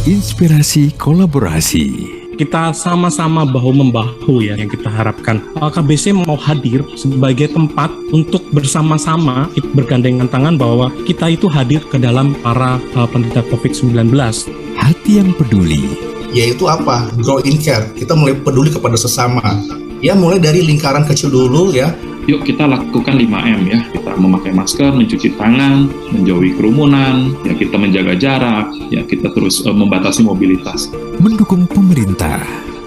inspirasi kolaborasi. Kita sama-sama bahu-membahu ya yang kita harapkan. KBC mau hadir sebagai tempat untuk bersama-sama bergandengan tangan bahwa kita itu hadir ke dalam para penderita COVID-19. Hati yang peduli. Yaitu apa? Grow in care. Kita mulai peduli kepada sesama. Ya mulai dari lingkaran kecil dulu ya. Yuk kita lakukan 5M ya. Kita memakai masker, mencuci tangan, menjauhi kerumunan, ya kita menjaga jarak, ya kita terus membatasi mobilitas. Mendukung pemerintah.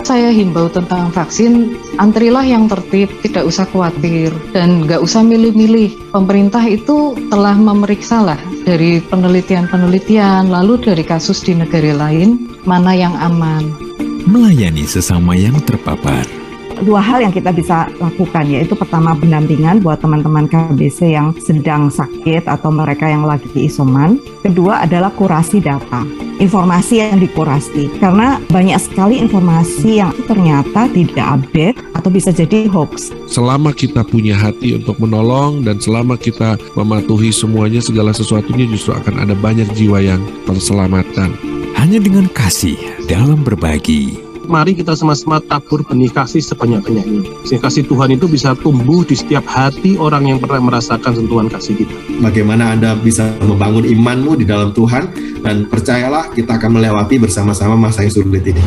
Saya himbau tentang vaksin, antrilah yang tertib, tidak usah khawatir, dan nggak usah milih-milih. Pemerintah itu telah memeriksa lah dari penelitian-penelitian, lalu dari kasus di negara lain, mana yang aman. Melayani sesama yang terpapar. Dua hal yang kita bisa lakukan, yaitu pertama pendampingan buat teman-teman KBC yang sedang sakit atau mereka yang lagi isoman. Kedua adalah kurasi data, informasi yang dikurasi, karena banyak sekali informasi yang ternyata tidak update atau bisa jadi hoax. Selama kita punya hati untuk menolong dan selama kita mematuhi semuanya, segala sesuatunya justru akan ada banyak jiwa yang terselamatkan. Hanya dengan kasih dalam berbagi. Mari kita sama-sama tabur benih kasih sebanyak-banyaknya. Sehingga kasih Tuhan itu bisa tumbuh di setiap hati orang yang pernah merasakan sentuhan kasih kita. Bagaimana Anda bisa membangun imanmu di dalam Tuhan, dan percayalah kita akan melewati bersama-sama masa yang sulit ini.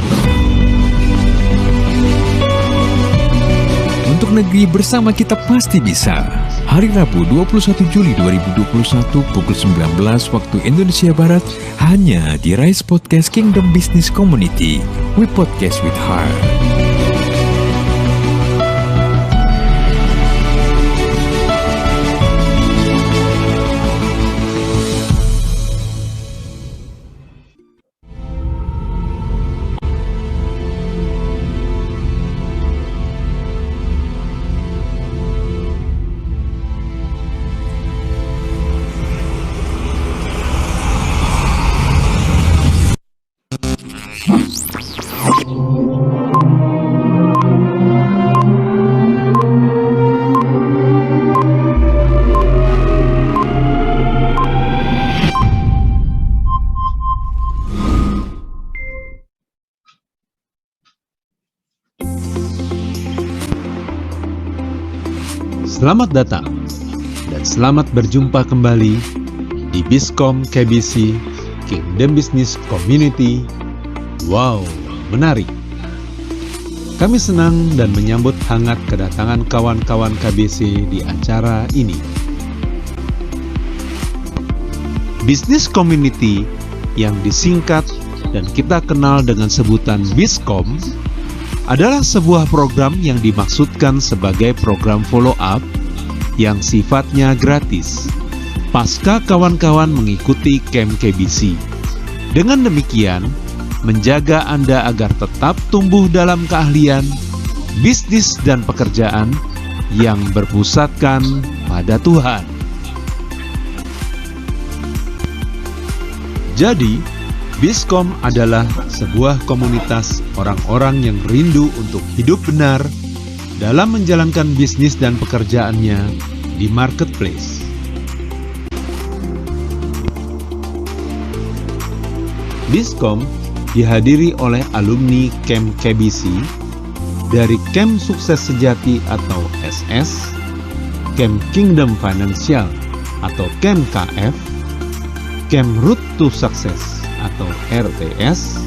Untuk negeri bersama kita pasti bisa. Hari Rabu 21 Juli 2021 pukul 19 waktu Indonesia Barat hanya di Rise Podcast Kingdom Business Community. We podcast with heart. Selamat datang dan selamat berjumpa kembali di Biskom KBC Kingdom Business Community. Wow, menarik. Kami senang dan menyambut hangat kedatangan kawan-kawan KBC di acara ini. Business Community yang disingkat dan kita kenal dengan sebutan Biskom adalah sebuah program yang dimaksudkan sebagai program follow-up yang sifatnya gratis pasca kawan-kawan mengikuti Camp KBC. Dengan demikian, menjaga Anda agar tetap tumbuh dalam keahlian, bisnis dan pekerjaan yang berpusatkan pada Tuhan. Jadi, Biskom adalah sebuah komunitas orang-orang yang rindu untuk hidup benar dalam menjalankan bisnis dan pekerjaannya di marketplace. Biskom dihadiri oleh alumni Camp KBC dari Camp Sukses Sejati atau SS, Camp Kingdom Financial atau Camp KF, Camp Root to Success atau RTS,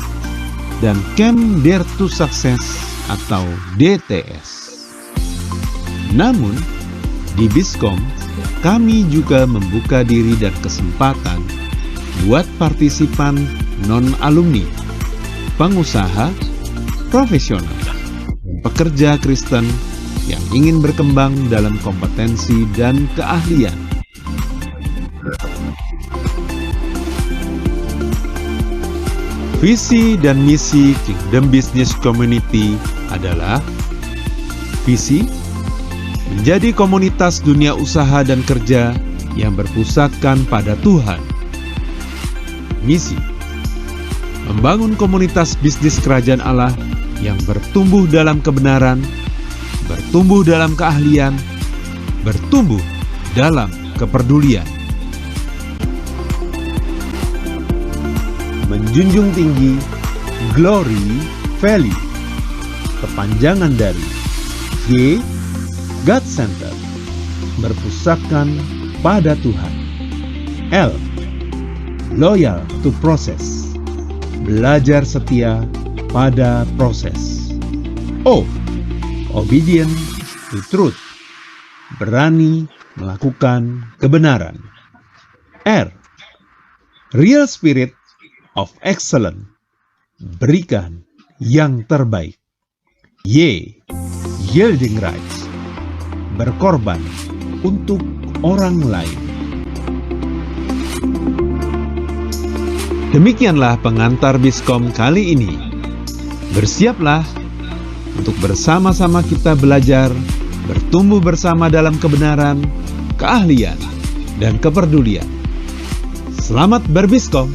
dan Camp Dare to Success atau DTS. Namun, di Biskom, kami juga membuka diri dan kesempatan buat partisipan non-alumni, pengusaha, profesional, pekerja Kristen yang ingin berkembang dalam kompetensi dan keahlian. Visi dan misi Kingdom Business Community adalah visi menjadi komunitas dunia usaha dan kerja yang berpusatkan pada Tuhan. Misi membangun komunitas bisnis kerajaan Allah yang bertumbuh dalam kebenaran, bertumbuh dalam keahlian, bertumbuh dalam kepedulian. menjunjung tinggi glory value. Kepanjangan dari G, God Center, berpusatkan pada Tuhan. L, loyal to process, belajar setia pada proses. O, obedient to truth, berani melakukan kebenaran. R, real spirit of excellence, berikan yang terbaik. Y, yielding rights, berkorban untuk orang lain. Demikianlah pengantar Biskom kali ini. Bersiaplah untuk bersama-sama kita belajar, bertumbuh bersama dalam kebenaran, keahlian, dan kepedulian. Selamat berbiskom.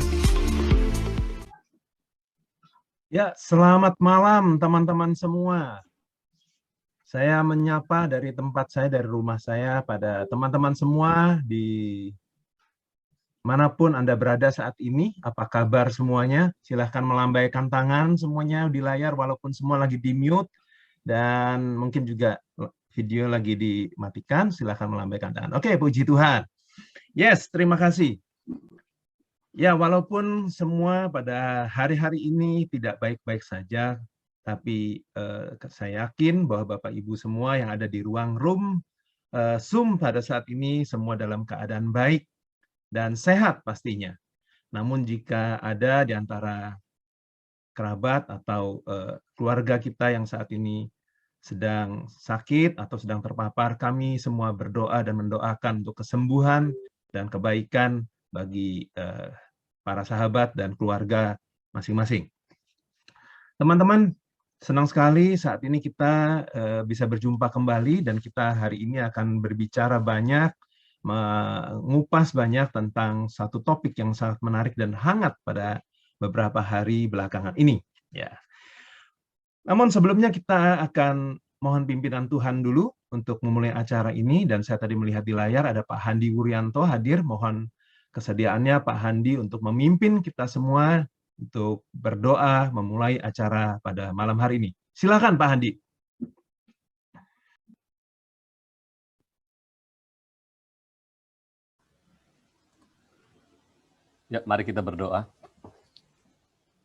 Ya, selamat malam teman-teman semua. Saya menyapa dari tempat saya, dari rumah saya, pada teman-teman semua di manapun Anda berada saat ini. Apa kabar semuanya? Silahkan melambaikan tangan semuanya di layar walaupun semua lagi di mute. Dan mungkin juga video lagi dimatikan, silahkan melambaikan tangan. Oke, puji Tuhan. Yes, terima kasih. Ya, walaupun semua pada hari-hari ini tidak baik-baik saja, tapi saya yakin bahwa Bapak Ibu semua yang ada di ruang room Zoom pada saat ini semua dalam keadaan baik dan sehat pastinya. Namun jika ada di antara kerabat atau keluarga kita yang saat ini sedang sakit atau sedang terpapar, kami semua berdoa dan mendoakan untuk kesembuhan dan kebaikan bagi para sahabat dan keluarga masing-masing. Teman-teman, senang sekali saat ini kita bisa berjumpa kembali dan kita hari ini akan berbicara banyak, mengupas banyak tentang satu topik yang sangat menarik dan hangat pada beberapa hari belakangan ini. Ya. Namun sebelumnya kita akan mohon pimpinan Tuhan dulu untuk memulai acara ini, dan saya tadi melihat di layar ada Pak Handi Wuryanto hadir. Mohon kesediaannya Pak Handi untuk memimpin kita semua untuk berdoa memulai acara pada malam hari ini. Silakan Pak Handi. Ya, mari kita berdoa.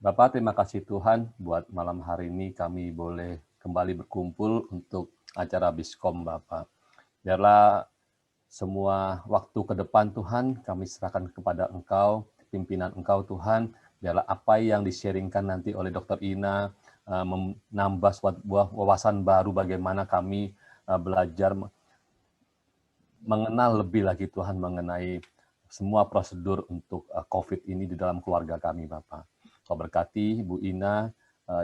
Bapak, terima kasih Tuhan buat malam hari ini kami boleh kembali berkumpul untuk acara Biskom Bapak. Biarlah semua waktu ke depan Tuhan kami serahkan kepada Engkau, pimpinan Engkau Tuhan. Biarlah apa yang di-sharingkan nanti oleh Dr. Ina menambah sebuah wawasan baru bagaimana kami belajar mengenal lebih lagi Tuhan mengenai semua prosedur untuk COVID ini di dalam keluarga kami Bapak. Kau berkati Bu Ina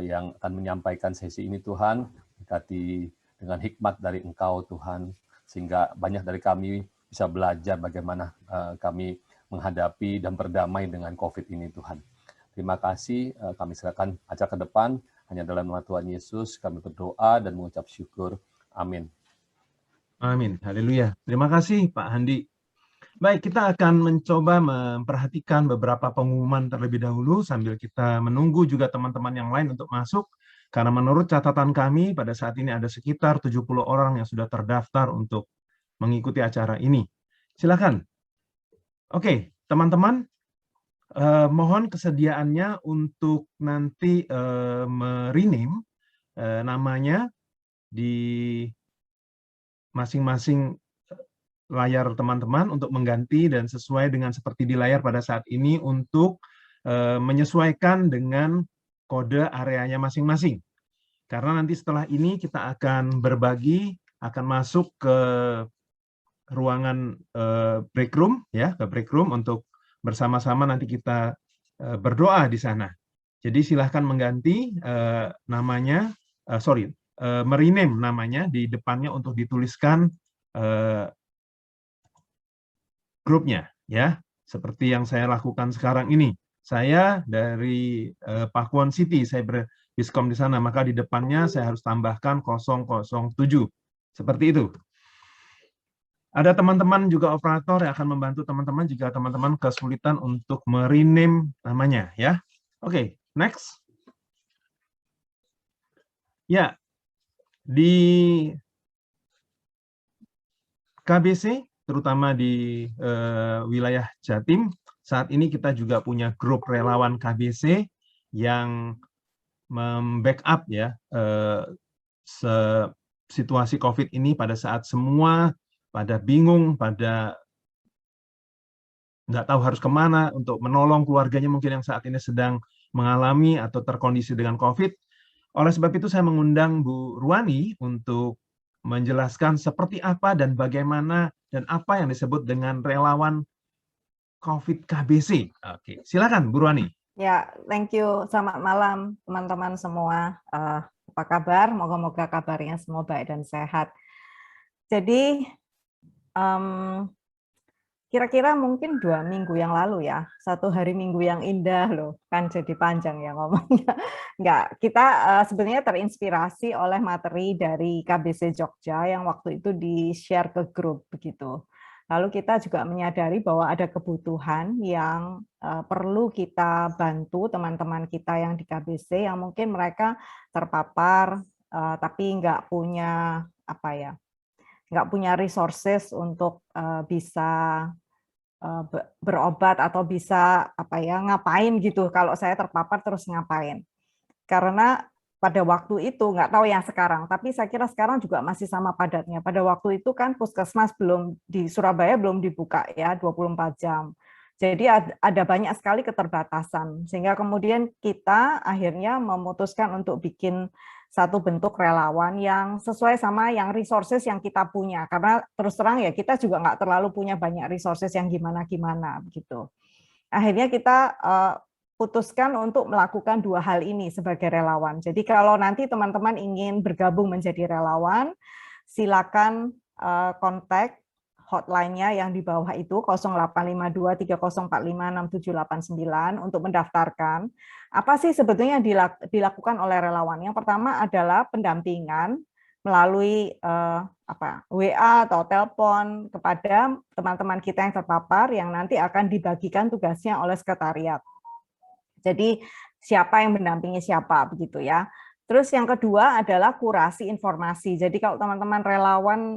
yang akan menyampaikan sesi ini Tuhan, berkati dengan hikmat dari Engkau Tuhan, sehingga banyak dari kami bisa belajar bagaimana kami menghadapi dan berdamai dengan COVID ini Tuhan. Terima kasih, kami serahkan acara ke depan, hanya dalam nama Tuhan Yesus kami berdoa dan mengucap syukur. Amin. Amin, haleluya. Terima kasih Pak Handi. Baik, kita akan mencoba memperhatikan beberapa pengumuman terlebih dahulu sambil kita menunggu juga teman-teman yang lain untuk masuk. Karena menurut catatan kami pada saat ini ada sekitar 70 orang yang sudah terdaftar untuk mengikuti acara ini. Silakan. Oke, teman-teman, mohon kesediaannya untuk nanti merename namanya di masing-masing layar teman-teman untuk mengganti dan sesuai dengan seperti di layar pada saat ini untuk menyesuaikan dengan kode areanya masing-masing. Karena nanti setelah ini kita akan berbagi, akan masuk ke ruangan break room, ya, ke break room untuk bersama-sama nanti kita berdoa di sana. Jadi silahkan mengganti namanya, merename namanya di depannya untuk dituliskan grupnya, ya, seperti yang saya lakukan sekarang ini. Saya dari Pakuan City, saya berbiskom di sana, maka di depannya saya harus tambahkan 007. Seperti itu. Ada teman-teman juga operator yang akan membantu teman-teman jika teman-teman kesulitan untuk merename namanya, ya. Oke, next. Ya, di KBC, terutama di wilayah Jatim, saat ini kita juga punya grup relawan KBC yang membackup ya situasi COVID ini pada saat semua pada bingung, pada nggak tahu harus kemana untuk menolong keluarganya mungkin yang saat ini sedang mengalami atau terkondisi dengan COVID. Oleh sebab itu saya mengundang Bu Ruani untuk menjelaskan seperti apa dan bagaimana dan apa yang disebut dengan relawan COVID KBC. Oke, silakan Bu Ruani. Ya, thank you. Selamat malam teman-teman semua. Apa kabar? Moga-moga kabarnya semua baik dan sehat. Jadi kira-kira mungkin 2 minggu yang lalu ya, 1 hari Minggu yang indah loh, kan jadi panjang ya ngomongnya. Enggak, kita sebenarnya terinspirasi oleh materi dari KBC Jogja yang waktu itu di-share ke grup begitu. Lalu kita juga menyadari bahwa ada kebutuhan yang perlu kita bantu teman-teman kita yang di KBC yang mungkin mereka terpapar tapi nggak punya nggak punya resources untuk bisa berobat atau bisa ngapain gitu. Kalau saya terpapar terus ngapain? Karena pada waktu itu, nggak tahu yang sekarang, tapi saya kira sekarang juga masih sama padatnya. Pada waktu itu kan puskesmas di Surabaya belum dibuka ya 24 jam. Jadi ada banyak sekali keterbatasan, sehingga kemudian kita akhirnya memutuskan untuk bikin satu bentuk relawan yang sesuai sama yang resources yang kita punya. Karena terus terang ya kita juga nggak terlalu punya banyak resources yang gimana-gimana begitu. Akhirnya kita putuskan untuk melakukan 2 hal ini sebagai relawan. Jadi kalau nanti teman-teman ingin bergabung menjadi relawan, silakan kontak hotline-nya yang di bawah itu 085230456789 untuk mendaftarkan. Apa sih sebetulnya dilakukan oleh relawan? Yang pertama adalah pendampingan melalui WA atau telepon kepada teman-teman kita yang terpapar yang nanti akan dibagikan tugasnya oleh sekretariat. Jadi siapa yang mendampingi siapa begitu ya. Terus yang kedua adalah kurasi informasi. Jadi kalau teman-teman relawan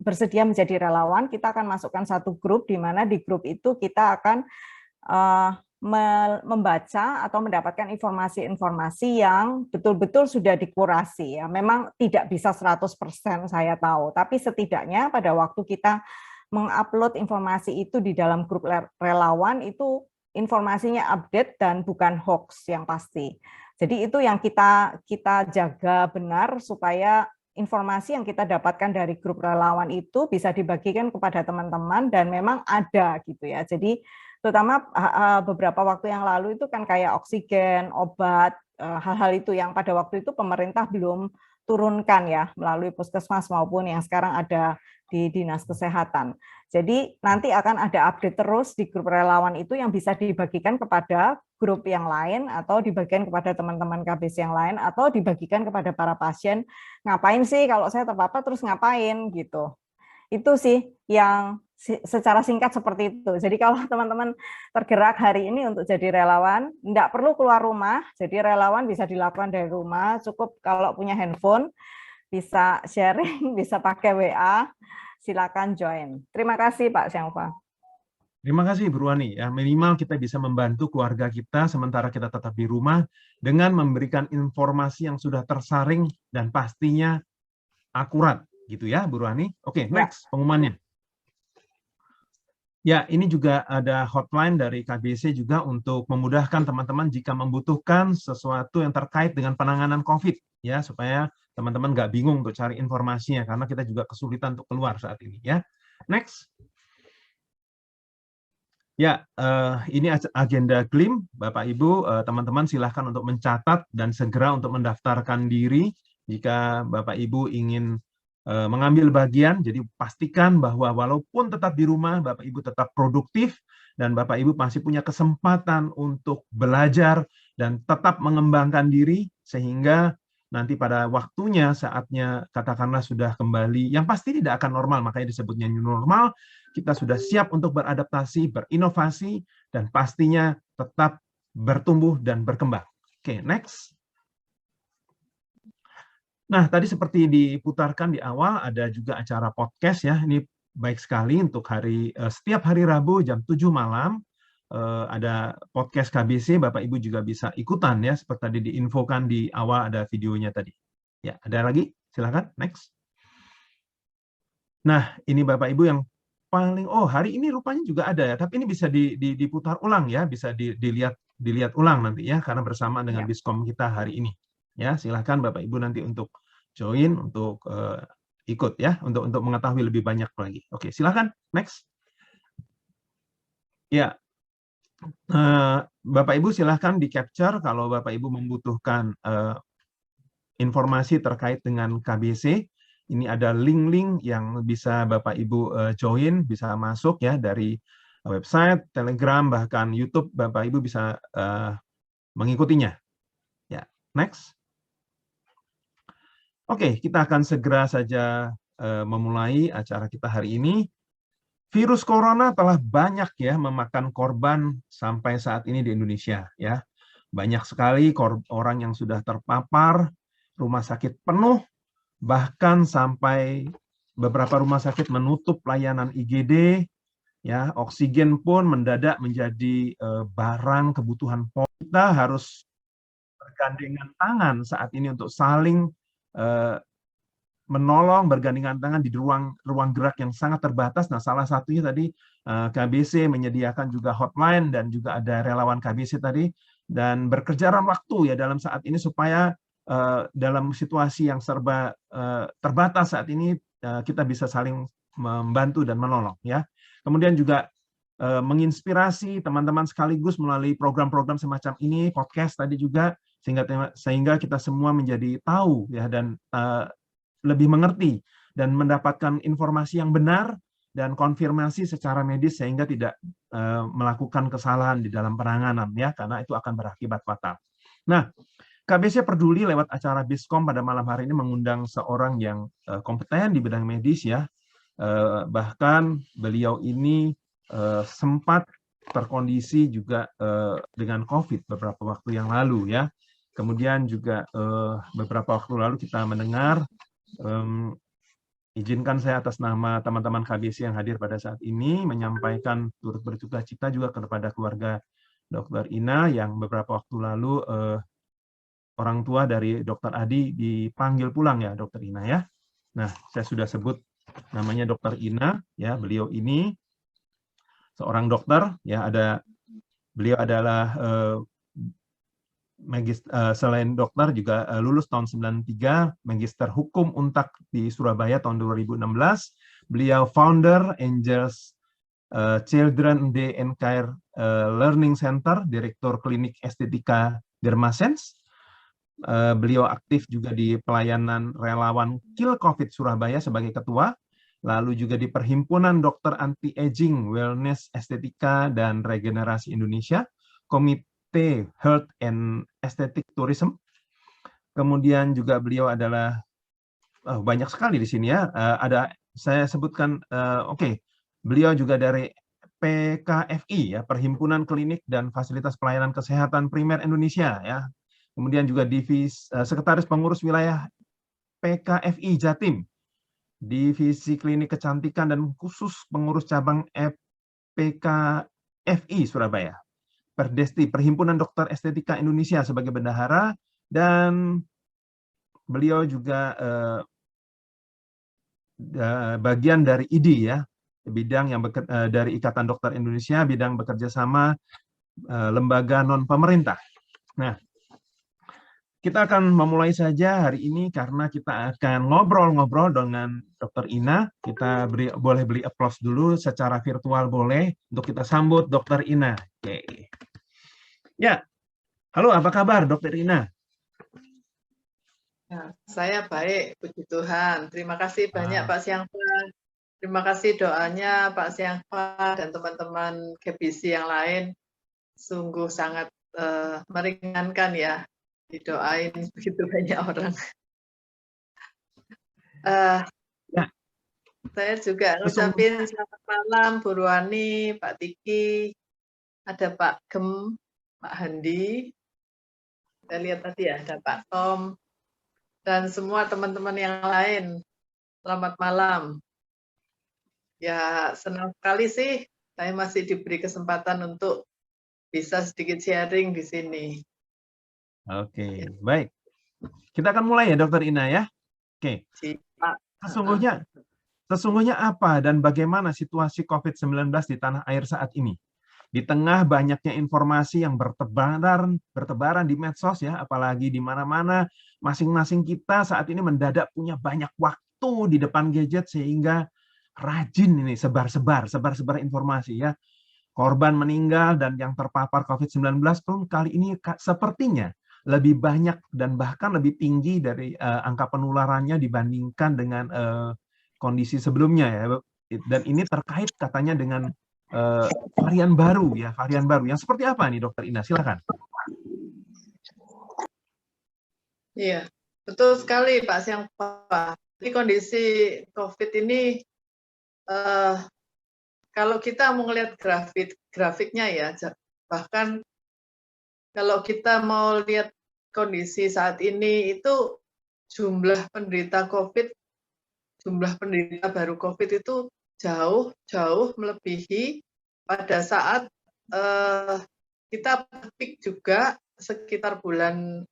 bersedia menjadi relawan, kita akan masukkan satu grup di mana di grup itu kita akan membaca atau mendapatkan informasi-informasi yang betul-betul sudah dikurasi ya. Memang tidak bisa 100% saya tahu, tapi setidaknya pada waktu kita mengupload informasi itu di dalam grup relawan itu informasinya update dan bukan hoax yang pasti. Jadi itu yang kita jaga benar supaya informasi yang kita dapatkan dari grup relawan itu bisa dibagikan kepada teman-teman dan memang ada gitu ya. Jadi terutama beberapa waktu yang lalu itu kan kayak oksigen, obat, hal-hal itu yang pada waktu itu pemerintah belum turunkan ya melalui puskesmas maupun yang sekarang ada di Dinas Kesehatan. Jadi nanti akan ada update terus di grup relawan itu yang bisa dibagikan kepada grup yang lain atau dibagikan kepada teman-teman KBC yang lain atau dibagikan kepada para pasien. Ngapain sih kalau saya terpapar terus ngapain gitu. Itu sih yang secara singkat seperti itu. Jadi kalau teman-teman tergerak hari ini untuk jadi relawan, enggak perlu keluar rumah. Jadi relawan bisa dilakukan dari rumah, cukup kalau punya handphone bisa sharing, bisa pakai WA. Silakan join. Terima kasih Pak Syangfa. Terima kasih Bu Ruani. Ya, minimal kita bisa membantu keluarga kita sementara kita tetap di rumah dengan memberikan informasi yang sudah tersaring dan pastinya akurat, gitu ya Bu Ruani. Oke, next pengumumannya. Ya, ini juga ada hotline dari KBC juga untuk memudahkan teman-teman jika membutuhkan sesuatu yang terkait dengan penanganan COVID, ya supaya teman-teman nggak bingung untuk cari informasinya karena kita juga kesulitan untuk keluar saat ini, ya. Next. Ya, ini agenda GLIM, Bapak Ibu, teman-teman silahkan untuk mencatat dan segera untuk mendaftarkan diri jika Bapak Ibu ingin mengambil bagian. Jadi pastikan bahwa walaupun tetap di rumah, Bapak Ibu tetap produktif dan Bapak Ibu masih punya kesempatan untuk belajar dan tetap mengembangkan diri sehingga nanti pada waktunya, saatnya katakanlah sudah kembali, yang pasti tidak akan normal, makanya disebutnya new normal, kita sudah siap untuk beradaptasi, berinovasi, dan pastinya tetap bertumbuh dan berkembang. Oke, next. Nah, tadi seperti diputarkan di awal, ada juga acara podcast ya. Ini baik sekali untuk setiap hari Rabu jam 7 malam. Ada podcast KBC, Bapak Ibu juga bisa ikutan ya, seperti tadi diinfokan di awal ada videonya tadi. Ya, ada lagi? Silakan, next. Nah, ini Bapak Ibu yang paling, hari ini rupanya juga ada ya, tapi ini bisa diputar ulang ya, bisa dilihat ulang nanti ya, karena bersamaan dengan Biskom kita hari ini. Ya, silakan Bapak Ibu nanti untuk join, untuk ikut ya, untuk mengetahui lebih banyak lagi. Oke, silakan, next. Ya, Bapak Ibu silahkan di-capture kalau Bapak Ibu membutuhkan informasi terkait dengan KBC. Ini ada link-link yang bisa Bapak Ibu join, bisa masuk ya dari website, Telegram, bahkan YouTube. Bapak Ibu bisa mengikutinya. Ya, next. Oke, kita akan segera saja memulai acara kita hari ini. Virus corona telah banyak ya memakan korban sampai saat ini di Indonesia ya. Banyak sekali orang yang sudah terpapar, rumah sakit penuh, bahkan sampai beberapa rumah sakit menutup layanan IGD ya, oksigen pun mendadak menjadi barang kebutuhan pokok. Kita harus bergandengan tangan saat ini untuk saling menolong, bergandengan tangan di ruang gerak yang sangat terbatas. Nah, salah satunya tadi KBC menyediakan juga hotline dan juga ada relawan KBC tadi, dan berkerja dalam waktu ya dalam saat ini supaya dalam situasi yang serba terbatas saat ini kita bisa saling membantu dan menolong ya. Kemudian juga menginspirasi teman-teman sekaligus melalui program-program semacam ini, podcast tadi juga, sehingga kita semua menjadi tahu ya dan lebih mengerti dan mendapatkan informasi yang benar dan konfirmasi secara medis sehingga tidak melakukan kesalahan di dalam penanganan ya, karena itu akan berakibat fatal. Nah, KBC Peduli lewat acara Biskom pada malam hari ini mengundang seorang yang kompeten di bidang medis ya. Bahkan beliau ini sempat terkondisi juga dengan COVID beberapa waktu yang lalu ya. Kemudian juga beberapa waktu lalu kita mendengar, izinkan saya atas nama teman-teman KBC yang hadir pada saat ini menyampaikan turut berduka cita juga kepada keluarga Dr. Ina yang beberapa waktu lalu orang tua dari Dr. Adi dipanggil pulang ya, Dr. Ina ya. Nah, saya sudah sebut namanya Dr. Ina ya. Beliau ini seorang dokter ya, beliau adalah selain dokter juga lulus tahun 93, Magister Hukum Untak di Surabaya tahun 2016. Beliau founder Angels Children Day and Care Learning Center, Direktur Klinik Estetika Dermasense. Beliau aktif juga di pelayanan relawan Kill COVID Surabaya sebagai ketua, lalu juga di Perhimpunan Dokter Anti-Aging, Wellness, Estetika, dan Regenerasi Indonesia, Komite Health and Aesthetic Tourism. Kemudian juga beliau adalah banyak sekali di sini ya. Saya sebutkan, beliau juga dari PKFI ya, Perhimpunan Klinik dan Fasilitas Pelayanan Kesehatan Primer Indonesia ya. Kemudian juga Sekretaris Pengurus Wilayah PKFI Jatim, Divisi Klinik Kecantikan dan khusus pengurus cabang PKFI Surabaya. Perdesti, Perhimpunan Dokter Estetika Indonesia sebagai bendahara, dan beliau juga bagian dari IDI ya, bidang yang dari Ikatan Dokter Indonesia, bidang bekerja sama lembaga non pemerintah. Nah, kita akan memulai saja hari ini karena kita akan ngobrol-ngobrol dengan Dr. Ina. Kita boleh beri aplaus dulu secara virtual boleh untuk kita sambut Dr. Ina. Oke. Ya, halo apa kabar Dr. Ina? Ya, saya baik, puji Tuhan. Terima kasih banyak Pak Siangpa. Terima kasih doanya Pak Siangpa dan teman-teman KBC yang lain. Sungguh sangat meringankan ya. Didoain begitu banyak orang. Saya juga ngucapin selamat malam Bu Ruani, Pak Tiki, ada Pak Gem, Pak Handi, saya lihat tadi ya ada Pak Tom, dan semua teman-teman yang lain. Selamat malam. Ya, senang sekali sih saya masih diberi kesempatan untuk bisa sedikit sharing di sini. Oke, baik. Kita akan mulai ya, Dokter Ina ya. Oke. Siap. Sesungguhnya apa dan bagaimana situasi COVID-19 di tanah air saat ini? Di tengah banyaknya informasi yang bertebaran di medsos ya, apalagi di mana-mana, masing-masing kita saat ini mendadak punya banyak waktu di depan gadget sehingga rajin ini sebar-sebar informasi ya. Korban meninggal dan yang terpapar COVID-19 pun kali ini sepertinya lebih banyak dan bahkan lebih tinggi dari angka penularannya dibandingkan dengan kondisi sebelumnya ya. Dan ini terkait katanya dengan varian baru ya, varian baru. Yang seperti apa nih Dokter Ina? Silakan. Iya, betul sekali Pak Siangpa. Jadi kondisi COVID ini kalau kita mau melihat grafiknya ya, bahkan kalau kita mau lihat kondisi saat ini itu jumlah penderita COVID, jumlah penderita baru COVID itu jauh melebihi pada saat kita peak juga sekitar bulan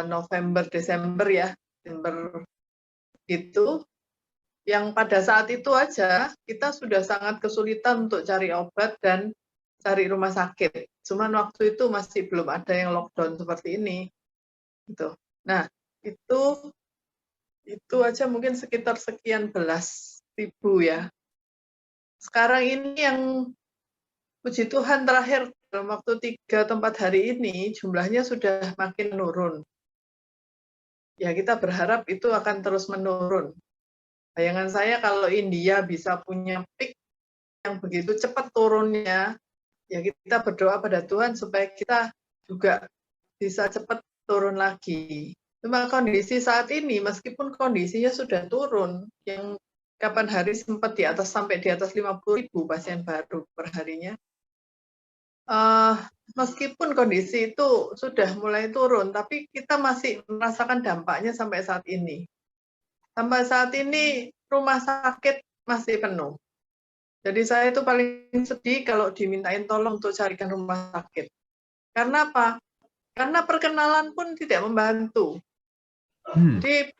November, Desember ya, Desember itu, yang pada saat itu aja kita sudah sangat kesulitan untuk cari obat dan cari rumah sakit. Cuman waktu itu masih belum ada yang lockdown seperti ini. Gitu. Nah, itu aja mungkin sekitar sekian belas ribu ya. Sekarang ini yang puji Tuhan terakhir dalam waktu 3 atau 4 hari ini jumlahnya sudah makin menurun. Ya kita berharap itu akan terus menurun. Bayangan saya kalau India bisa punya peak yang begitu cepat turunnya, ya kita berdoa pada Tuhan supaya kita juga bisa cepat turun lagi. Cuma kondisi saat ini, meskipun kondisinya sudah turun, yang kapan hari sempat sampai di atas 50.000 pasien baru per harinya, meskipun kondisi itu sudah mulai turun, tapi kita masih merasakan dampaknya sampai saat ini. Sampai saat ini rumah sakit masih penuh. Jadi saya itu paling sedih kalau dimintain tolong untuk carikan rumah sakit. Karena apa? Karena perkenalan pun tidak membantu. Jadi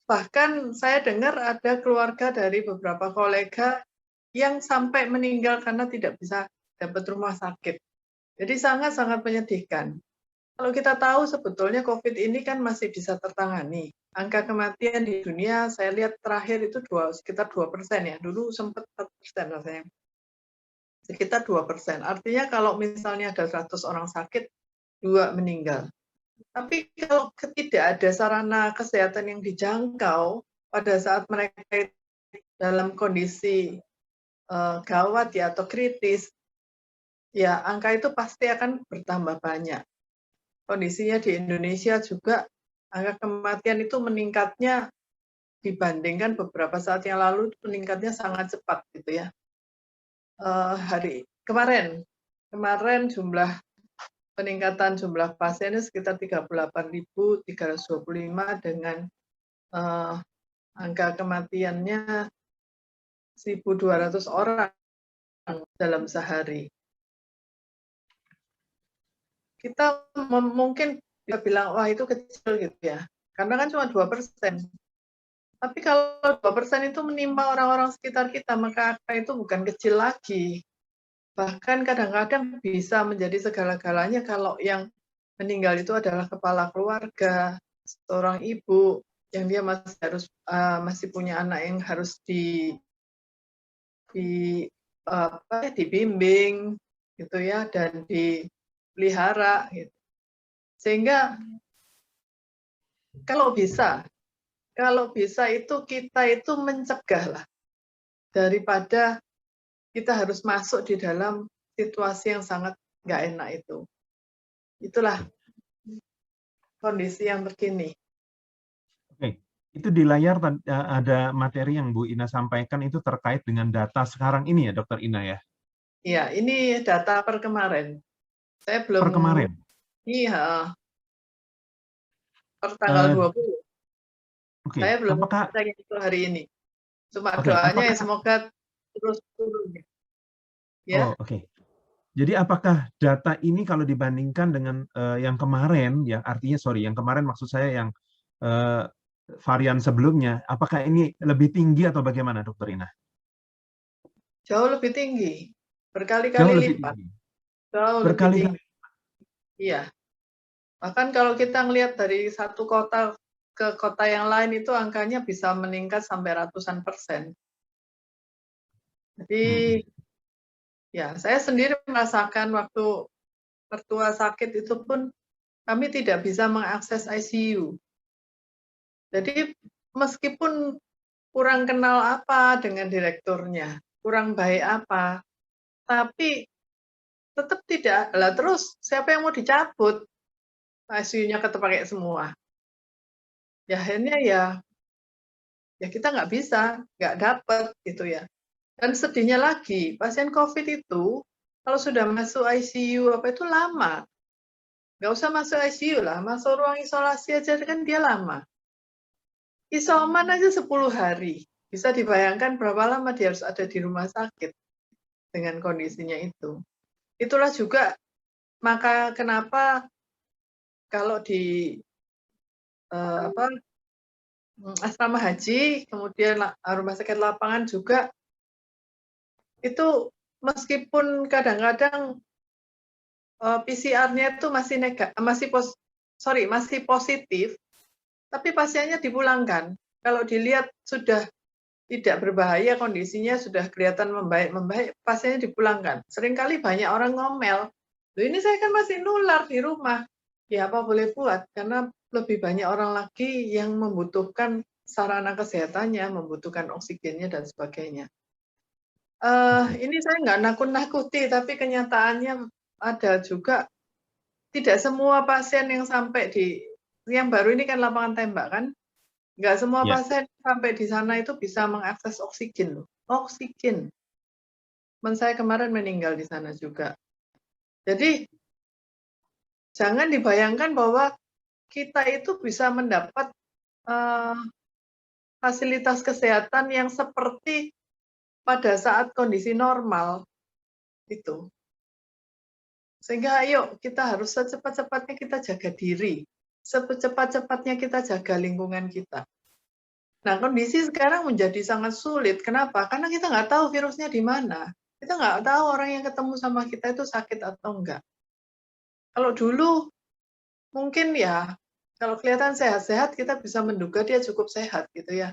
bahkan saya dengar ada keluarga dari beberapa kolega yang sampai meninggal karena tidak bisa dapat rumah sakit. Jadi sangat-sangat menyedihkan. Kalau kita tahu sebetulnya COVID ini kan masih bisa tertangani. Angka kematian di dunia saya lihat terakhir itu sekitar 2% ya. Dulu sempat 4% rasanya. Sekitar 2%. Artinya kalau misalnya ada 100 orang sakit, 2 meninggal. Tapi kalau tidak ada sarana kesehatan yang dijangkau pada saat mereka dalam kondisi gawat ya atau kritis, ya angka itu pasti akan bertambah banyak. Kondisinya di Indonesia juga angka kematian itu meningkatnya dibandingkan beberapa saat yang lalu meningkatnya sangat cepat gitu ya. Kemarin peningkatan jumlah pasiennya sekitar 38.325 dengan angka kematiannya 1.200 orang dalam sehari. Kita mungkin bisa bilang, wah itu kecil gitu ya, karena kan cuma 2%. Tapi kalau 2% itu menimpa orang-orang sekitar kita, maka angka itu bukan kecil lagi. Bahkan kadang-kadang bisa menjadi segala-galanya kalau yang meninggal itu adalah kepala keluarga, seorang ibu, yang dia masih punya anak yang harus dibimbing gitu ya, dan dipelihara gitu. Sehingga kalau bisa itu kita itu mencegah lah daripada kita harus masuk di dalam situasi yang sangat nggak enak itu. Itulah kondisi yang terkini. Oke, itu di layar ada materi yang Bu Ina sampaikan itu terkait dengan data sekarang ini ya, Dokter Ina ya? Iya, ini data per kemarin. Saya belum. Per kemarin. Iya. Per tanggal 20. Oke. Saya belum Apakah cek itu hari ini. Cuma Oke, doanya ya apakah semoga terus turun. Ya. oke. Jadi apakah data ini kalau dibandingkan dengan yang kemarin, ya artinya yang kemarin maksud saya yang varian sebelumnya, apakah ini lebih tinggi atau bagaimana, Dokter Ina? Jauh lebih tinggi, Jauh berkali-kali lebih lipat. tinggi. Jauh lebih Berkali-kali. tinggi. Iya. Bahkan kalau kita ngelihat dari satu kota ke kota yang lain itu angkanya bisa meningkat sampai ratusan persen. Jadi ya saya sendiri merasakan waktu mertua sakit itu pun kami tidak bisa mengakses ICU. Jadi meskipun kurang kenal apa dengan direkturnya, kurang baik apa, tapi tetap tidak. Lah terus siapa yang mau dicabut? ICU-nya kepakai semua. Ya akhirnya ya kita nggak bisa, nggak dapat gitu ya. Dan sedihnya lagi, pasien COVID itu kalau sudah masuk ICU apa itu lama. Nggak usah masuk ICU lah, masuk ruang isolasi aja kan dia lama. Isoman aja 10 hari. Bisa dibayangkan berapa lama dia harus ada di rumah sakit dengan kondisinya itu. Itulah juga maka kenapa kalau di asrama haji, kemudian rumah sakit lapangan juga itu meskipun kadang-kadang PCR-nya itu masih positif, tapi pasiennya dipulangkan. Kalau dilihat sudah tidak berbahaya, kondisinya sudah kelihatan membaik, pasiennya dipulangkan. Seringkali banyak orang ngomel, loh ini saya kan masih nular di rumah. Ya apa boleh buat, karena lebih banyak orang lagi yang membutuhkan sarana kesehatannya, membutuhkan oksigennya dan sebagainya. Ini saya nggak nakut-nakuti, tapi kenyataannya ada juga tidak semua pasien yang sampai yang baru ini kan lapangan tembak kan, nggak semua pasien sampai di sana itu bisa mengakses oksigen loh. Oksigen. Teman saya kemarin meninggal di sana juga. Jadi jangan dibayangkan bahwa kita itu bisa mendapat fasilitas kesehatan yang seperti pada saat kondisi normal itu. Sehingga ayo kita harus secepat-cepatnya kita jaga diri, secepat-cepatnya kita jaga lingkungan kita. Nah kondisi sekarang menjadi sangat sulit. Kenapa? Karena kita nggak tahu virusnya di mana. Kita nggak tahu orang yang ketemu sama kita itu sakit atau enggak. Kalau dulu mungkin ya, kalau kelihatan sehat-sehat kita bisa menduga dia cukup sehat gitu ya.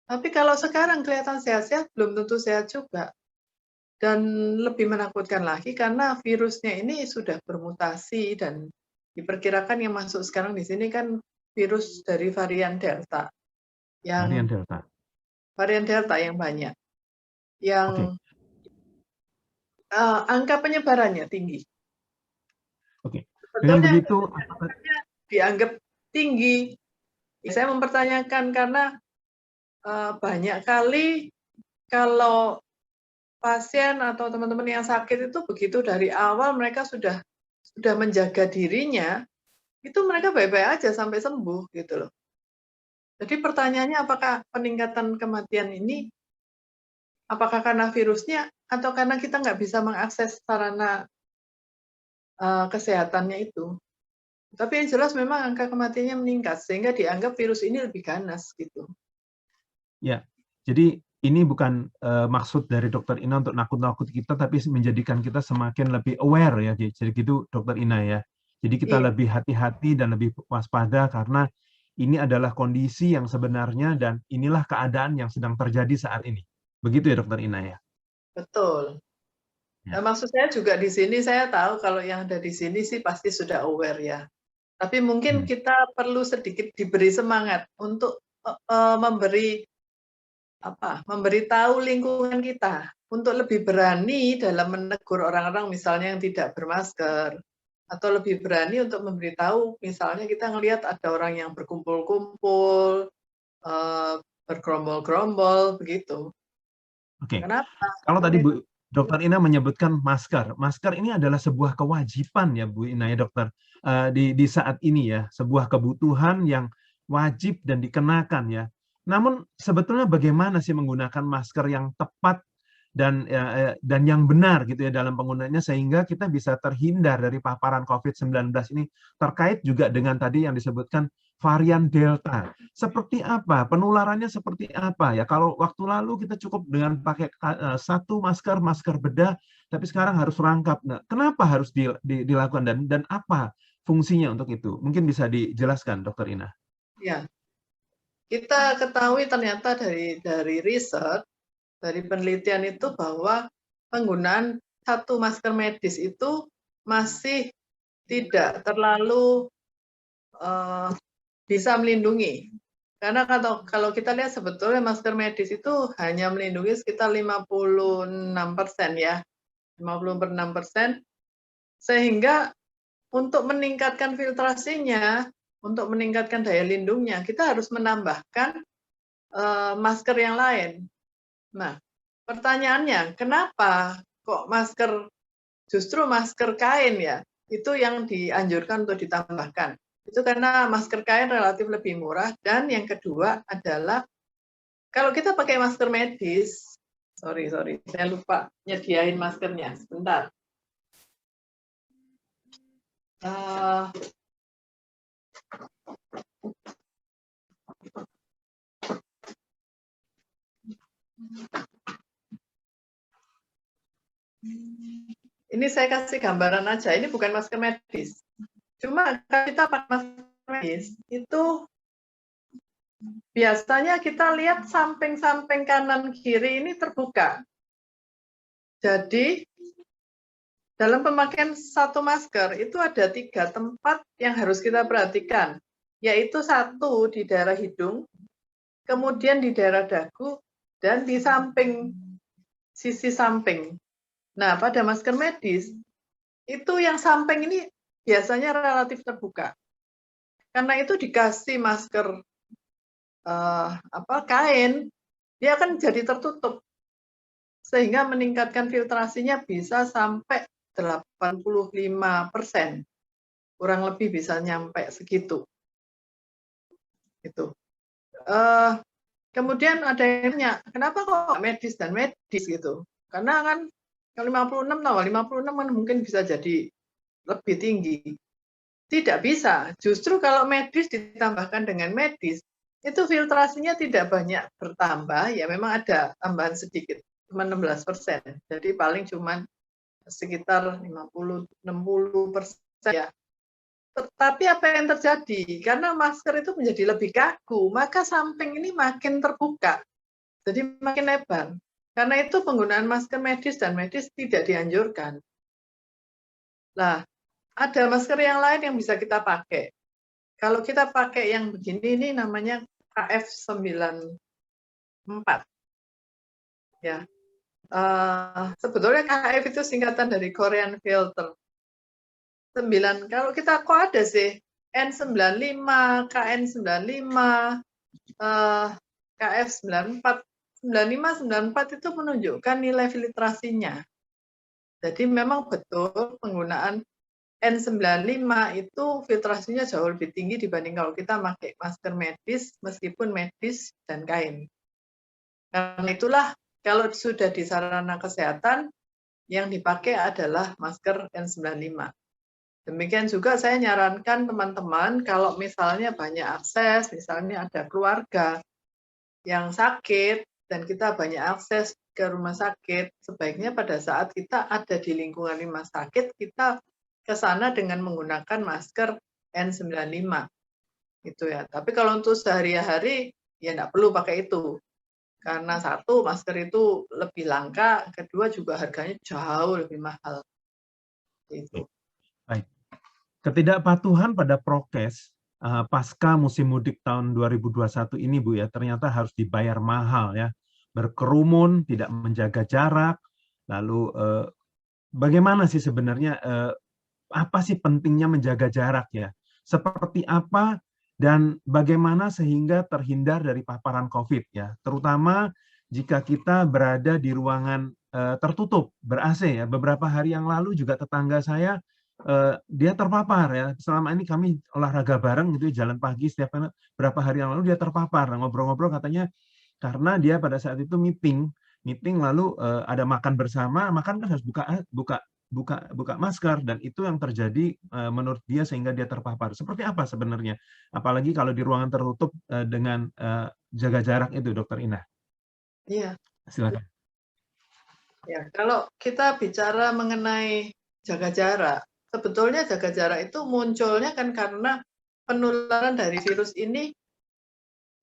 Tapi kalau sekarang kelihatan sehat-sehat belum tentu sehat juga. Dan lebih menakutkan lagi karena virusnya ini sudah bermutasi dan diperkirakan yang masuk sekarang di sini kan virus dari varian Delta. Varian Delta yang banyak. Yang angka penyebarannya tinggi. Oke. Dengan begitu dianggap tinggi. Saya mempertanyakan karena banyak kali kalau pasien atau teman-teman yang sakit itu begitu dari awal mereka sudah menjaga dirinya, itu mereka baik-baik aja sampai sembuh gitu loh. Jadi pertanyaannya apakah peningkatan kematian ini apakah karena virusnya atau karena kita nggak bisa mengakses sarana kesehatannya itu. Tapi yang jelas memang angka kematiannya meningkat sehingga dianggap virus ini lebih ganas gitu. Ya, jadi ini bukan maksud dari Dokter Ina untuk nakut-nakut kita, tapi menjadikan kita semakin lebih aware ya. Jadi gitu Dokter Ina ya. Jadi kita lebih hati-hati dan lebih waspada karena ini adalah kondisi yang sebenarnya dan inilah keadaan yang sedang terjadi saat ini. Begitu ya Dokter Ina ya. Betul. Nah, maksud saya juga di sini saya tahu kalau yang ada di sini sih pasti sudah aware ya. Tapi mungkin kita perlu sedikit diberi semangat untuk memberitahu lingkungan kita untuk lebih berani dalam menegur orang-orang misalnya yang tidak bermasker atau lebih berani untuk memberitahu misalnya kita ngelihat ada orang yang berkumpul-kumpul, bergerombol-gerombol begitu. Oke. Kenapa? Kalau tadi Bu Dokter Ina menyebutkan masker. Masker ini adalah sebuah kewajiban ya Bu Ina ya dokter. Di saat ini ya, sebuah kebutuhan yang wajib dan dikenakan ya. Namun sebetulnya bagaimana sih menggunakan masker yang tepat dan yang benar gitu ya dalam penggunaannya sehingga kita bisa terhindar dari paparan COVID-19 ini, terkait juga dengan tadi yang disebutkan varian Delta. Seperti apa? Penularannya seperti apa ya? Kalau waktu lalu kita cukup dengan pakai satu masker bedah, tapi sekarang harus rangkap. Nah, kenapa harus dilakukan dan apa fungsinya untuk itu? Mungkin bisa dijelaskan, Dokter Ina. Ya, kita ketahui ternyata dari riset, dari penelitian itu bahwa penggunaan satu masker medis itu masih tidak terlalu bisa melindungi. Karena kalau kita lihat sebetulnya masker medis itu hanya melindungi sekitar 56% ya, 56%, sehingga untuk meningkatkan filtrasinya, untuk meningkatkan daya lindungnya, kita harus menambahkan masker yang lain. Nah, pertanyaannya, kenapa kok justru masker kain ya, itu yang dianjurkan untuk ditambahkan? Itu karena masker kain relatif lebih murah, dan yang kedua adalah kalau kita pakai masker medis, sorry, saya lupa nyediain maskernya, sebentar. Ini saya kasih gambaran aja, ini bukan masker medis. Cuma kalau kita pakai masker medis, itu biasanya kita lihat samping-samping kanan kiri ini terbuka. Jadi, dalam pemakaian satu masker, itu ada 3 tempat yang harus kita perhatikan, yaitu 1 di daerah hidung, kemudian di daerah dagu, dan di sisi samping. Nah, pada masker medis, itu yang samping ini biasanya relatif terbuka. Karena itu dikasih masker kain, dia akan jadi tertutup. Sehingga meningkatkan filtrasinya bisa sampai 85%. Kurang lebih bisa nyampe segitu. Gitu. Kemudian ada yang tanya, kenapa kok medis dan medis gitu? Karena kan kalau 56 kan mungkin bisa jadi lebih tinggi. Tidak bisa. Justru kalau medis ditambahkan dengan medis, itu filtrasinya tidak banyak bertambah, ya memang ada tambahan sedikit, cuma 16%. Jadi paling cuma sekitar 50-60% ya. Tetapi apa yang terjadi? Karena masker itu menjadi lebih kaku, maka samping ini makin terbuka. Jadi makin lebar. Karena itu penggunaan masker medis dan medis tidak dianjurkan. Nah, ada masker yang lain yang bisa kita pakai. Kalau kita pakai yang begini, ini namanya KF94. Ya. Sebetulnya KF itu singkatan dari Korean Filter. 9. Kalau kita kok ada sih N95, KN95, KF94. 95-94 itu menunjukkan nilai filtrasinya. Jadi memang betul penggunaan N95 itu filtrasinya jauh lebih tinggi dibanding kalau kita pakai masker medis, meskipun medis dan kain. Karena itulah kalau sudah di sarana kesehatan, yang dipakai adalah masker N95. Demikian juga saya nyarankan teman-teman kalau misalnya banyak akses, misalnya ada keluarga yang sakit, dan kita banyak akses ke rumah sakit, sebaiknya pada saat kita ada di lingkungan rumah sakit, kita ke sana dengan menggunakan masker N95. Gitu ya. Tapi kalau untuk sehari-hari, ya nggak perlu pakai itu. Karena 1, masker itu lebih langka, kedua juga harganya jauh lebih mahal. Gitu. Baik. Ketidakpatuhan pada prokes pasca musim mudik tahun 2021 ini Bu ya, ternyata harus dibayar mahal ya. Berkerumun, tidak menjaga jarak, lalu bagaimana sih sebenarnya apa sih pentingnya menjaga jarak ya? Seperti apa dan bagaimana sehingga terhindar dari paparan COVID ya? Terutama jika kita berada di ruangan tertutup ber-AC ya. Beberapa hari yang lalu juga tetangga saya dia terpapar ya. Selama ini kami olahraga bareng gitu, jalan pagi setiap berapa hari yang lalu dia terpapar. Nah, ngobrol-ngobrol katanya karena dia pada saat itu meeting lalu ada makan bersama, makan kan harus buka masker, dan itu yang terjadi menurut dia sehingga dia terpapar. Seperti apa sebenarnya? Apalagi kalau di ruangan tertutup dengan jaga jarak itu, Dokter Ina. Iya. Silakan. Ya, kalau kita bicara mengenai jaga jarak, sebetulnya jaga jarak itu munculnya kan karena penularan dari virus ini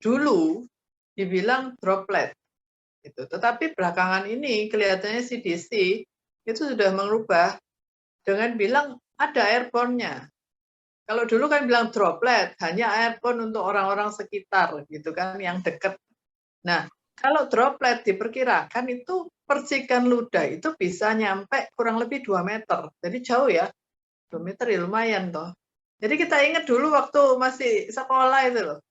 dulu dibilang droplet. Gitu. Tetapi belakangan ini kelihatannya CDC itu sudah mengubah dengan bilang ada airborne-nya. Kalau dulu kan bilang droplet, hanya airborne untuk orang-orang sekitar gitu kan, yang dekat. Nah, kalau droplet diperkirakan itu percikan ludah itu bisa nyampe kurang lebih 2 meter. Jadi jauh ya, 2 meter ya lumayan toh. Jadi kita ingat dulu waktu masih sekolah itu loh,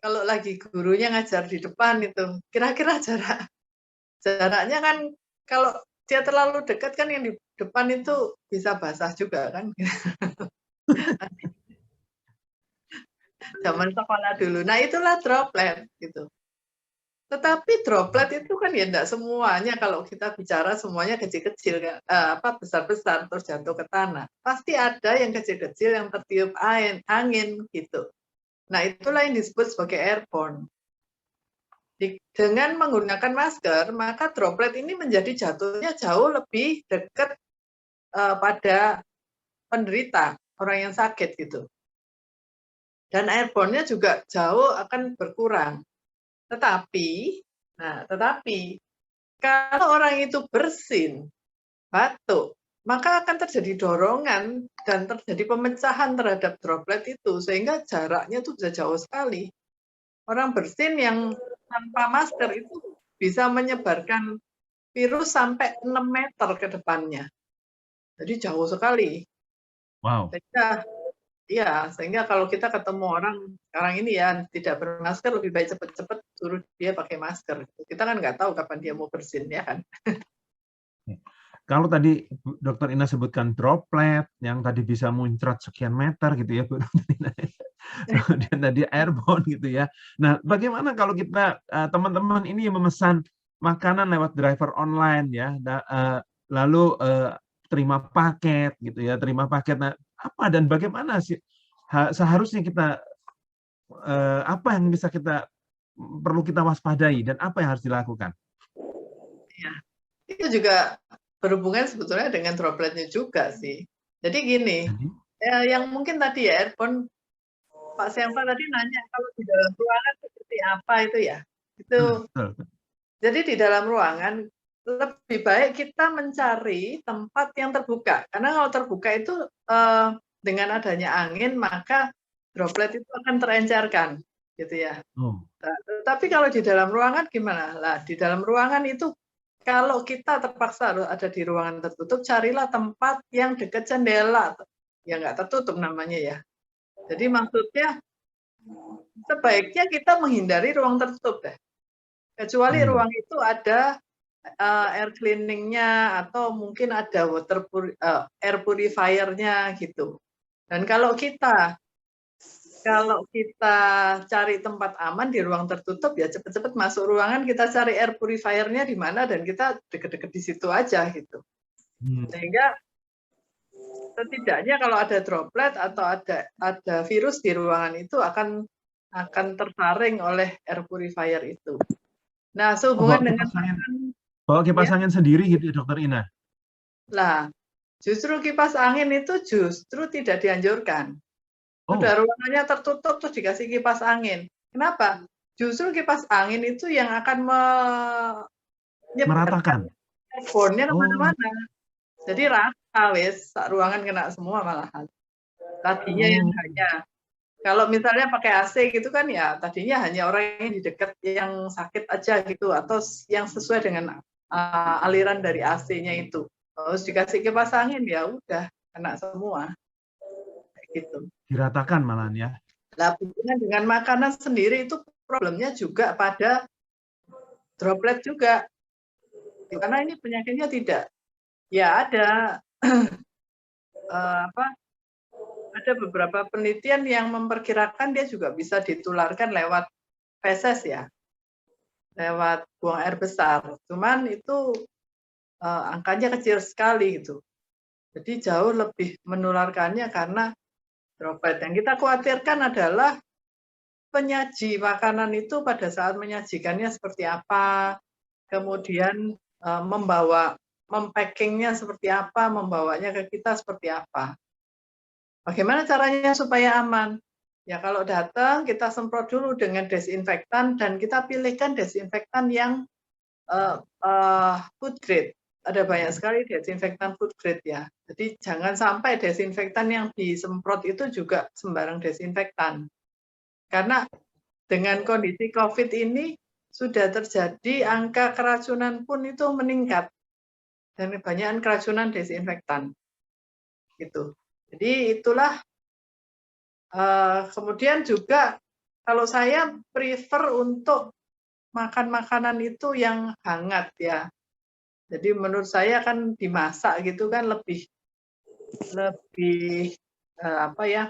kalau lagi gurunya ngajar di depan itu, kira-kira jaraknya kan kalau dia terlalu dekat kan yang di depan itu bisa basah juga kan. Zaman sekolah dulu. Nah, itulah droplet gitu. Tetapi droplet itu kan ya enggak semuanya, kalau kita bicara semuanya kecil-kecil kan, besar-besar terus jatuh ke tanah. Pasti ada yang kecil-kecil yang tertiup angin gitu. Nah, itulah yang disebut sebagai airborne. Dengan menggunakan masker, maka droplet ini menjadi jatuhnya jauh lebih dekat pada penderita, orang yang sakit gitu. Dan airborne-nya juga jauh akan berkurang. Tetapi kalau orang itu bersin, batuk, maka akan terjadi dorongan dan terjadi pemecahan terhadap droplet itu, sehingga jaraknya itu bisa jauh sekali. Orang bersin yang tanpa masker itu bisa menyebarkan virus sampai 6 meter ke depannya. Jadi jauh sekali. Wow. Sehingga kalau kita ketemu orang sekarang ini ya tidak bermasker, lebih baik cepat-cepat suruh dia pakai masker. Kita kan nggak tahu kapan dia mau bersin ya kan. Kalau tadi Dokter Ina sebutkan droplet yang tadi bisa muncrat sekian meter gitu ya, Bu Dokter Ina. Kemudian tadi airborne gitu ya. Nah, bagaimana kalau kita teman-teman ini yang memesan makanan lewat driver online ya, lalu terima paket gitu ya, terima paket. Nah, apa dan bagaimana sih seharusnya kita apa yang bisa kita perlu kita waspadai dan apa yang harus dilakukan? Ya, itu juga berhubungan sebetulnya dengan dropletnya juga sih. Jadi gini, yang mungkin tadi ya airborne, Pak Siampa tadi nanya kalau di dalam ruangan seperti apa itu ya. Jadi di dalam ruangan lebih baik kita mencari tempat yang terbuka. Karena kalau terbuka itu dengan adanya angin maka droplet itu akan terencerkan gitu ya. Tapi kalau di dalam ruangan gimana? Lah di dalam ruangan itu kalau kita terpaksa harus ada di ruangan tertutup, carilah tempat yang dekat jendela, ya nggak tertutup namanya ya. Jadi maksudnya sebaiknya kita menghindari ruang tertutup deh. Kecuali ruang itu ada air cleaning-nya atau mungkin ada air purifier-nya gitu. Dan kalau kita cari tempat aman di ruang tertutup ya cepat-cepat masuk ruangan, kita cari air purifier-nya di mana dan kita deket-deket di situ aja gitu. Sehingga setidaknya kalau ada droplet atau ada virus di ruangan itu akan tersaring oleh air purifier itu. Nah, sehubungan dengan bawa kipas angin sendiri gitu ya, Dokter Ina? Lah, justru kipas angin itu justru tidak dianjurkan. Udah ruangannya tertutup terus dikasih kipas angin. Kenapa? Justru kipas angin itu yang akan meratakan airborne-nya kemana-mana. Jadi rata wes, ruangan kena semua malahan. Tadinya yang hanya kalau misalnya pakai AC gitu kan ya, tadinya hanya orang yang di dekat yang sakit aja gitu atau yang sesuai dengan aliran dari AC-nya itu. Terus dikasih kipas angin ya udah kena semua. Gitu. Diratakan malahan ya. Nah, hubungan dengan makanan sendiri itu problemnya juga pada droplet juga. Karena ini penyakitnya tidak, ya ada ada beberapa penelitian yang memperkirakan dia juga bisa ditularkan lewat feses ya, lewat buang air besar. Cuman itu angkanya kecil sekali gitu. Jadi jauh lebih menularkannya karena droplet. Yang kita khawatirkan adalah penyaji makanan itu pada saat menyajikannya seperti apa, kemudian mempackingnya seperti apa, membawanya ke kita seperti apa. Bagaimana caranya supaya aman? Ya kalau datang kita semprot dulu dengan desinfektan dan kita pilihkan desinfektan yang food grade. Ada banyak sekali desinfektan food grade ya. Jadi jangan sampai desinfektan yang disemprot itu juga sembarang desinfektan. Karena dengan kondisi COVID ini sudah terjadi angka keracunan pun itu meningkat. Dan kebanyakan keracunan desinfektan. Gitu. Jadi itulah kemudian juga kalau saya prefer untuk makan makanan itu yang hangat ya. Jadi menurut saya kan dimasak gitu kan lebih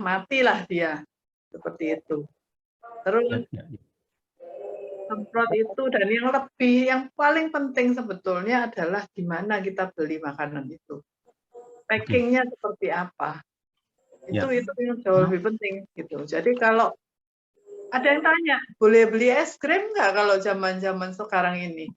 matilah dia seperti itu. Terus semprot itu dan yang paling penting sebetulnya adalah di mana kita beli makanan itu. Packingnya seperti apa. Itu yang jauh lebih penting gitu. Jadi kalau ada yang tanya, boleh beli es krim nggak kalau zaman-zaman sekarang ini?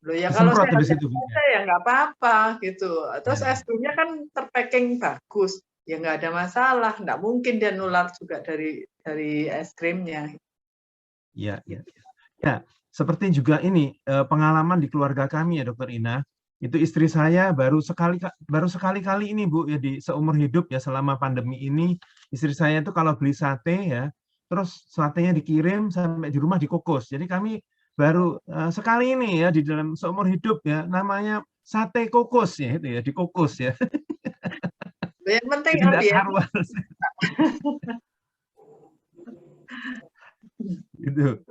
Loh ya kalau saya ya nggak apa-apa gitu. Terus es krimnya kan terpacking bagus, ya nggak ada masalah. Nggak mungkin dia nular juga dari es krimnya. Ya, seperti juga ini pengalaman di keluarga kami ya, Dokter Ina. Itu istri saya baru sekali-kali ini Bu ya di seumur hidup ya selama pandemi ini, istri saya itu kalau beli sate ya, terus satenya dikirim sampai di rumah dikukus. Jadi kami baru sekali ini ya di dalam seumur hidup ya, namanya sate kukus ya, itu ya dikukus ya. Yang penting tidak karuan. Gitu.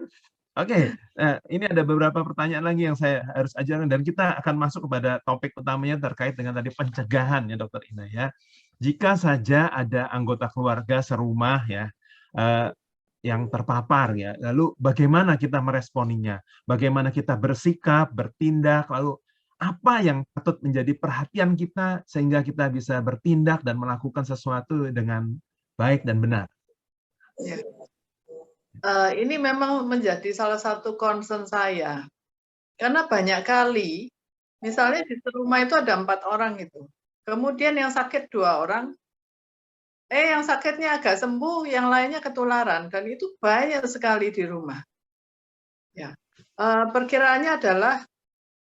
Oke, ini ada beberapa pertanyaan lagi yang saya harus ajarkan dan kita akan masuk kepada topik utamanya terkait dengan tadi pencegahan ya Dokter Ina ya. Jika saja ada anggota keluarga serumah ya yang terpapar ya, lalu bagaimana kita meresponinya? Bagaimana kita bersikap, bertindak, lalu apa yang patut menjadi perhatian kita sehingga kita bisa bertindak dan melakukan sesuatu dengan baik dan benar? Ya. Ini memang menjadi salah satu concern saya. Karena banyak kali, misalnya di rumah itu ada 4 orang itu. Kemudian yang sakit 2 orang, yang sakitnya agak sembuh, yang lainnya ketularan. Dan itu banyak sekali di rumah. Ya. Perkiraannya adalah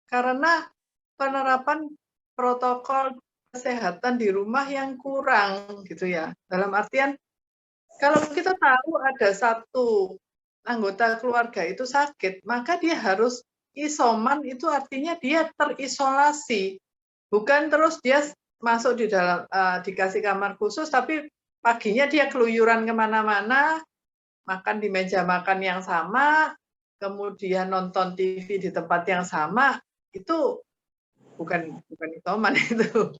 karena penerapan protokol kesehatan di rumah yang kurang gitu ya. Dalam artian kalau kita tahu ada satu anggota keluarga itu sakit, maka dia harus isoman, itu artinya dia terisolasi. Bukan terus dia masuk di dalam dikasih kamar khusus, tapi paginya dia keluyuran kemana-mana, makan di meja makan yang sama, kemudian nonton TV di tempat yang sama, itu bukan isoman itu.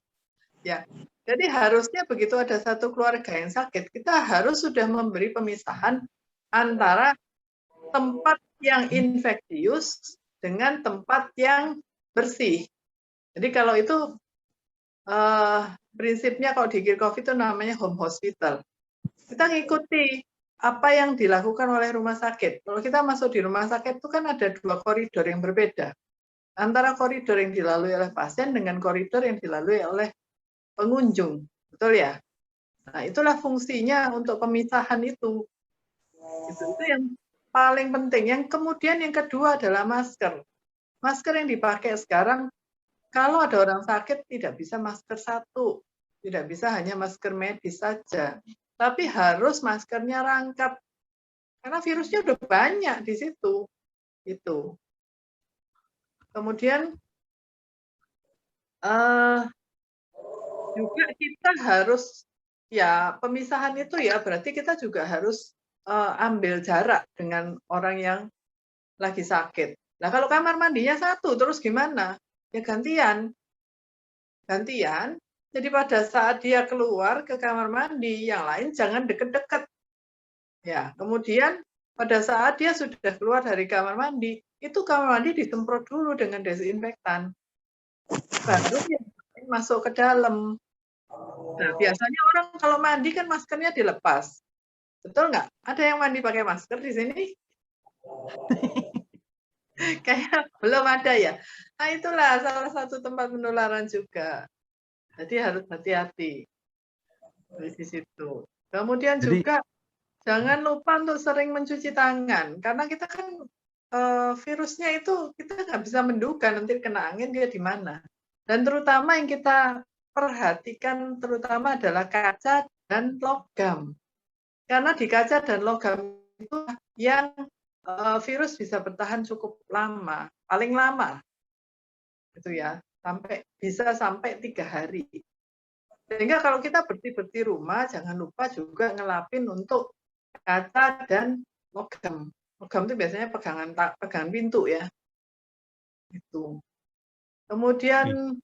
Ya. Jadi harusnya begitu ada satu keluarga yang sakit, kita harus sudah memberi pemisahan antara tempat yang infeksius dengan tempat yang bersih. Jadi kalau itu prinsipnya kalau di COVID itu namanya home hospital. Kita ngikuti apa yang dilakukan oleh rumah sakit. Kalau kita masuk di rumah sakit itu kan ada 2 koridor yang berbeda. Antara koridor yang dilalui oleh pasien dengan koridor yang dilalui oleh pengunjung, betul ya? Nah, itulah fungsinya untuk pemisahan itu. Itu yang paling penting. Yang kemudian yang kedua adalah masker. Masker yang dipakai sekarang, kalau ada orang sakit tidak bisa masker satu, tidak bisa hanya masker medis saja, tapi harus maskernya rangkap. Karena virusnya udah banyak di situ. Itu. Kemudian juga kita harus ya pemisahan itu ya berarti kita juga harus ambil jarak dengan orang yang lagi sakit. Nah kalau kamar mandinya satu terus gimana? ya gantian. Jadi pada saat dia keluar ke kamar mandi, yang lain jangan deket-deket. Ya, kemudian pada saat dia sudah keluar dari kamar mandi, itu kamar mandi disemprot dulu dengan desinfektan. Baru dia masuk ke dalam. Nah, biasanya orang kalau mandi kan maskernya dilepas. Betul nggak? Ada yang mandi pakai masker di sini? Kayak belum ada ya. Nah, itulah salah satu tempat penularan juga. Jadi harus hati-hati di situ. Kemudian juga jangan lupa untuk sering mencuci tangan, karena kita kan virusnya itu kita nggak bisa menduga nanti kena angin dia di mana. Dan terutama yang kita perhatikan terutama adalah kaca dan logam. Karena di kaca dan logam itu yang virus bisa bertahan cukup lama, paling lama, gitu ya, bisa sampai 3 hari. Sehingga kalau kita bersih-bersih rumah, jangan lupa juga ngelapin untuk kaca dan logam. Logam itu biasanya pegangan pintu ya. Itu. Kemudian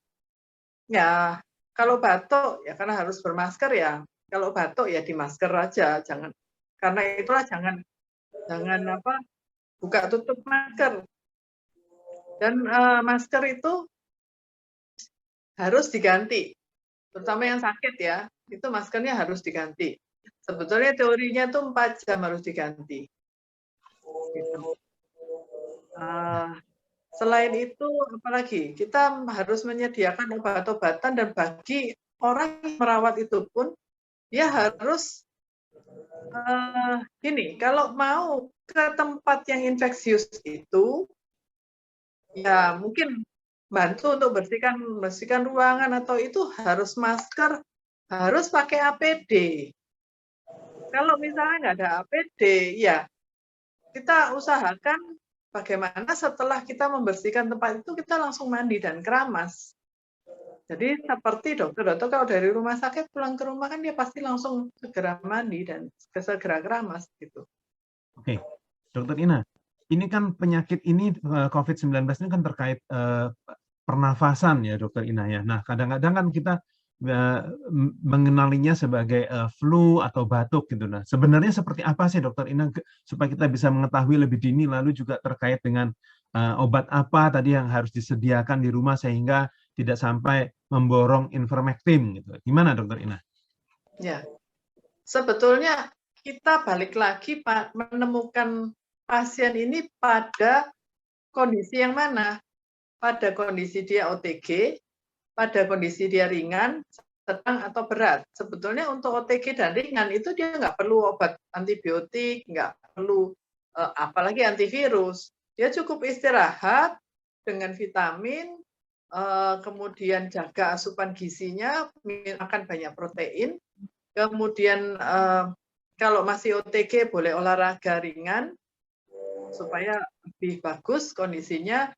ya kalau batuk ya karena harus bermasker ya. Kalau batuk ya di masker aja, jangan. Karena itulah jangan buka tutup masker. Dan masker itu harus diganti. Terutama yang sakit ya, itu maskernya harus diganti. Sebetulnya teorinya itu 4 jam harus diganti. Gitu. Selain itu, apalagi kita harus menyediakan obat-obatan dan bagi orang yang merawat itu pun dia harus gini, kalau mau ke tempat yang infeksius itu, ya mungkin bantu untuk bersihkan ruangan atau itu harus masker, harus pakai APD. Kalau misalnya nggak ada APD, ya kita usahakan bagaimana setelah kita membersihkan tempat itu kita langsung mandi dan keramas. Jadi seperti dokter kalau dari rumah sakit pulang ke rumah kan dia pasti langsung segera mandi dan segera keramas gitu. Oke, Dokter Ina, ini kan penyakit ini COVID-19 ini kan terkait pernafasan ya Dokter Ina ya. Nah kadang-kadang kan kita mengenalinya sebagai flu atau batuk gitu. Nah sebenarnya seperti apa sih Dokter Ina supaya kita bisa mengetahui lebih dini, lalu juga terkait dengan obat apa tadi yang harus disediakan di rumah sehingga tidak sampai memborong ivermectin gitu. Gimana Dokter Ina? Ya, sebetulnya kita balik lagi menemukan pasien ini pada kondisi yang mana? Pada kondisi dia OTG, pada kondisi dia ringan, sedang atau berat. Sebetulnya untuk OTG dan ringan itu dia nggak perlu obat antibiotik, nggak perlu apalagi antivirus. Dia cukup istirahat dengan vitamin, kemudian jaga asupan gizinya, makan banyak protein, kemudian kalau masih OTG boleh olahraga ringan supaya lebih bagus kondisinya.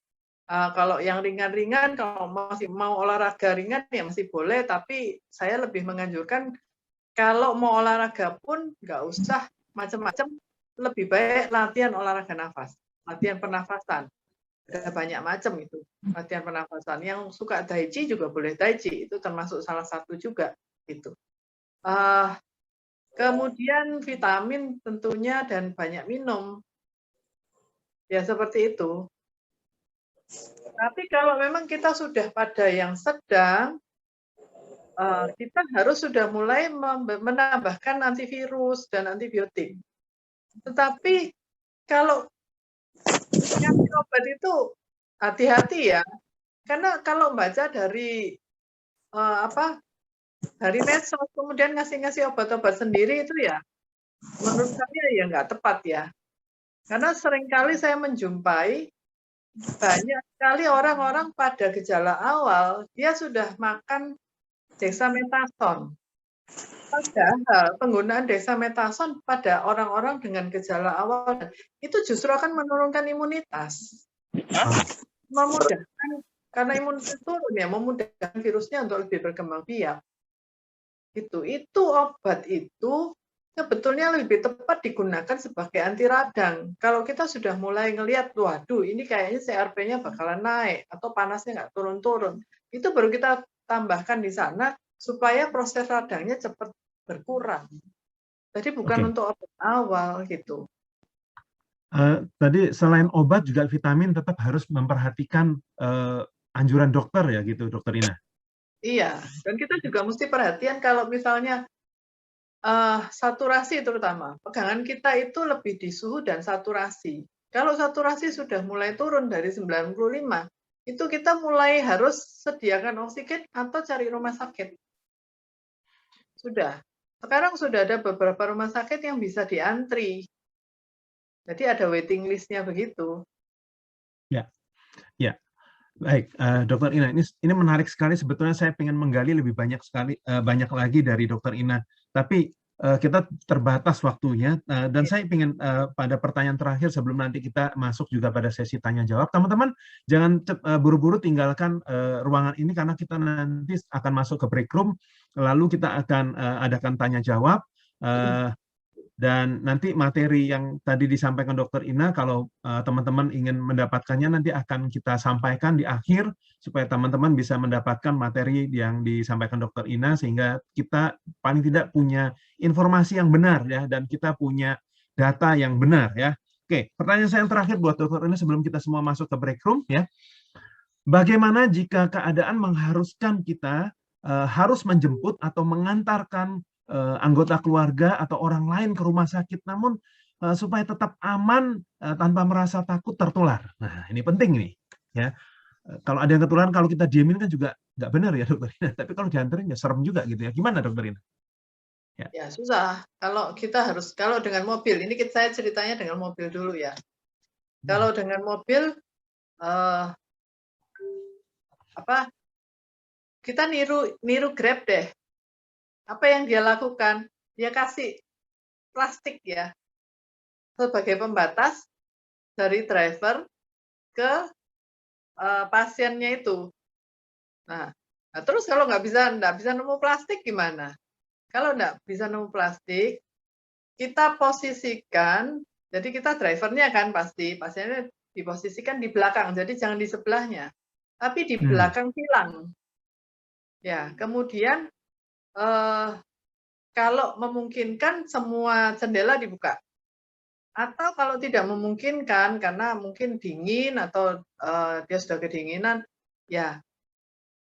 Kalau yang ringan-ringan, kalau masih mau olahraga ringan ya masih boleh, tapi saya lebih menganjurkan kalau mau olahraga pun nggak usah macam-macam, lebih baik latihan olahraga nafas, latihan pernafasan. Ada banyak macam itu latihan pernafasan. Yang suka tai chi juga boleh tai chi, itu termasuk salah satu juga itu. Kemudian vitamin tentunya dan banyak minum. Ya seperti itu. Tapi kalau memang kita sudah pada yang sedang, kita harus sudah mulai menambahkan antivirus dan antibiotik. Tetapi kalau ngasih obat itu hati-hati ya, karena kalau baca dari dari medsos kemudian ngasih obat-obat sendiri itu ya, menurut saya ya nggak tepat ya. Karena seringkali saya menjumpai banyak sekali orang-orang pada gejala awal dia sudah makan dexamethasone. Padahal penggunaan dexamethasone pada orang-orang dengan gejala awal itu justru akan menurunkan imunitas. Memudahkan karena imunitas turun ya, memudahkan virusnya untuk lebih berkembang biak. Itu obat itu sebetulnya lebih tepat digunakan sebagai anti radang. Kalau kita sudah mulai ngelihat, waduh ini kayaknya CRP-nya bakalan naik atau panasnya nggak turun-turun, itu baru kita tambahkan di sana supaya proses radangnya cepat berkurang. Jadi bukan untuk obat awal gitu. Tadi selain obat juga vitamin tetap harus memperhatikan anjuran dokter ya gitu, Dokter Ina. Iya, dan kita juga mesti perhatian kalau misalnya saturasi terutama, pegangan kita itu lebih di suhu dan saturasi. Kalau saturasi sudah mulai turun dari 95, itu kita mulai harus sediakan oksigen atau cari rumah sakit. Sudah. Sekarang sudah ada beberapa rumah sakit yang bisa diantri. Jadi ada waiting list-nya begitu. Ya, ya. Baik, Dokter Ina, ini menarik sekali. Sebetulnya saya ingin menggali lebih banyak lagi dari Dokter Ina. Tapi kita terbatas waktunya, dan saya ingin pada pertanyaan terakhir sebelum nanti kita masuk juga pada sesi tanya jawab. Teman-teman jangan buru-buru tinggalkan ruangan ini karena kita nanti akan masuk ke break room, lalu kita akan adakan tanya jawab. Dan nanti materi yang tadi disampaikan Dokter Ina, kalau teman-teman ingin mendapatkannya nanti akan kita sampaikan di akhir supaya teman-teman bisa mendapatkan materi yang disampaikan Dokter Ina sehingga kita paling tidak punya informasi yang benar ya, dan kita punya data yang benar ya. Oke, pertanyaan saya yang terakhir buat Dokter Ina sebelum kita semua masuk ke break room ya. Bagaimana jika keadaan mengharuskan kita harus menjemput atau mengantarkan anggota keluarga atau orang lain ke rumah sakit, namun supaya tetap aman tanpa merasa takut tertular. Nah, ini penting nih, ya. Kalau ada yang ketularan, kalau kita diemin kan juga nggak benar ya, Dokter Ina. Tapi kalau dianterin ya serem juga gitu ya. Gimana, Dokter Ina? Ya susah. Kalau dengan mobil, ini saya ceritanya dengan mobil dulu ya. Kalau dengan mobil, kita niru Grab deh. Apa yang dia lakukan? Dia kasih plastik ya sebagai pembatas dari driver ke pasiennya itu. Nah, terus kalau nggak bisa nemu plastik gimana? Kalau nggak bisa nemu plastik, kita posisikan. Jadi kita drivernya kan pasti pasiennya diposisikan di belakang. Jadi jangan di sebelahnya, tapi di belakang tilang. Ya, kemudian kalau memungkinkan semua jendela dibuka. Atau kalau tidak memungkinkan karena mungkin dingin atau dia sudah kedinginan, ya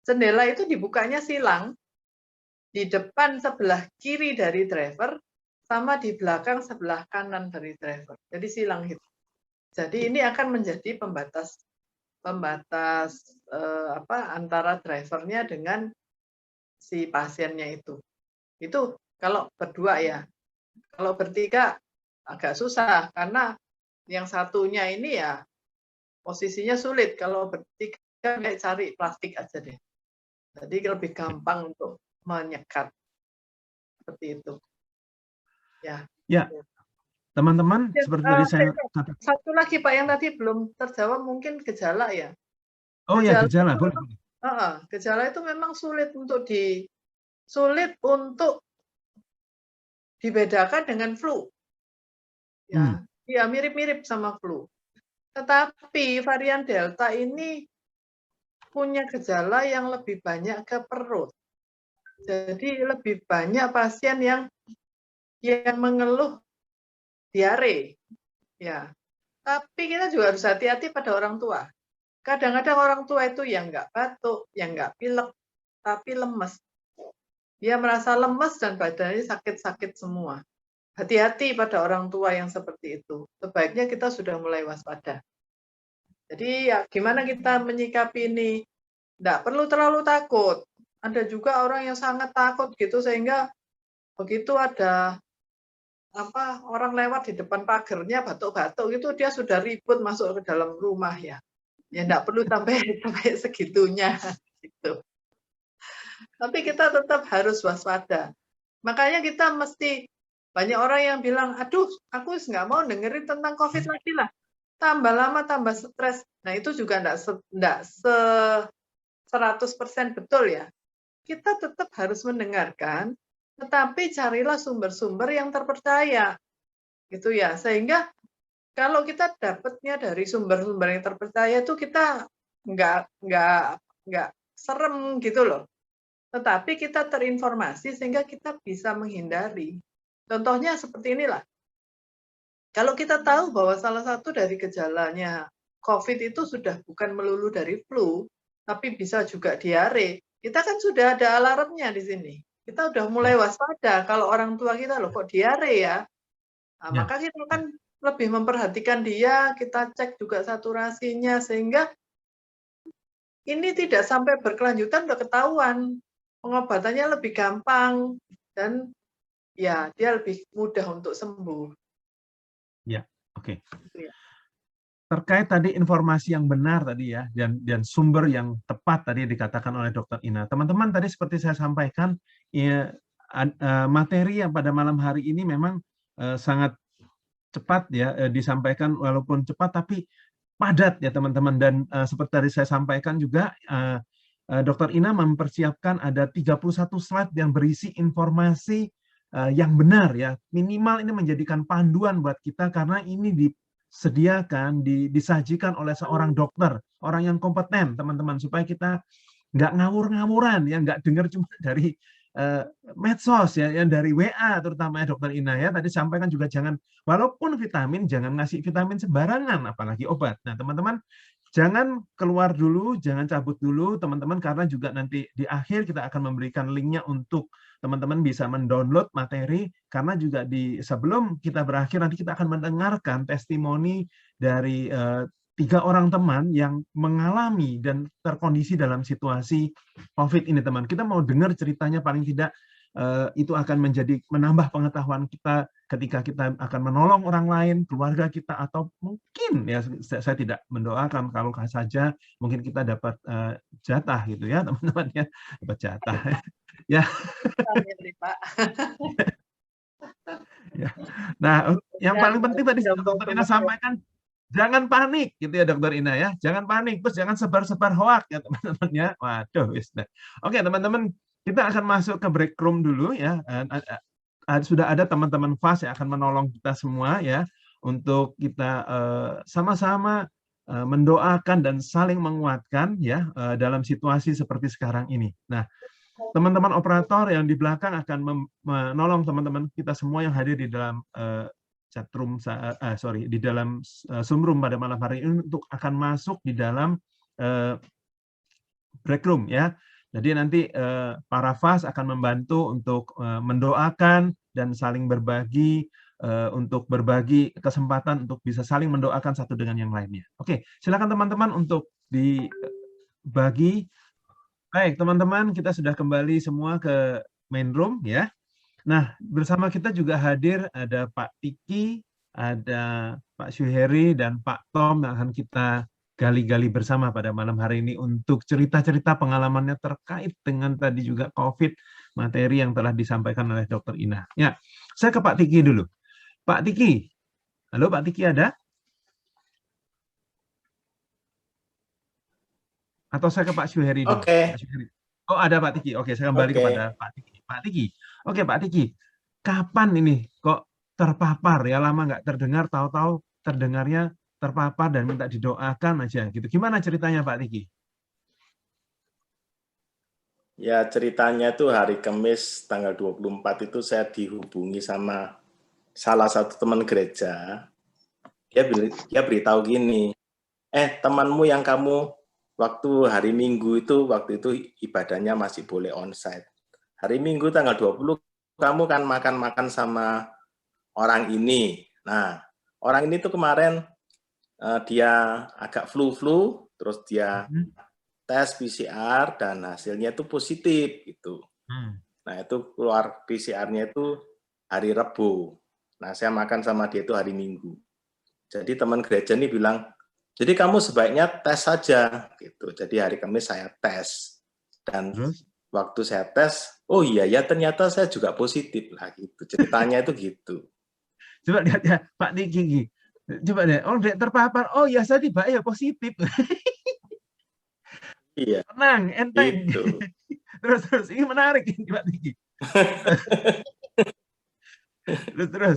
jendela itu dibukanya silang di depan sebelah kiri dari driver sama di belakang sebelah kanan dari driver. Jadi silang itu. Jadi ini akan menjadi pembatas antara drivernya dengan si pasiennya itu. Itu kalau berdua ya. Kalau bertiga agak susah karena yang satunya ini ya posisinya sulit. Kalau bertiga kayak cari plastik aja deh. Jadi lebih gampang untuk menyekat. Seperti itu. Ya. Ya. Teman-teman, seperti tadi saya katakan. Satu lagi Pak yang tadi belum terjawab mungkin gejala ya. Oh ya, gejala boleh. Gejala itu memang sulit untuk dibedakan dengan flu. Ya, ya mirip-mirip sama flu. Tetapi varian Delta ini punya gejala yang lebih banyak ke perut. Jadi lebih banyak pasien yang mengeluh diare. Ya. Tapi kita juga harus hati-hati pada orang tua. Kadang-kadang orang tua itu yang nggak batuk, yang nggak pilek, tapi lemes. Dia merasa lemes dan badannya sakit-sakit semua. Hati-hati pada orang tua yang seperti itu. Sebaiknya kita sudah mulai waspada. Jadi ya gimana kita menyikapi ini? Nggak perlu terlalu takut. Ada juga orang yang sangat takut gitu sehingga begitu ada orang lewat di depan pagarnya batuk-batuk gitu dia sudah ribut masuk ke dalam rumah ya. Ya enggak perlu sampai segitunya gitu. Tapi kita tetap harus waspada. Makanya kita mesti banyak orang yang bilang, aduh, aku nggak mau dengerin tentang COVID lagi lah. Tambah lama tambah stres. Nah itu juga enggak 100% betul ya. Kita tetap harus mendengarkan, tetapi carilah sumber-sumber yang terpercaya, gitu ya. Sehingga kalau kita dapatnya dari sumber-sumber yang terpercaya itu kita nggak serem gitu loh. Tetapi kita terinformasi sehingga kita bisa menghindari. Contohnya seperti inilah. Kalau kita tahu bahwa salah satu dari gejalanya COVID itu sudah bukan melulu dari flu, tapi bisa juga diare, kita kan sudah ada alarmnya di sini. Kita udah mulai waspada kalau orang tua kita loh kok diare ya. Nah, maka kita kan lebih memperhatikan dia, kita cek juga saturasinya sehingga ini tidak sampai berkelanjutan udah ketahuan. Pengobatannya lebih gampang dan ya dia lebih mudah untuk sembuh. Ya, oke. Ya. Terkait tadi informasi yang benar tadi ya, dan sumber yang tepat tadi dikatakan oleh Dr. Ina. Teman-teman tadi seperti saya sampaikan, ya, materi yang pada malam hari ini memang sangat cepat ya disampaikan, walaupun cepat tapi padat ya teman-teman. Dan seperti tadi saya sampaikan juga, Dr. Ina mempersiapkan ada 31 slide yang berisi informasi yang benar ya, minimal ini menjadikan panduan buat kita karena ini disediakan, disajikan oleh seorang dokter, orang yang kompeten teman-teman, supaya kita nggak ngawur-ngawuran ya, nggak dengar cuma dari medsos ya, yang dari WA terutama ya Dokter Ina ya tadi sampaikan juga, jangan, walaupun vitamin jangan ngasih vitamin sembarangan apalagi obat. Nah teman-teman jangan keluar dulu, jangan cabut dulu teman-teman, karena juga nanti di akhir kita akan memberikan linknya untuk teman-teman bisa mendownload materi, karena juga di sebelum kita berakhir nanti kita akan mendengarkan testimoni dari 3 orang teman yang mengalami dan terkondisi dalam situasi COVID ini teman. Kita mau dengar ceritanya, paling tidak itu akan menambah pengetahuan kita ketika kita akan menolong orang lain, keluarga kita, atau mungkin ya saya tidak mendoakan kalau saja mungkin kita dapat jatah gitu ya teman-teman ya, dapat jatah ya. Ya. Nah, yang paling penting tadi Dokter Ina sampaikan, jangan panik gitu ya Dokter Ina ya, jangan panik, terus jangan sebar-sebar hoak ya teman-teman ya. Waduh, oke teman-teman, kita akan masuk ke break room dulu ya. Sudah ada teman-teman FAS yang akan menolong kita semua ya, untuk kita sama-sama mendoakan dan saling menguatkan ya dalam situasi seperti sekarang ini. Nah, teman-teman operator yang di belakang akan menolong teman-teman kita semua yang hadir di dalam chat room, di dalam Zoom room pada malam hari ini, untuk akan masuk di dalam break room ya. Jadi nanti para FAS akan membantu untuk mendoakan dan saling berbagi, untuk berbagi kesempatan untuk bisa saling mendoakan satu dengan yang lainnya. Oke, silakan teman-teman untuk dibagi. Baik, teman-teman, kita sudah kembali semua ke main room ya. Nah, bersama kita juga hadir ada Pak Tiki, ada Pak Syuheri, dan Pak Tom yang akan kita gali-gali bersama pada malam hari ini untuk cerita-cerita pengalamannya terkait dengan tadi juga COVID, materi yang telah disampaikan oleh Dr. Ina. Ya, saya ke Pak Tiki dulu. Pak Tiki, halo Pak Tiki, ada? Atau saya ke Pak Syuheri dulu? Oke. Oh, ada Pak Tiki. Oke, saya kembali kepada Pak Tiki. Pak Tiki. Oke, Pak Tiki. Kapan ini kok terpapar ya, lama nggak terdengar, tahu-tahu terdengarnya terpapar dan minta didoakan aja gitu. Gimana ceritanya Pak Tiki? Ya, ceritanya tuh hari Kamis tanggal 24 itu saya dihubungi sama salah satu teman gereja. Dia beritahu gini, temanmu yang kamu waktu hari Minggu itu, waktu itu ibadahnya masih boleh onsite. Hari Minggu tanggal 20 kamu kan makan-makan sama orang ini. Nah, orang ini tuh kemarin dia agak flu-flu, terus dia tes PCR dan hasilnya itu positif gitu. Nah, itu keluar PCR-nya itu hari Rabu. Nah, saya makan sama dia itu hari Minggu. Jadi teman gereja ini bilang, jadi kamu sebaiknya tes saja gitu. Jadi hari Kamis saya tes. Dan waktu saya tes, oh iya ya ternyata saya juga positif lah gitu. Ceritanya itu gitu. Coba lihat ya Pak Tiki. Coba deh, oh dia terpapar. Oh ya saya tiba ya positif. Iya. Tenang, enteng. Gitu. Terus ini menarik ini Pak Tiki.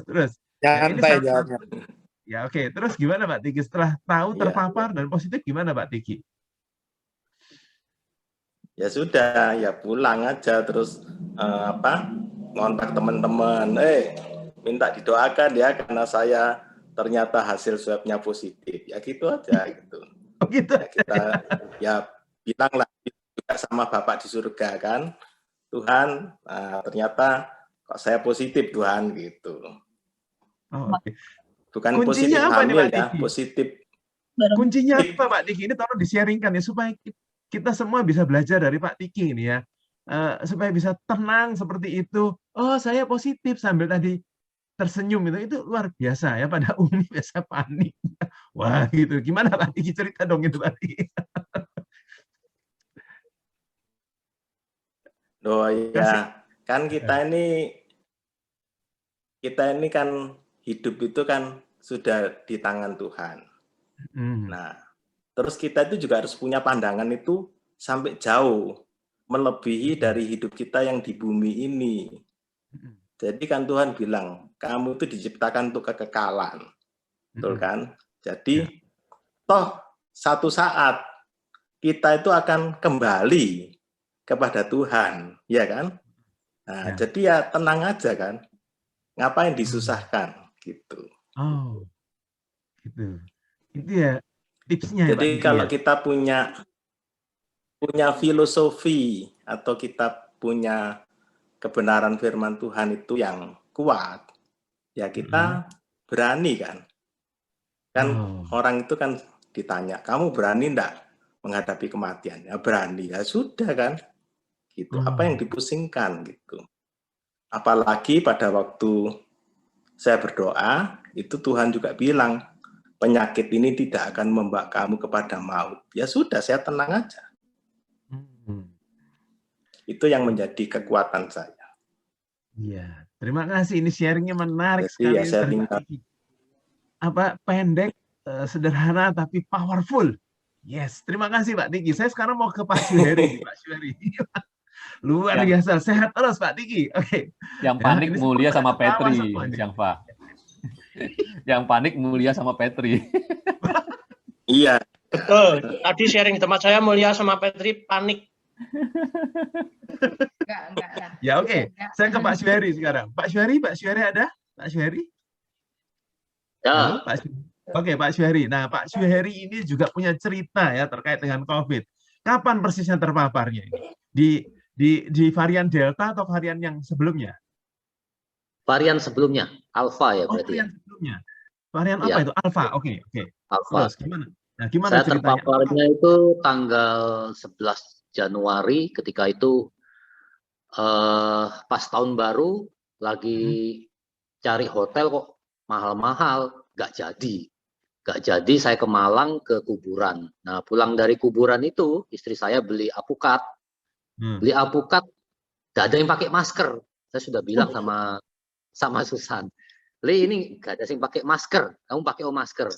Terus. Ya, ini Nyantai salah jawabnya. satu. Ya oke, terus gimana Pak Tiki? Setelah tahu Iya. terpapar dan positif gimana Pak Tiki? Ya sudah, ya pulang aja terus ngontak teman-teman, minta didoakan ya karena saya ternyata hasil swabnya positif. Ya gitu aja gitu. Oh gitu. Ya, kita ya bilanglah juga sama Bapak di surga kan. Tuhan, ternyata kok saya positif Tuhan gitu. Oh, oke. Bukan positif Kuncinya apa nih hamil Pak ya, Tiki? positif. Kuncinya apa Pak Tiki? Ini tolong di-sharingkan ya supaya kita semua bisa belajar dari Pak Tiki ini ya. Supaya bisa tenang seperti itu. Oh, saya positif sambil tadi tersenyum itu luar biasa ya. Pada umumnya biasa panik. Wah, gitu. Gimana Pak Tiki, cerita dong itu Pak Tiki. Oh iya, kan kita ini kan hidup itu kan sudah di tangan Tuhan. Nah, terus kita itu juga harus punya pandangan itu sampai jauh, melebihi dari hidup kita yang di bumi ini. Jadi kan Tuhan bilang, kamu itu diciptakan untuk kekekalan. Betul kan? Jadi, toh satu saat kita itu akan kembali kepada Tuhan, ya kan? Nah, jadi ya tenang aja kan. Ngapain disusahkan gitu. Oh. Gitu. Itu ya tipsnya ya Pak Jadi Tiki kalau ya. kita punya filosofi atau kita punya kebenaran firman Tuhan itu yang kuat, ya kita berani kan. Kan orang itu kan ditanya, kamu berani enggak menghadapi kematian? Ya berani, ya sudah kan. Gitu. Apa yang dipusingkan gitu. Apalagi pada waktu saya berdoa, itu Tuhan juga bilang, penyakit ini tidak akan membawa kamu kepada maut. Ya sudah, saya tenang aja. Itu yang menjadi kekuatan saya. Iya, terima kasih. Ini sharingnya menarik Jadi sekali ya saya dari Pak tinggal. Tiki. Pendek, sederhana, tapi powerful. Yes, terima kasih Pak Tiki. Saya sekarang mau ke Pak Syuheri. Pak Syuheri. Luar biasa, sehat terus Pak Tiki. Oke. Yang panik ini Mulia sama ketawa Petri, semuanya. Siang Pak. Yang panik Mulia sama Petri. Iya. Betul. Tadi sharing tempat saya Mulia sama Petri panik. Enggak lah. Ya oke, saya ke Pak Syuheri sekarang. Pak Syuheri ada? Pak Syuheri? Ya. Halo, Pak Syuheri. Oke, Pak Syuheri. Nah, Pak Syuheri ini juga punya cerita ya terkait dengan COVID. Kapan persisnya terpaparnya ini? Di varian Delta atau varian yang sebelumnya? Varian sebelumnya, Alpha ya berarti. Varian sebelumnya. Varian Ya. apa itu? Alpha. Oke. Alpha. Terus gimana? Nah, gimana Saya ceritanya? terpaparnya itu tanggal 11 Januari ketika itu pas tahun baru lagi cari hotel kok mahal-mahal, nggak jadi saya ke Malang ke kuburan. Nah pulang dari kuburan itu istri saya beli alpukat, nggak ada yang pakai masker. Saya sudah bilang sama Susan, Li ini nggak ada yang pakai masker, kamu pakai masker.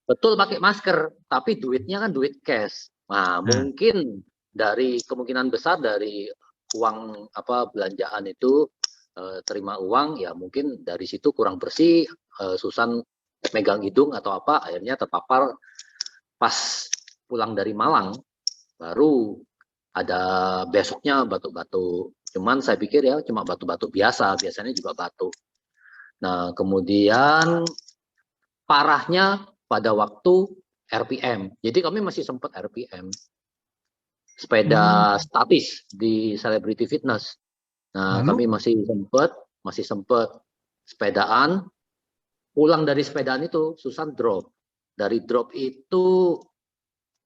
Betul pakai masker, tapi duitnya kan duit cash. Nah mungkin dari kemungkinan besar dari uang belanjaan itu terima uang ya mungkin dari situ kurang bersih, Susan megang hidung atau apa akhirnya terpapar pas pulang dari Malang, baru ada besoknya batuk-batuk, cuman saya pikir ya cuma batuk-batuk biasanya juga batuk. Nah kemudian parahnya pada waktu RPM, jadi kami masih sempat RPM sepeda statis di Celebrity Fitness. Nah kami masih sempat sepedaan. Pulang dari sepedaan itu Susan drop. Dari drop itu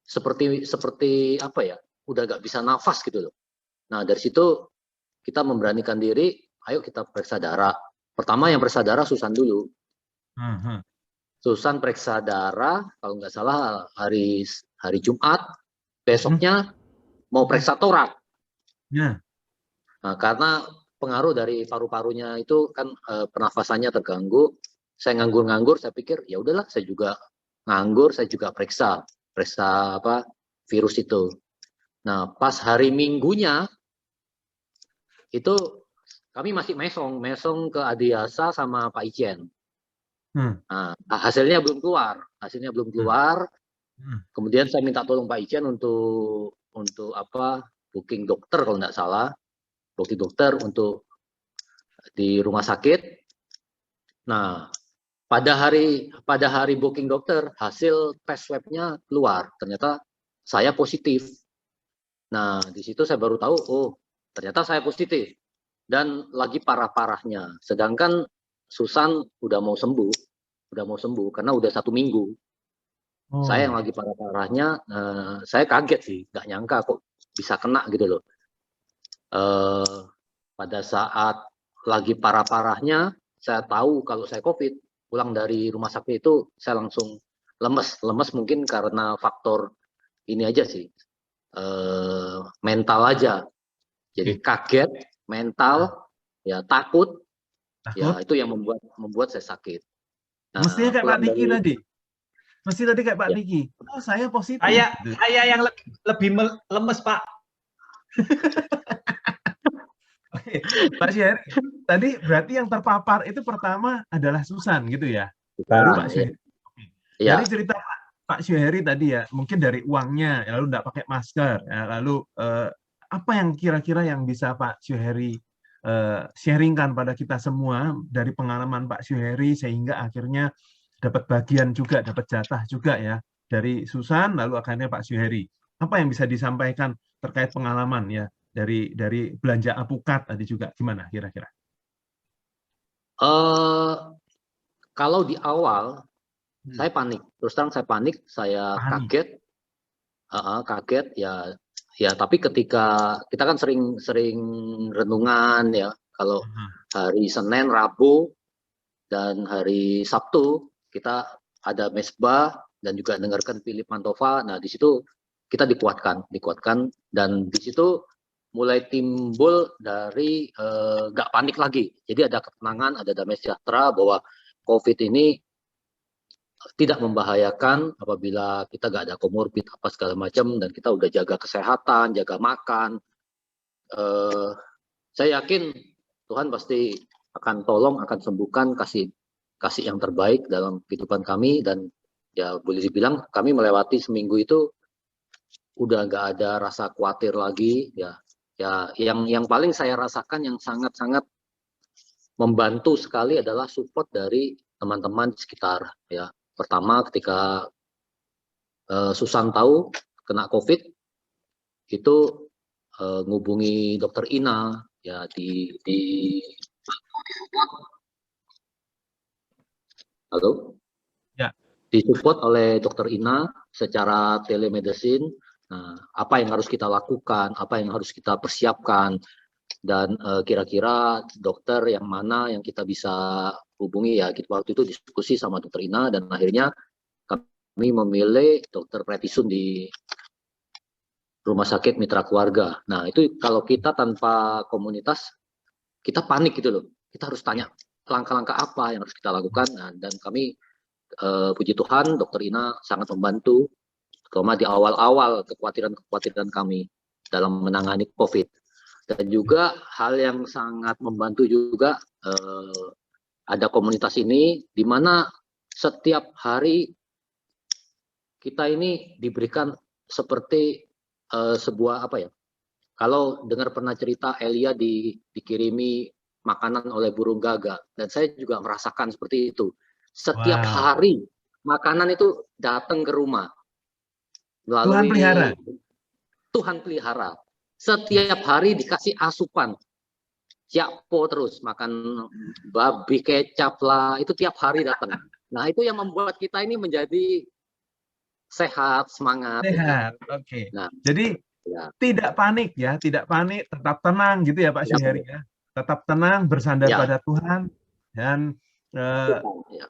seperti apa ya? Udah gak bisa nafas gitu loh. Nah dari situ kita memberanikan diri, ayo kita periksa darah. Pertama yang periksa darah Susan dulu. Susan periksa darah kalau nggak salah hari Jumat. Besoknya mau periksa torak. Nah karena pengaruh dari paru-parunya itu kan pernafasannya terganggu. Saya nganggur-nganggur, saya pikir ya udahlah, saya juga nganggur, saya juga periksa virus itu. Nah, pas hari Minggunya itu kami masih mesong ke Adiasa sama Pak Ijen. Nah, hasilnya belum keluar. Kemudian saya minta tolong Pak Ijen untuk booking dokter kalau nggak salah, booking dokter untuk di rumah sakit. Nah, pada hari booking dokter, hasil tes swab-nya keluar. Ternyata saya positif. Nah, di situ saya baru tahu, oh ternyata saya positif dan lagi parah-parahnya. Sedangkan Susan udah mau sembuh karena udah 1 minggu. Saya yang lagi parah-parahnya, saya kaget sih, nggak nyangka kok bisa kena gitu loh. Pada saat lagi parah-parahnya, saya tahu kalau saya COVID, pulang dari rumah sakit itu saya langsung lemes mungkin karena faktor ini aja sih, mental aja. Jadi kaget, mental, ya takut, ya itu yang membuat saya sakit. Nah, Mestinya kayak Pak Diki tadi. Mesti tadi kayak Pak Diki. Oh, saya positif. Saya yang lebih lemes, Pak. Oke, Pak Syahri, tadi berarti yang terpapar itu pertama adalah Susan gitu ya? Baru Pak Syahri. Dari cerita Pak Syahri tadi ya, mungkin dari uangnya, lalu nggak pakai masker, ya, lalu apa yang kira-kira yang bisa Pak Syahri sharingkan pada kita semua dari pengalaman Pak Syahri sehingga akhirnya dapat bagian juga, dapat jatah juga ya dari Susan, lalu akhirnya Pak Syahri. Apa yang bisa disampaikan terkait pengalaman ya dari belanja apukat tadi juga, gimana kira-kira? Kalau di awal saya panik, terus terang saya panik, saya kaget, ya. Tapi ketika kita kan sering renungan ya, kalau hari Senin, Rabu, dan hari Sabtu kita ada mesbah dan juga dengarkan Philip Mantova. Nah, di situ kita dikuatkan, dan di situ mulai timbul dari nggak panik lagi. Jadi ada ketenangan, ada damai sejahtera bahwa COVID ini tidak membahayakan apabila kita nggak ada komorbid apa segala macam, dan kita udah jaga kesehatan, jaga makan. Saya yakin Tuhan pasti akan tolong, akan sembuhkan, kasih yang terbaik dalam kehidupan kami. Dan ya boleh dibilang kami melewati seminggu itu udah nggak ada rasa khawatir lagi ya. Yang paling saya rasakan yang sangat-sangat membantu sekali adalah support dari teman-teman di sekitar ya. Pertama ketika Susan tahu kena COVID itu ngubungi Dokter Ina ya di halo? Ya. Disupport oleh Dokter Ina secara telemedicine. Nah, apa yang harus kita lakukan, apa yang harus kita persiapkan, dan kira-kira dokter yang mana yang kita bisa hubungi ya. Kita waktu itu diskusi sama Dokter Ina dan akhirnya kami memilih Dokter Pretisun di Rumah Sakit Mitra Keluarga. Nah, itu kalau kita tanpa komunitas, kita panik gitu loh. Kita harus tanya langkah-langkah apa yang harus kita lakukan. Nah, dan kami puji Tuhan, Dokter Ina sangat membantu, terutama di awal-awal kekhawatiran kami dalam menangani COVID. Dan juga hal yang sangat membantu juga ada komunitas ini, di mana setiap hari kita ini diberikan seperti sebuah apa ya? Kalau dengar pernah cerita Elia dikirimi makanan oleh burung gagak, dan saya juga merasakan seperti itu. Setiap hari makanan itu datang ke rumah. Melalui Tuhan pelihara. Setiap hari dikasih asupan. Siapo terus makan babi kecap lah, itu tiap hari datang. Nah, itu yang membuat kita ini menjadi sehat, semangat. Sehat, oke. Nah, jadi tidak panik ya, tidak panik, tetap tenang gitu ya Pak Syahri ya. Tetap tenang, bersandar pada Tuhan, dan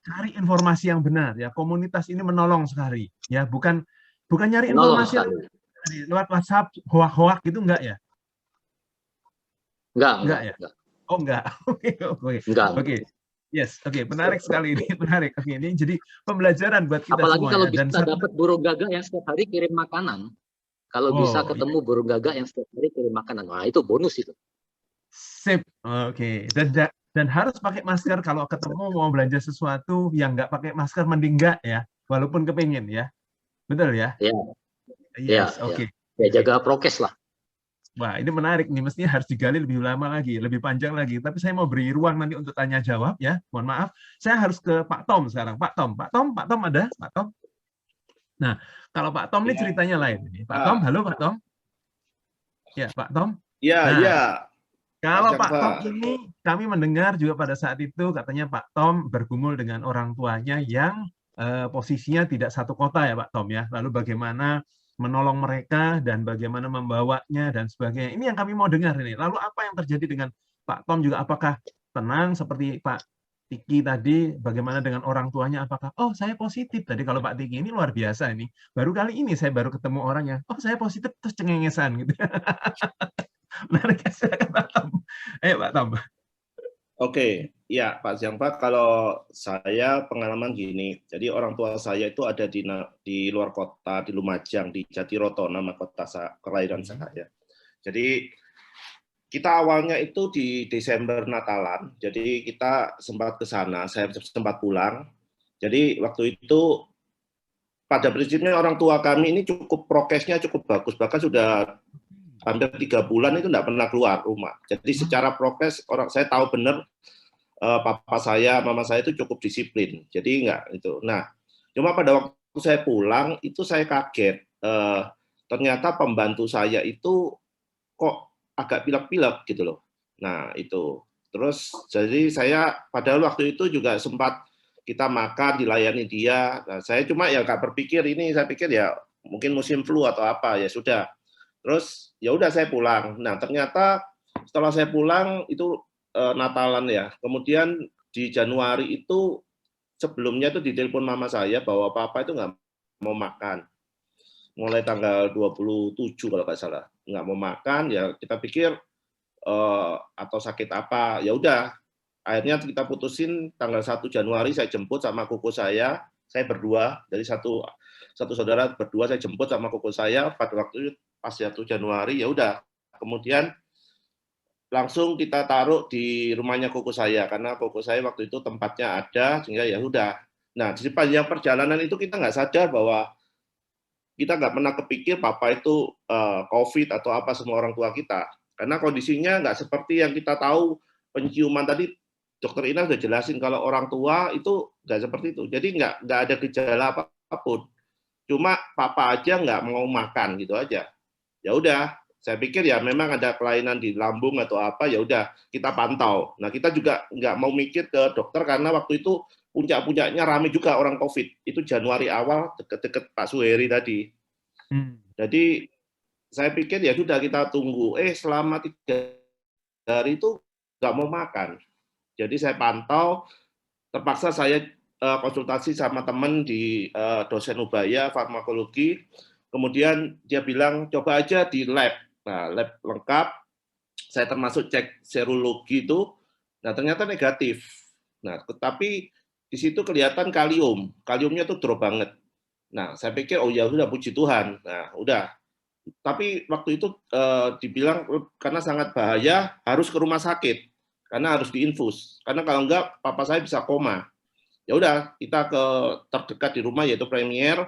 cari informasi yang benar ya. Komunitas ini menolong sekali ya, bukan nyari informasi lewat WhatsApp hoak-hoak gitu enggak ya? Enggak ya? Oh enggak. Oke. Yes, oke, menarik sekali ini, menarik. Oke, ini jadi pembelajaran buat kita apalagi semua. Kalau ya. bisa dapat burung gagak yang setiap hari kirim makanan. Kalau bisa ketemu burung gagak yang setiap hari kirim makanan, wah itu bonus itu. Sip. Oke. Dan harus pakai masker kalau ketemu mau belanja sesuatu yang nggak pakai masker mending nggak ya, walaupun kepingin ya. Betul ya? Ya, ya, Yes, oke. ya jaga prokes lah. Wah, ini menarik nih. Mestinya harus digali lebih lama lagi, lebih panjang lagi. Tapi saya mau beri ruang nanti untuk tanya jawab ya. Mohon maaf. Saya harus ke Pak Tom sekarang. Pak Tom ada? Pak Tom? Nah, kalau Pak Tom ini ceritanya lain. Pak Tom, halo Pak Tom. Ya, Pak Tom. Nah, kalau Pak Tom ini kami mendengar juga pada saat itu katanya Pak Tom bergumul dengan orang tuanya yang posisinya tidak satu kota ya Pak Tom ya. Lalu bagaimana menolong mereka dan bagaimana membawanya dan sebagainya. Ini yang kami mau dengar ini. Lalu apa yang terjadi dengan Pak Tom juga? Apakah tenang seperti Pak Tiki tadi? Bagaimana dengan orang tuanya? Apakah oh saya positif tadi? Kalau Pak Tiki ini luar biasa ini. Baru kali ini saya baru ketemu orang yang oh saya positif terus cengengesan gitu. Menarik ya Pak Tom. Ayo Pak Tom. Oke, ya Pak Siangpa, kalau saya pengalaman gini, jadi orang tua saya itu ada di luar kota, di Lumajang, di Jatiroto, nama kota kelahiran saya. Jadi kita awalnya itu di Desember Natalan, jadi kita sempat ke sana, saya sempat pulang. Jadi waktu itu pada prinsipnya orang tua kami ini cukup prokesnya cukup bagus, bahkan sudah hampir 3 bulan itu tidak pernah keluar rumah. Jadi secara prokes saya tahu benar papa saya, mama saya itu cukup disiplin. Jadi enggak itu. Nah, cuma pada waktu saya pulang itu saya kaget. Ternyata pembantu saya itu kok agak pilek-pilek gitu loh. Nah, itu. Terus jadi saya padahal waktu itu juga sempat kita makan dilayani dia. Nah, saya cuma ya nggak berpikir ini, saya pikir ya mungkin musim flu atau apa, ya sudah. Terus ya udah saya pulang. Nah, ternyata setelah saya pulang itu Natalan ya. Kemudian di Januari itu sebelumnya itu ditelepon mama saya bahwa papa itu nggak mau makan. Mulai tanggal 27 kalau nggak salah. Nggak mau makan, ya kita pikir atau sakit apa. Ya udah, akhirnya kita putusin tanggal 1 Januari saya jemput sama kuku saya berdua, dari satu saudara berdua saya jemput sama kuku saya pada waktu pas 1 Januari, ya udah. Kemudian langsung kita taruh di rumahnya kuku saya karena kuku saya waktu itu tempatnya ada, sehingga ya udah. Nah, di sepanjang perjalanan itu kita nggak sadar bahwa kita nggak pernah kepikir papa itu COVID atau apa semua orang tua kita, karena kondisinya nggak seperti yang kita tahu. Penciuman tadi Dokter Ina sudah jelasin kalau orang tua itu nggak seperti itu, jadi nggak ada gejala apapun. Cuma papa aja nggak mau makan gitu aja. Ya udah, saya pikir ya memang ada kelainan di lambung atau apa, ya udah kita pantau. Nah, kita juga nggak mau mikir ke dokter karena waktu itu puncak-puncaknya ramai juga orang COVID. Itu Januari awal deket-deket Pak Suheri tadi. Jadi saya pikir ya sudah kita tunggu. Selama 3 hari itu nggak mau makan. Jadi saya pantau, terpaksa saya konsultasi sama teman di dosen Ubaya farmakologi. Kemudian dia bilang coba aja di lab. Nah, lab lengkap. Saya termasuk cek serologi itu. Nah, ternyata negatif. Nah, tetapi di situ kelihatan kalium. Kaliumnya tuh drop banget. Nah, saya pikir oh ya sudah, puji Tuhan. Nah, udah. Tapi waktu itu dibilang karena sangat bahaya harus ke rumah sakit karena harus diinfus. Karena kalau enggak papa saya bisa koma. Ya udah, kita ke terdekat di rumah yaitu Premier.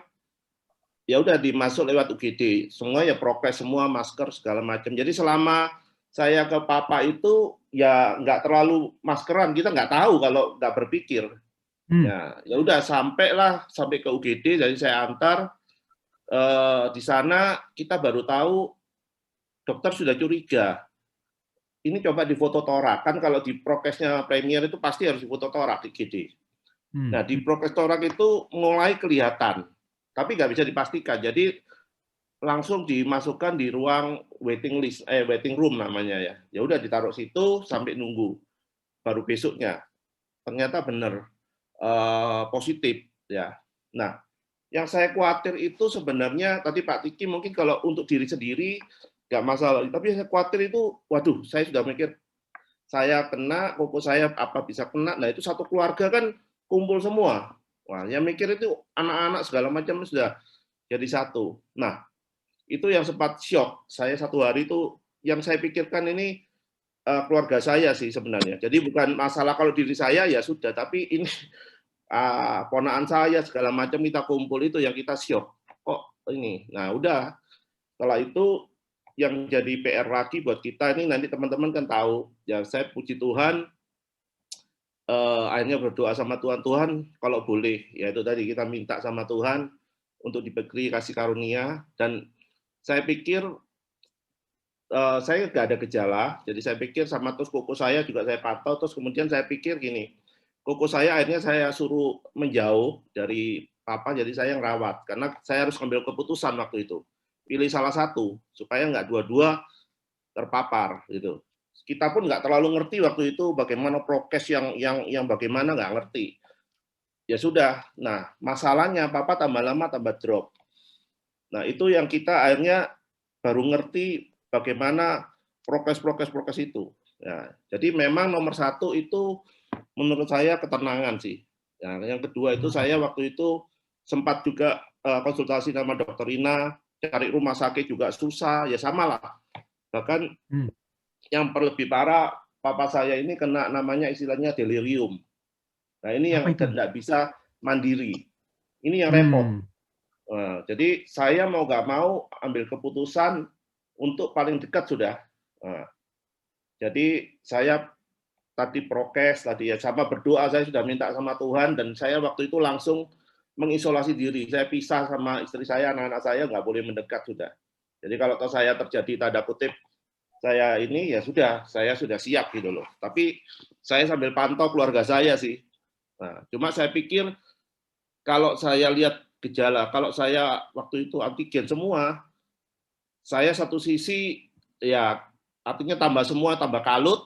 Ya udah dimasuk lewat UGD. Semua ya prokes semua, masker segala macam. Jadi selama saya ke papa itu ya nggak terlalu maskeran, kita nggak tahu kalau nggak berpikir. Ya udah sampai ke UGD, jadi saya antar. Di sana kita baru tahu dokter sudah curiga. Ini coba difoto torak, kan kalau di prokesnya Premier itu pasti harus difoto torak di UGD. Nah, di prokes torak itu mulai kelihatan, tapi nggak bisa dipastikan. Jadi langsung dimasukkan di ruang waiting room namanya ya. Ya udah ditaruh situ sampai nunggu. Baru besoknya ternyata benar positif ya. Nah, yang saya khawatir itu sebenarnya tadi Pak Tiki mungkin kalau untuk diri sendiri nggak masalah, tapi saya khawatir itu, waduh, saya sudah mikir saya kena, koko saya apa bisa kena. Nah, itu satu keluarga kan kumpul semua. Wah, yang mikir itu anak-anak segala macam sudah jadi satu. Nah, itu yang sempat syok. Saya 1 hari itu yang saya pikirkan ini keluarga saya sih sebenarnya. Jadi bukan masalah kalau diri saya ya sudah, tapi ini ponaan saya segala macam kita kumpul itu yang kita syok. Kok ini? Nah udah, setelah itu yang jadi PR lagi buat kita ini nanti teman-teman kan tahu ya, saya puji Tuhan akhirnya berdoa sama Tuhan kalau boleh ya itu tadi kita minta sama Tuhan untuk diberi kasih karunia, dan saya pikir saya nggak ada gejala, jadi saya pikir sama terus kuku saya juga saya pantau, terus kemudian saya pikir gini, kuku saya akhirnya saya suruh menjauh dari papa, jadi saya yang rawat karena saya harus ambil keputusan waktu itu, pilih salah satu supaya nggak dua-dua terpapar gitu. Kita pun nggak terlalu ngerti waktu itu bagaimana prokes yang bagaimana nggak ngerti. Ya sudah, nah masalahnya papa tambah lama tambah drop. Nah itu yang kita akhirnya baru ngerti bagaimana prokes itu. Ya, jadi memang nomor satu itu menurut saya ketenangan sih. Ya, yang kedua itu saya waktu itu sempat juga konsultasi sama dokter Ina, cari rumah sakit juga susah, ya sama lah. Bahkan yang lebih parah, papa saya ini kena namanya istilahnya delirium. Nah ini yang tidak bisa mandiri. Ini yang repot. Nah, jadi saya mau nggak mau ambil keputusan untuk paling dekat sudah. Nah, jadi saya tadi prokes tadi ya sama berdoa, saya sudah minta sama Tuhan, dan saya waktu itu langsung mengisolasi diri. Saya pisah sama istri saya, anak-anak saya nggak boleh mendekat sudah. Jadi kalau saya terjadi tanda kutip saya ini ya sudah, saya sudah siap gitu loh. Tapi saya sambil pantau keluarga saya sih. Nah, cuma saya pikir kalau saya lihat gejala, kalau saya waktu itu antigen semua, saya satu sisi ya artinya tambah semua, tambah kalut,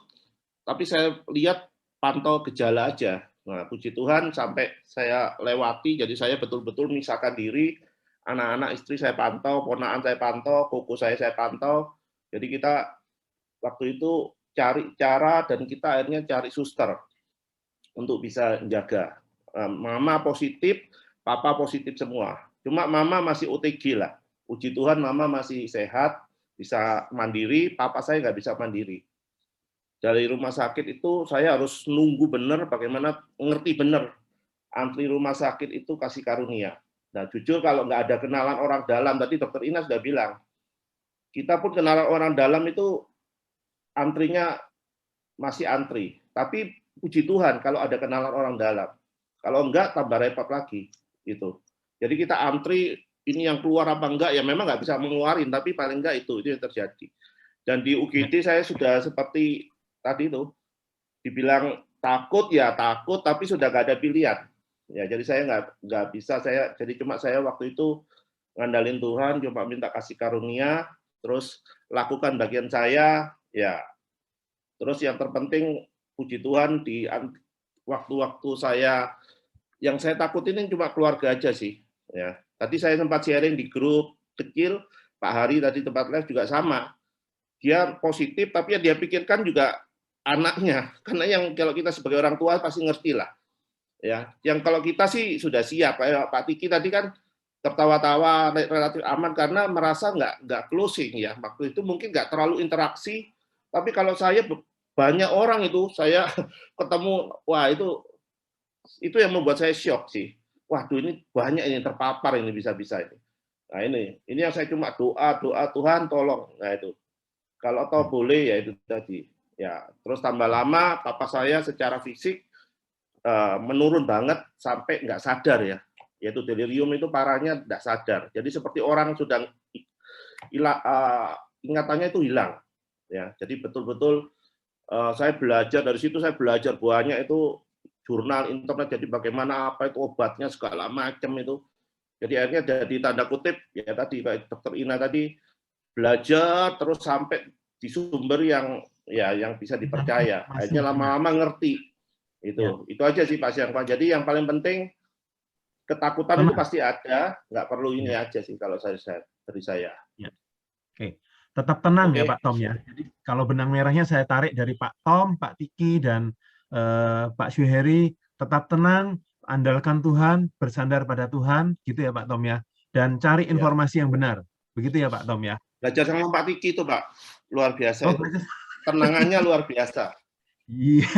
tapi saya lihat pantau gejala aja. Nah, puji Tuhan sampai saya lewati, jadi saya betul-betul memisahkan diri, anak-anak istri saya pantau, ponakan saya pantau, kuku saya pantau. Jadi kita waktu itu cari cara dan kita akhirnya cari suster untuk bisa menjaga. Mama positif, papa positif semua. Cuma mama masih OTG lah. Puji Tuhan mama masih sehat, bisa mandiri, papa saya nggak bisa mandiri. Dari rumah sakit itu saya harus nunggu benar bagaimana, ngerti benar. Antri rumah sakit itu kasih karunia. Nah jujur kalau nggak ada kenalan orang dalam, tadi dokter Ina sudah bilang, kita pun kenalan orang dalam itu antrinya masih antri. Tapi puji Tuhan kalau ada kenalan orang dalam. Kalau enggak tambah repot lagi. Gitu. Jadi kita antri, ini yang keluar apa enggak, ya memang nggak bisa mengeluarin, tapi paling enggak itu yang terjadi. Dan di UGD saya sudah seperti tadi itu, dibilang takut ya takut, tapi sudah nggak ada pilihan. Ya, jadi saya nggak bisa, jadi cuma saya waktu itu ngandalin Tuhan, cuma minta kasih karunia, terus lakukan bagian saya, ya. Terus yang terpenting, puji Tuhan di waktu-waktu saya, yang saya takutin ini cuma keluarga aja sih. Ya, tadi saya sempat sharing di grup kecil, Pak Hari tadi tempat live juga sama. Dia positif, tapi yang dia pikirkan juga anaknya, karena yang kalau kita sebagai orang tua pasti ngerti lah. Ya, yang kalau kita sih sudah siap, kayak Pak Tiki tadi kan tertawa-tawa relatif aman karena merasa nggak closing ya. Waktu itu mungkin nggak terlalu interaksi, tapi kalau saya banyak orang itu saya ketemu, wah itu yang membuat saya shock sih. Waduh ini banyak ini terpapar ini bisa-bisa ini. Nah ini yang saya cuma doa Tuhan tolong. Nah itu kalau tahu boleh ya itu tadi. Ya terus tambah lama papa saya secara fisik menurun banget sampai nggak sadar ya. Yaitu delirium itu parahnya nggak sadar. Jadi seperti orang sudah ingatannya itu hilang. Ya jadi betul-betul saya belajar dari situ, saya belajar banyak itu jurnal internet, jadi bagaimana apa itu obatnya segala macam itu. Jadi akhirnya jadi tanda kutip ya tadi kayak dokter Ina tadi belajar terus sampai di sumber yang bisa dipercaya. Akhirnya lama-lama ngerti itu. Itu aja sih Pak Syangpa. Jadi yang paling penting ketakutan itu pasti ada, nggak perlu ini aja sih kalau dari saya. Ya. Oke. Tetap tenang ya Pak Tom ya. Jadi kalau benang merahnya saya tarik dari Pak Tom, Pak Tiki dan Pak Syuheri, tetap tenang, andalkan Tuhan, bersandar pada Tuhan, gitu ya Pak Tom ya. Dan cari informasi yang benar. Begitu ya Pak Tom ya. Belajar sama Pak Tiki itu Pak, luar biasa. ketenangannya luar biasa. Iya.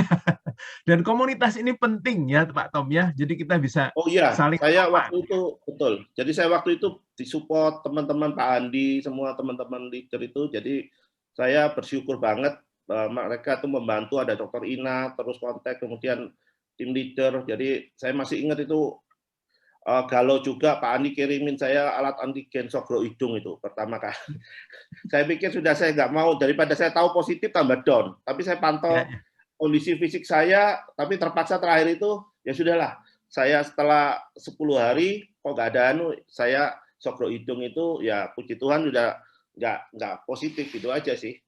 Dan komunitas ini penting ya Pak Tom ya. Jadi kita bisa Oh iya, saling saya support. waktu itu betul. Jadi saya waktu itu disupport teman-teman Pak Andi, semua teman-teman leader itu. Jadi saya bersyukur banget mereka tuh membantu, ada Dokter Ina, terus kontak, kemudian tim leader. Jadi saya masih ingat itu galau juga Pak Andi kirimin saya alat antigen sogro hidung itu pertama kali. Saya pikir sudah saya nggak mau, daripada saya tahu positif tambah down. Tapi saya pantau kondisi fisik saya, tapi terpaksa terakhir itu ya sudahlah. Saya setelah 10 hari kok nggak ada saya sogro hidung itu ya puji Tuhan sudah nggak positif, itu aja sih.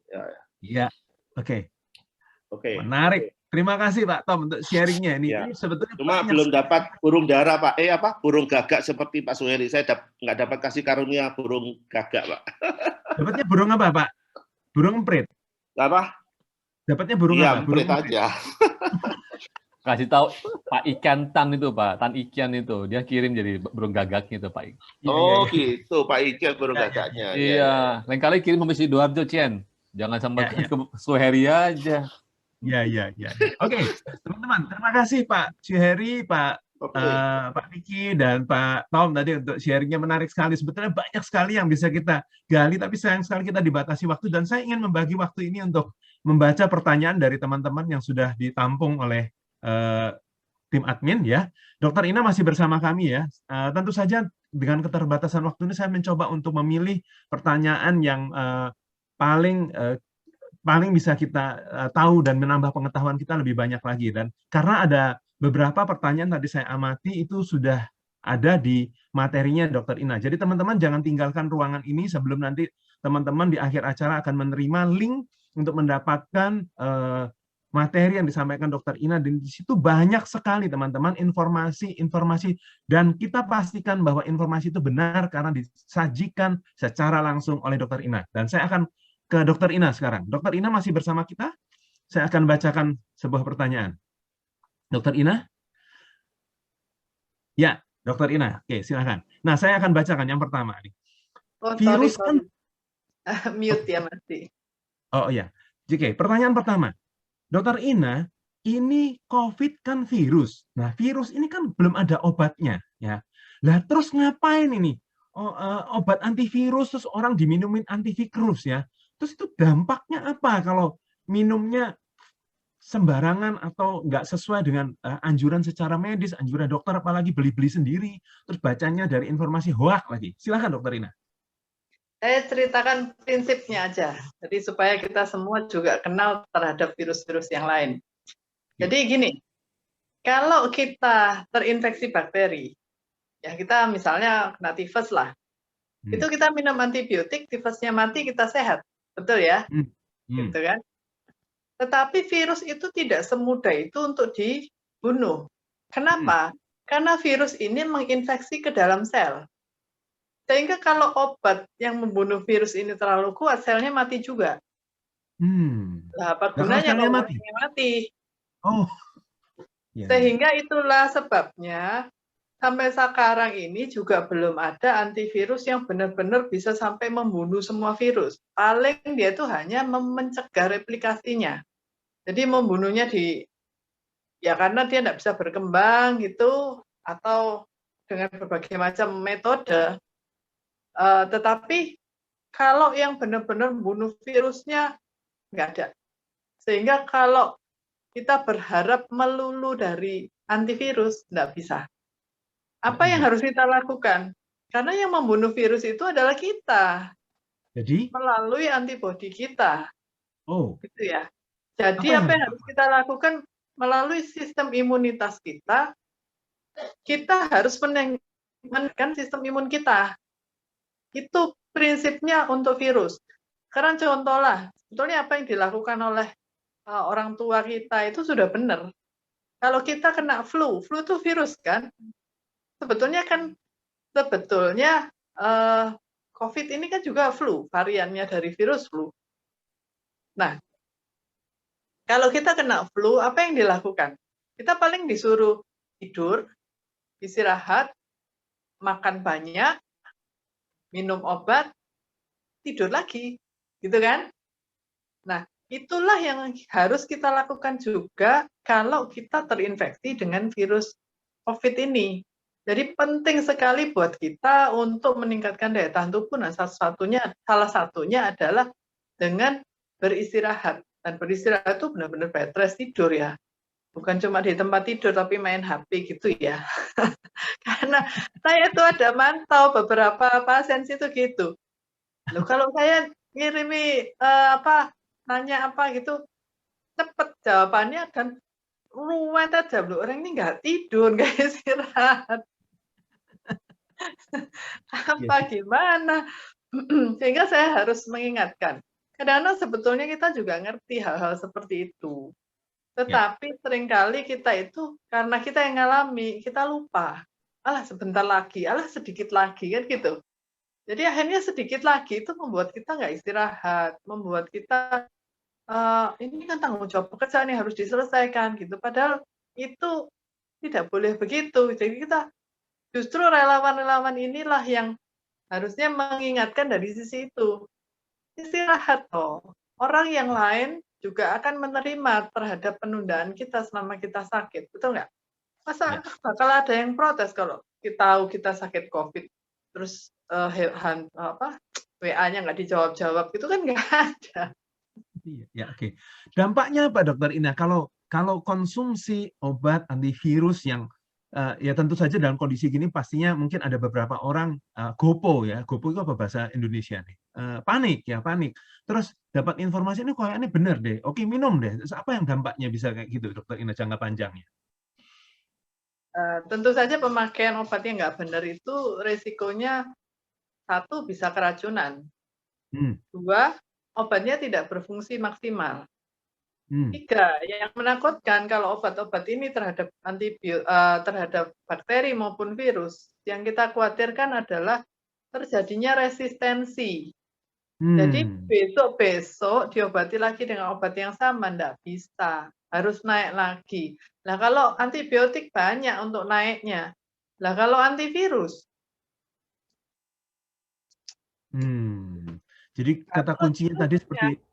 Iya, oke. Oke. Menarik. Terima kasih Pak Tom untuk sharingnya ini. Ya. Ini sebetulnya Cuma banyak belum dapat burung dara Pak. Burung gagak seperti Pak Suheri. Saya nggak dapat kasih karunia burung gagak Pak. Dapatnya burung apa Pak? Burung emprit. Apa? Dapatnya burung Iya, apa? Burung emprit aja. Kasih tahu Pak Ikan Tan itu Pak, Tan Ikan itu dia kirim jadi burung gagaknya itu Pak. Oh gitu, Pak Ikan burung gagaknya. Iya, lain kali kirim sampai Sidoarjo Cien. Jangan sampai ke Suheri aja. Ya. Oke, teman-teman, terima kasih Pak Suheri, Pak Niki dan Pak Tom tadi untuk sharingnya menarik sekali. Sebetulnya banyak sekali yang bisa kita gali, tapi sayang sekali kita dibatasi waktu. Dan saya ingin membagi waktu ini untuk membaca pertanyaan dari teman-teman yang sudah ditampung oleh tim admin ya. Dokter Ina masih bersama kami ya. Tentu saja dengan keterbatasan waktu ini saya mencoba untuk memilih pertanyaan yang paling bisa kita tahu dan menambah pengetahuan kita lebih banyak lagi. Dan karena ada beberapa pertanyaan tadi saya amati itu sudah ada di materinya Dokter Ina. Jadi teman-teman jangan tinggalkan ruangan ini sebelum nanti teman-teman di akhir acara akan menerima link untuk mendapatkan materi yang disampaikan Dokter Ina. Dan di situ banyak sekali teman-teman informasi dan kita pastikan bahwa informasi itu benar karena disajikan secara langsung oleh Dokter Ina. Dan saya akan ke Dokter Ina sekarang. Dokter Ina masih bersama kita? Saya akan bacakan sebuah pertanyaan. Dokter Ina? Ya, Dokter Ina. Oke, silakan. Nah, saya akan bacakan yang pertama. Oh, Virus sorry. Mute ya masih. Oh iya. Oke, pertanyaan pertama. Dokter Ina, ini COVID kan virus. Nah, virus ini kan belum ada obatnya, ya. Lah terus ngapain ini? Obat antivirus terus orang diminumin antivirus ya. Terus itu dampaknya apa kalau minumnya sembarangan atau nggak sesuai dengan anjuran secara medis, anjuran dokter, apalagi beli-beli sendiri, terus bacanya dari informasi hoak lagi. Silakan Dokter Ina. Saya ceritakan prinsipnya aja, jadi supaya kita semua juga kenal terhadap virus-virus yang lain. Jadi gini, kalau kita terinfeksi bakteri, ya kita misalnya kena tifus lah, itu kita minum antibiotik, tifusnya mati, kita sehat. Betul ya? Gitu kan? Tetapi virus itu tidak semudah itu untuk dibunuh. Kenapa? Karena virus ini menginfeksi ke dalam sel. Sehingga kalau obat yang membunuh virus ini terlalu kuat, selnya mati juga. Nah, apa gunanya kalau mati? Oh. Sehingga itulah sebabnya sampai sekarang ini juga belum ada antivirus yang benar-benar bisa sampai membunuh semua virus. Paling dia itu hanya mencegah replikasinya. Jadi membunuhnya ya karena dia tidak bisa berkembang gitu, atau dengan berbagai macam metode. Tetapi kalau yang benar-benar membunuh virusnya nggak ada. Sehingga kalau kita berharap melulu dari antivirus, nggak bisa. Apa yang harus kita lakukan? Karena yang membunuh virus itu adalah kita. Jadi? Melalui antibodi kita. Oh. Gitu ya. Jadi apa yang harus kita lakukan? Melalui sistem imunitas kita harus meningkatkan sistem imun kita. Itu prinsipnya untuk virus. Karena contohlah, sebetulnya apa yang dilakukan oleh orang tua kita itu sudah benar. Kalau kita kena flu itu virus kan? Sebetulnya COVID ini kan juga flu, variannya dari virus flu. Nah, kalau kita kena flu, apa yang dilakukan? Kita paling disuruh tidur, istirahat, makan banyak, minum obat, tidur lagi, gitu kan? Nah, itulah yang harus kita lakukan juga kalau kita terinfeksi dengan virus COVID ini. Jadi penting sekali buat kita untuk meningkatkan daya tahan tubuh. Nah, salah satunya adalah dengan beristirahat. Dan beristirahat itu benar-benar bed rest, tidur ya. Bukan cuma di tempat tidur, tapi main HP gitu ya. Karena saya itu ada mantau beberapa pasien situ gitu. Loh, kalau saya ngirimi nanya apa gitu, cepet jawabannya dan ruwet aja. Loh, orang ini nggak tidur, nggak istirahat. Gimana? Sehingga saya harus mengingatkan. Kadang-kadang sebetulnya kita juga ngerti hal-hal seperti itu. Tetapi seringkali kita itu, karena kita yang ngalami, kita lupa. Alah sebentar lagi, alah sedikit lagi, kan gitu. Jadi akhirnya sedikit lagi itu membuat kita nggak istirahat, membuat kita, ini kan tanggung jawab pekerjaan yang harus diselesaikan, gitu. Padahal itu tidak boleh begitu. Jadi kita justru relawan-relawan inilah yang harusnya mengingatkan dari sisi itu. Istirahat toh. Orang yang lain juga akan menerima terhadap penundaan kita selama kita sakit, betul nggak? Masa bakal ada yang protes kalau kita tahu kita sakit COVID, terus WA-nya nggak dijawab-jawab, gitu kan nggak ada. Ya, oke. Dampaknya apa, Dokter Ina? Kalau konsumsi obat antivirus yang ya tentu saja dalam kondisi gini pastinya mungkin ada beberapa orang gopo ya. Gopo itu apa bahasa Indonesia nih? Panik ya, panik. Terus dapat informasi ini kayaknya benar deh. Oke, minum deh. Terus apa yang dampaknya bisa kayak gitu, Dokter Ina, jangka panjangnya? Tentu saja pemakaian obat yang nggak benar itu resikonya, 1 bisa keracunan. 2, obatnya tidak berfungsi maksimal. 3, yang menakutkan kalau obat-obat ini terhadap terhadap bakteri maupun virus, yang kita khawatirkan adalah terjadinya resistensi. Jadi besok-besok diobati lagi dengan obat yang sama, enggak bisa. Harus naik lagi. Nah, kalau antibiotik banyak untuk naiknya. Lah kalau antivirus? Jadi kata kuncinya tadi seperti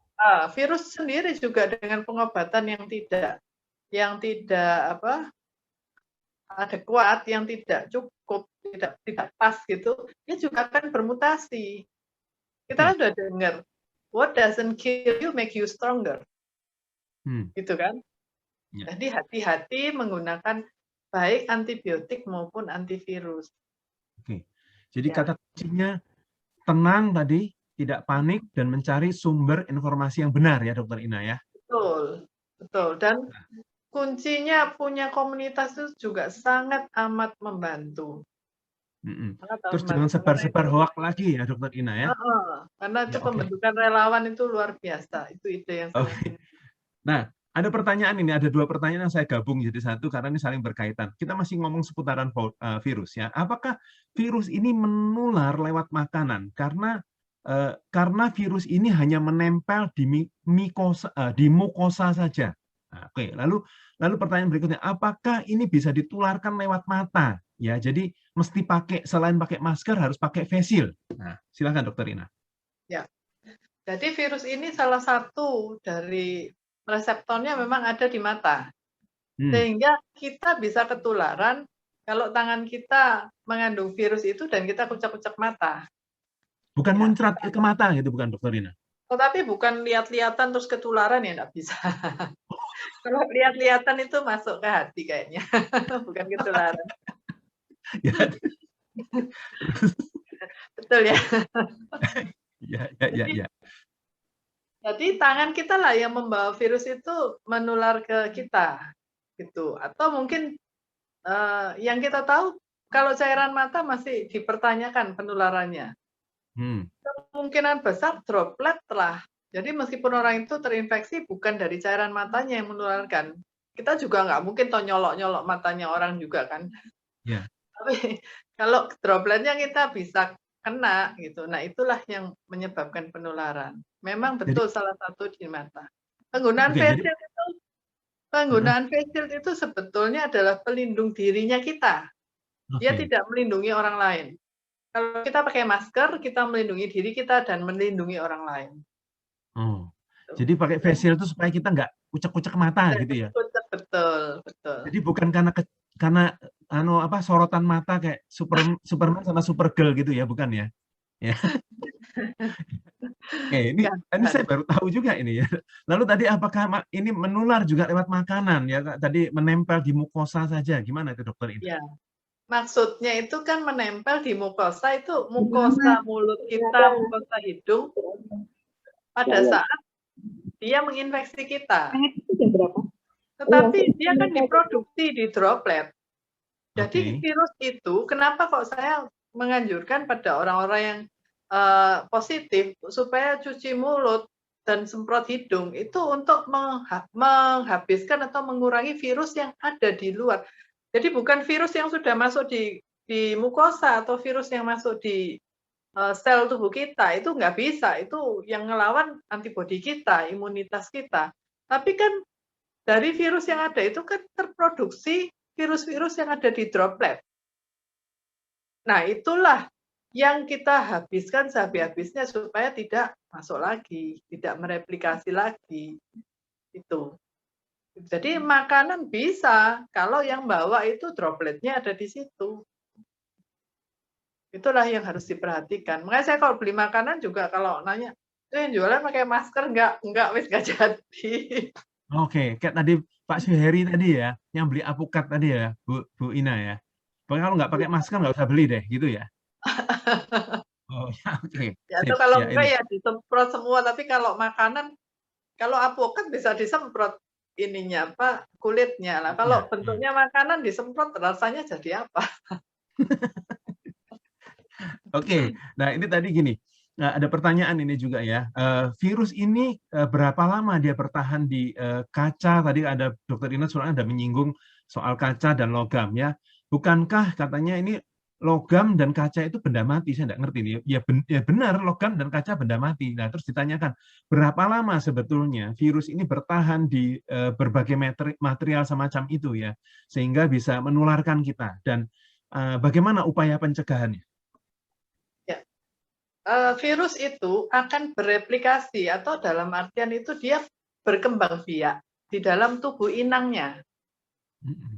virus sendiri juga dengan pengobatan yang tidak adekuat, yang tidak cukup, tidak pas gitu, dia juga akan bermutasi. Kita kan sudah dengar, what doesn't kill you make you stronger. Gitu kan? Jadi hati-hati menggunakan baik antibiotik maupun antivirus. Oke. Jadi kata kuncinya tenang tadi, tidak panik dan mencari sumber informasi yang benar ya, Dokter Ina ya. Betul, betul. Dan kuncinya punya komunitas itu juga sangat amat membantu. Terus jangan sebar-sebar hoak lagi ya, Dokter Ina ya. Karena itu pembentukan relawan itu luar biasa. Itu ide yang Nah, ada pertanyaan ini, ada 2 pertanyaan yang saya gabung jadi satu karena ini saling berkaitan. Kita masih ngomong seputaran virus ya. Apakah virus ini menular lewat makanan? Karena virus ini hanya menempel di mukosa saja. Nah, oke, lalu pertanyaan berikutnya, apakah ini bisa ditularkan lewat mata? Ya, jadi mesti selain pakai masker harus pakai face shield. Nah, silakan Dokter Ina. Ya, jadi virus ini salah satu dari reseptornya memang ada di mata, sehingga kita bisa ketularan kalau tangan kita mengandung virus itu dan kita kucak-kucak mata. Bukan muncrat ke mata gitu, bukan Dokter Ina? Tetapi bukan lihat-lihatan terus ketularan ya, nggak bisa. Kalau lihat-lihatan itu masuk ke hati kayaknya, bukan ketularan. Betul ya? Ya. Jadi tangan kita lah yang membawa virus itu menular ke kita, gitu. Atau mungkin yang kita tahu kalau cairan mata masih dipertanyakan penularannya. Kemungkinan besar droplet lah. Jadi meskipun orang itu terinfeksi bukan dari cairan matanya yang menularkan. Kita juga nggak mungkin toh nyolok-nyolok matanya orang juga kan. Tapi kalau dropletnya kita bisa kena gitu. Nah, itulah yang menyebabkan penularan. Memang betul salah satu di mata. Penggunaan face shield itu sebetulnya adalah pelindung dirinya kita. Dia tidak melindungi orang lain. Kalau kita pakai masker, kita melindungi diri kita dan melindungi orang lain. Jadi pakai face shield itu supaya kita nggak kucek-kucek mata gitu ya. Betul, betul. Jadi bukan karena sorotan mata kayak Superman sama Supergirl gitu ya, bukan ya? Ya. Ini saya baru tahu juga ini ya. Lalu tadi apakah ini menular juga lewat makanan ya? Tadi menempel di mukosa saja. Gimana itu dokter ini? Ya. Maksudnya itu kan menempel di mukosa, itu mukosa mulut kita, mukosa hidung. Pada saat dia menginfeksi kita. Tetapi dia kan diproduksi di droplet. Jadi virus itu, kenapa kok saya menganjurkan pada orang-orang yang positif supaya cuci mulut dan semprot hidung itu untuk menghabiskan atau mengurangi virus yang ada di luar. Jadi bukan virus yang sudah masuk di mukosa atau virus yang masuk di sel tubuh kita, itu nggak bisa. Itu yang ngelawan antibodi kita, imunitas kita. Tapi kan dari virus yang ada itu kan terproduksi virus-virus yang ada di droplet. Nah, itulah yang kita habiskan sehabis-habisnya supaya tidak masuk lagi, tidak mereplikasi lagi. Itu. Jadi makanan bisa, kalau yang bawa itu dropletnya ada di situ. Itulah yang harus diperhatikan. Makanya saya kalau beli makanan juga kalau nanya, itu yang jualan pakai masker enggak wis gak jadi. Oke, kayak tadi Pak Syuheri tadi ya, yang beli apukat tadi ya, Bu Ina ya. Pokoknya kalau nggak pakai masker nggak usah beli deh, gitu ya. Oh ya, oke. Ya, itu kalau enggak ya disemprot semua, tapi kalau makanan, kalau apukat bisa disemprot ininya apa kulitnya lah. Kalau bentuknya makanan disemprot rasanya jadi apa? Oke, nah ini tadi gini, ada pertanyaan ini juga ya. Virus ini berapa lama dia bertahan di kaca? Tadi ada Dokter Ina soalnya ada menyinggung soal kaca dan logam ya. Bukankah katanya ini logam dan kaca itu benda mati? Saya nggak ngerti nih. Ya benar, logam dan kaca benda mati. Nah terus ditanyakan berapa lama sebetulnya virus ini bertahan di berbagai material semacam itu ya, sehingga bisa menularkan kita. Dan bagaimana upaya pencegahannya? Virus itu akan bereplikasi atau dalam artian itu dia berkembang biak di dalam tubuh inangnya.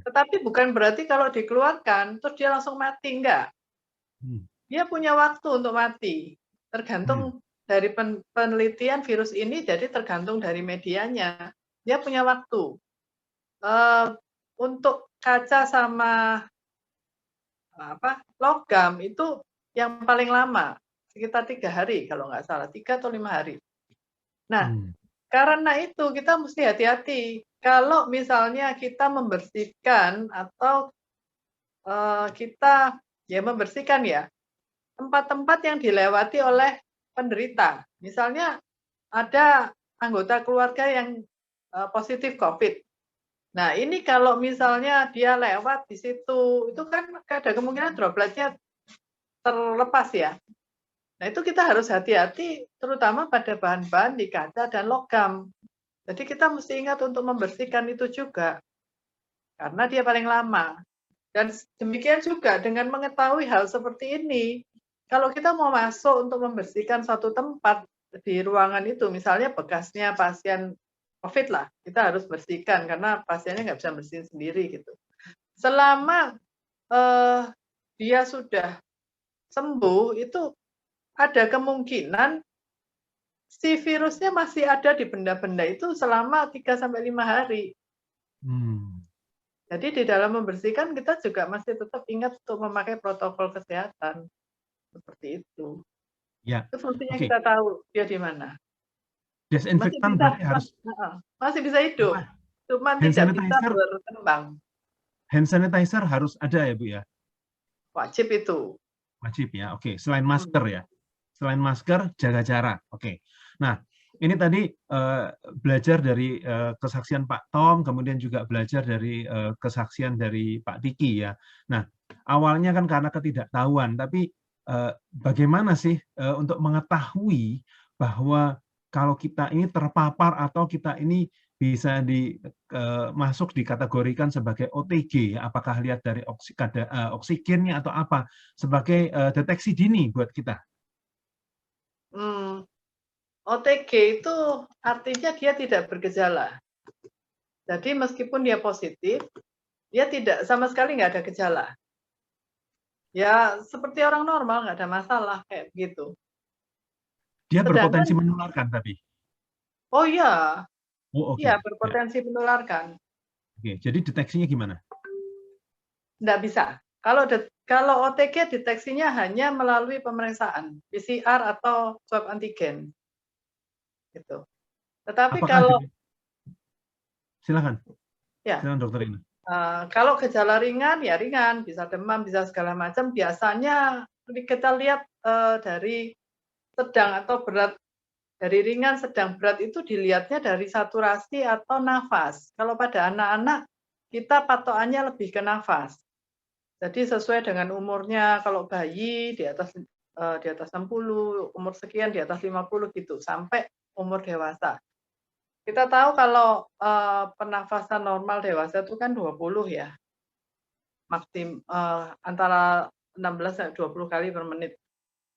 Tetapi bukan berarti kalau dikeluarkan terus dia langsung mati, enggak. Dia punya waktu untuk mati. Tergantung dari penelitian virus ini, jadi tergantung dari medianya. Dia punya waktu. Untuk kaca sama logam itu yang paling lama. Sekitar 3 hari kalau nggak salah, 3 atau 5 hari. Nah, karena itu kita mesti hati-hati. Kalau misalnya kita membersihkan atau kita membersihkan ya tempat-tempat yang dilewati oleh penderita. Misalnya ada anggota keluarga yang positif COVID. Nah, ini kalau misalnya dia lewat di situ, itu kan ada kemungkinan dropletnya terlepas ya. Nah, itu kita harus hati-hati, terutama pada bahan-bahan di kaca dan logam. Jadi kita mesti ingat untuk membersihkan itu juga, karena dia paling lama. Dan demikian juga dengan mengetahui hal seperti ini, kalau kita mau masuk untuk membersihkan suatu tempat di ruangan itu, misalnya bekasnya pasien COVID lah, kita harus bersihkan, karena pasiennya nggak bisa bersihin sendiri gitu. Selama dia sudah sembuh, itu ada kemungkinan si virusnya masih ada di benda-benda itu selama 3-5 hari. Jadi di dalam membersihkan kita juga masih tetap ingat untuk memakai protokol kesehatan. Seperti itu. Ya. Itu fungsinya kita tahu dia di mana. Desinfektan berarti harus masih bisa hidup. Cuma tidak bisa berkembang. Hand sanitizer harus ada ya, Bu ya? Wajib itu. Wajib ya. Oke, selain masker ya. Selain masker, jaga jarak. Oke. Nah, ini tadi belajar dari kesaksian Pak Tom, kemudian juga belajar dari kesaksian dari Pak Tiki ya. Nah, awalnya kan karena ketidaktahuan, tapi bagaimana sih untuk mengetahui bahwa kalau kita ini terpapar atau kita ini bisa masuk dikategorikan sebagai OTG, apakah lihat dari oksigennya atau apa, sebagai deteksi dini buat kita? OTG itu artinya dia tidak bergejala. Jadi meskipun dia positif, dia tidak sama sekali nggak ada gejala. Ya seperti orang normal, nggak ada masalah kayak begitu. Dia berpotensi Sedangkan, menularkan tapi. oh iya, Oh, oke. iya Ya. berpotensi menularkan. Oke, jadi deteksinya gimana? Nggak bisa. Kalau OTG deteksinya hanya melalui pemeriksaan PCR atau swab antigen, gitu. Tetapi Apakah kalau silakan, ya silakan Dokter Ina. kalau gejala ringan ya ringan, bisa demam, bisa segala macam. Biasanya kita lihat dari sedang atau berat. Dari ringan, sedang, berat itu dilihatnya dari saturasi atau nafas. Kalau pada anak-anak, kita patokannya lebih ke nafas. Jadi sesuai dengan umurnya, kalau bayi di atas 60, umur sekian di atas 50 gitu, sampai umur dewasa. Kita tahu kalau pernafasan normal dewasa itu kan 20 ya. Antara 16 sampai 20 kali per menit.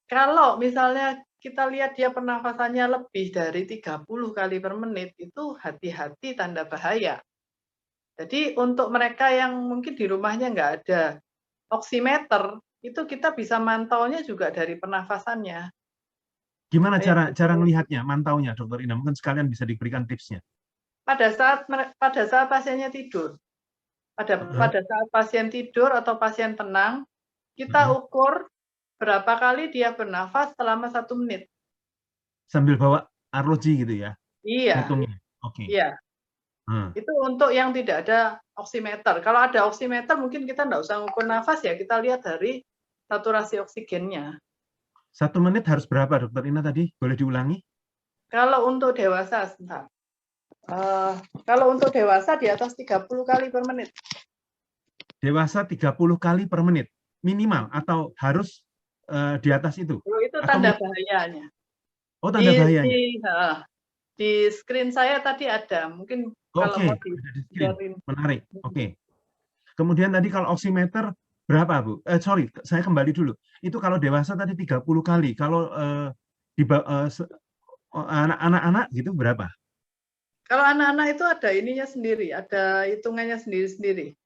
Kalau misalnya kita lihat dia pernafasannya lebih dari 30 kali per menit, itu hati-hati tanda bahaya. Jadi untuk mereka yang mungkin di rumahnya nggak ada oximeter, itu kita bisa mantaunya juga dari pernafasannya. Gimana Kayak cara gitu. melihatnya, mantaunya, Dokter Ina? Mungkin sekalian bisa diberikan tipsnya. Pada saat pasiennya tidur, pada saat pasien tidur atau pasien tenang, kita ukur berapa kali dia bernafas selama 1 menit. Sambil bawa arloji gitu ya? Iya, Hitungnya. Oke. iya. Itu untuk yang tidak ada oximeter. Kalau ada oximeter mungkin kita nggak usah ngukur nafas ya, kita lihat dari saturasi oksigennya. 1 menit harus berapa, Dokter Ina tadi? Boleh diulangi? Kalau untuk dewasa, sebentar. Kalau untuk dewasa di atas 30 kali per menit. Dewasa 30 kali per menit minimal atau harus di atas itu? Itu tanda bahayanya. Oh, tanda bahayanya. Di screen saya tadi ada, mungkin kalau mau di-sharing. Menarik. Oke. Kemudian tadi kalau oximeter berapa, Bu? Sorry, saya kembali dulu. Itu kalau dewasa tadi 30 kali. Kalau anak-anak gitu berapa? Kalau anak-anak itu ada ininya sendiri, ada hitungannya sendiri-sendiri.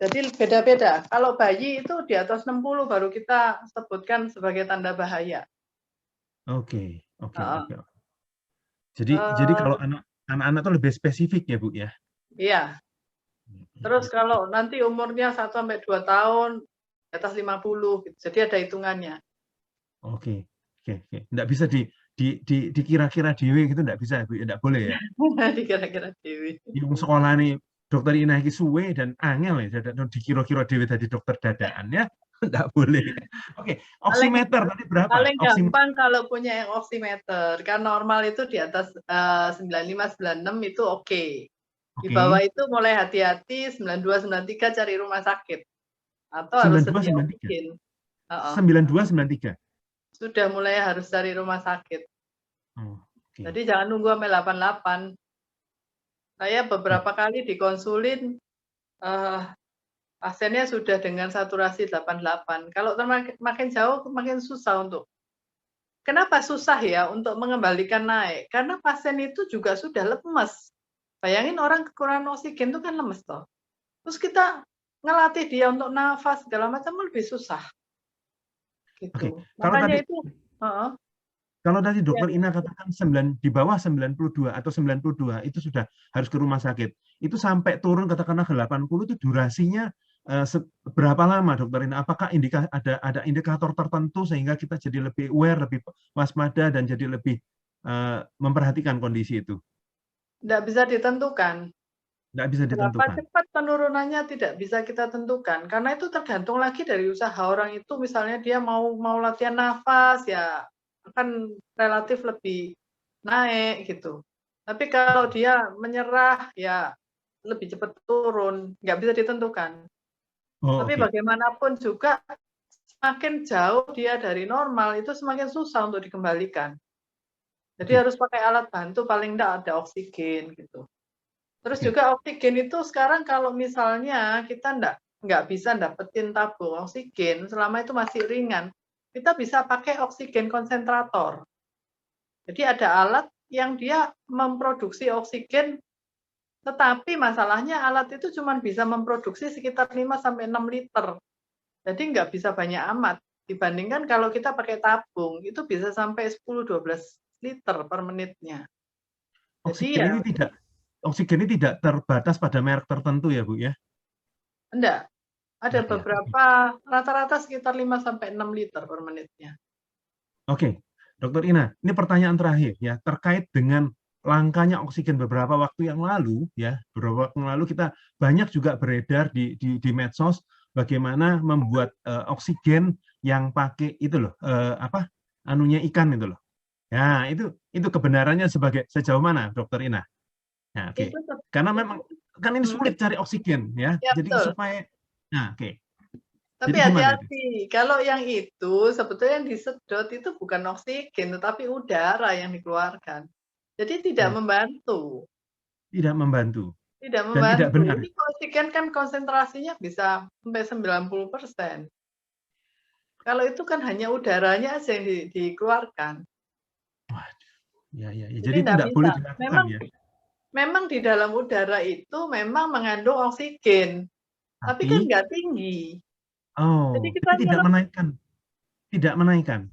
Jadi beda-beda. Kalau bayi itu di atas 60 baru kita sebutkan sebagai tanda bahaya. Oke. Jadi kalau anak-anak itu lebih spesifik ya, Bu ya? Iya. Terus kalau nanti umurnya 1 sampai 2 tahun di atas 50 gitu. Jadi ada hitungannya. Oke. Nggak bisa dikira-kira dewe gitu, nggak bisa, Bu. Nggak boleh ya? Dikira-kira dewe. Yang sekolah nih Dokter Ina iki suwe dan angel ya, dikira-kira dewe tadi dokter dadaan ya. Nggak boleh. Oke, oximeter tadi berapa? Paling gampang kalau punya yang oximeter. Kan normal itu di atas 95-96 itu oke. Di bawah itu mulai hati-hati, 92-93 cari rumah sakit. Atau harus sedia oksigen. 92-93? Sudah mulai harus cari rumah sakit. Jadi jangan nunggu sampai 88. Saya beberapa kali dikonsulin, pasiennya sudah dengan saturasi 88. Kalau makin jauh, makin susah untuk. Kenapa susah ya untuk mengembalikan naik? Karena pasien itu juga sudah lemes. Bayangin orang kekurangan oksigen itu kan lemes toh. Terus kita ngelatih dia untuk nafas segala macam lebih susah. Gitu. Makanya itu. Kalau tadi Dokter Ina katakan di bawah 92 atau 92 itu sudah harus ke rumah sakit. Itu sampai turun katakanlah ke 80 itu durasinya berapa lama, Dokter Ina? Apakah ada indikator tertentu sehingga kita jadi lebih aware, lebih waspada dan jadi lebih memperhatikan kondisi itu? Tidak bisa ditentukan. Nggak bisa ditentukan. Berapa cepat penurunannya tidak bisa kita tentukan, karena itu tergantung lagi dari usaha orang itu. Misalnya dia mau latihan nafas ya akan relatif lebih naik gitu. Tapi kalau dia menyerah ya lebih cepat turun, nggak bisa ditentukan. Tapi bagaimanapun juga semakin jauh dia dari normal itu semakin susah untuk dikembalikan. Jadi harus pakai alat bantu, paling enggak ada oksigen gitu. Terus juga oksigen itu sekarang kalau misalnya kita nggak bisa dapetin tabung oksigen selama itu masih ringan, kita bisa pakai oksigen konsentrator. Jadi ada alat yang dia memproduksi oksigen, tetapi masalahnya alat itu cuma bisa memproduksi sekitar 5-6 liter. Jadi nggak bisa banyak amat. Dibandingkan kalau kita pakai tabung, itu bisa sampai 10-12 liter per menitnya. Jadi Oksigen ini tidak terbatas pada merek tertentu ya Bu ya? Enggak. Ada beberapa, rata-rata sekitar 5-6 liter per menitnya. Oke, Dokter Ina, ini pertanyaan terakhir ya, terkait dengan langkanya oksigen beberapa waktu yang lalu ya, beberapa waktu yang lalu kita banyak juga beredar di medsos bagaimana membuat oksigen yang pakai itu loh, anunya ikan itu loh. Ya, itu kebenarannya sejauh mana, Dokter Ina? Nah, oke. Karena memang kan ini sulit cari oksigen ya. Jadi betul. supaya oke. Tapi hati-hati, kalau yang itu sebetulnya yang disedot itu bukan oksigen, tetapi udara yang dikeluarkan. Jadi tidak membantu. Tidak membantu. Tidak Dan membantu. tidak benar. Ini oksigen kan konsentrasinya bisa sampai 90%. Kalau itu kan hanya udaranya aja yang dikeluarkan. Ya. Jadi tidak boleh dilakukan ya. Memang di dalam udara itu memang mengandung oksigen, tapi kan nggak tinggi. Oh, jadi kita tidak menaikkan.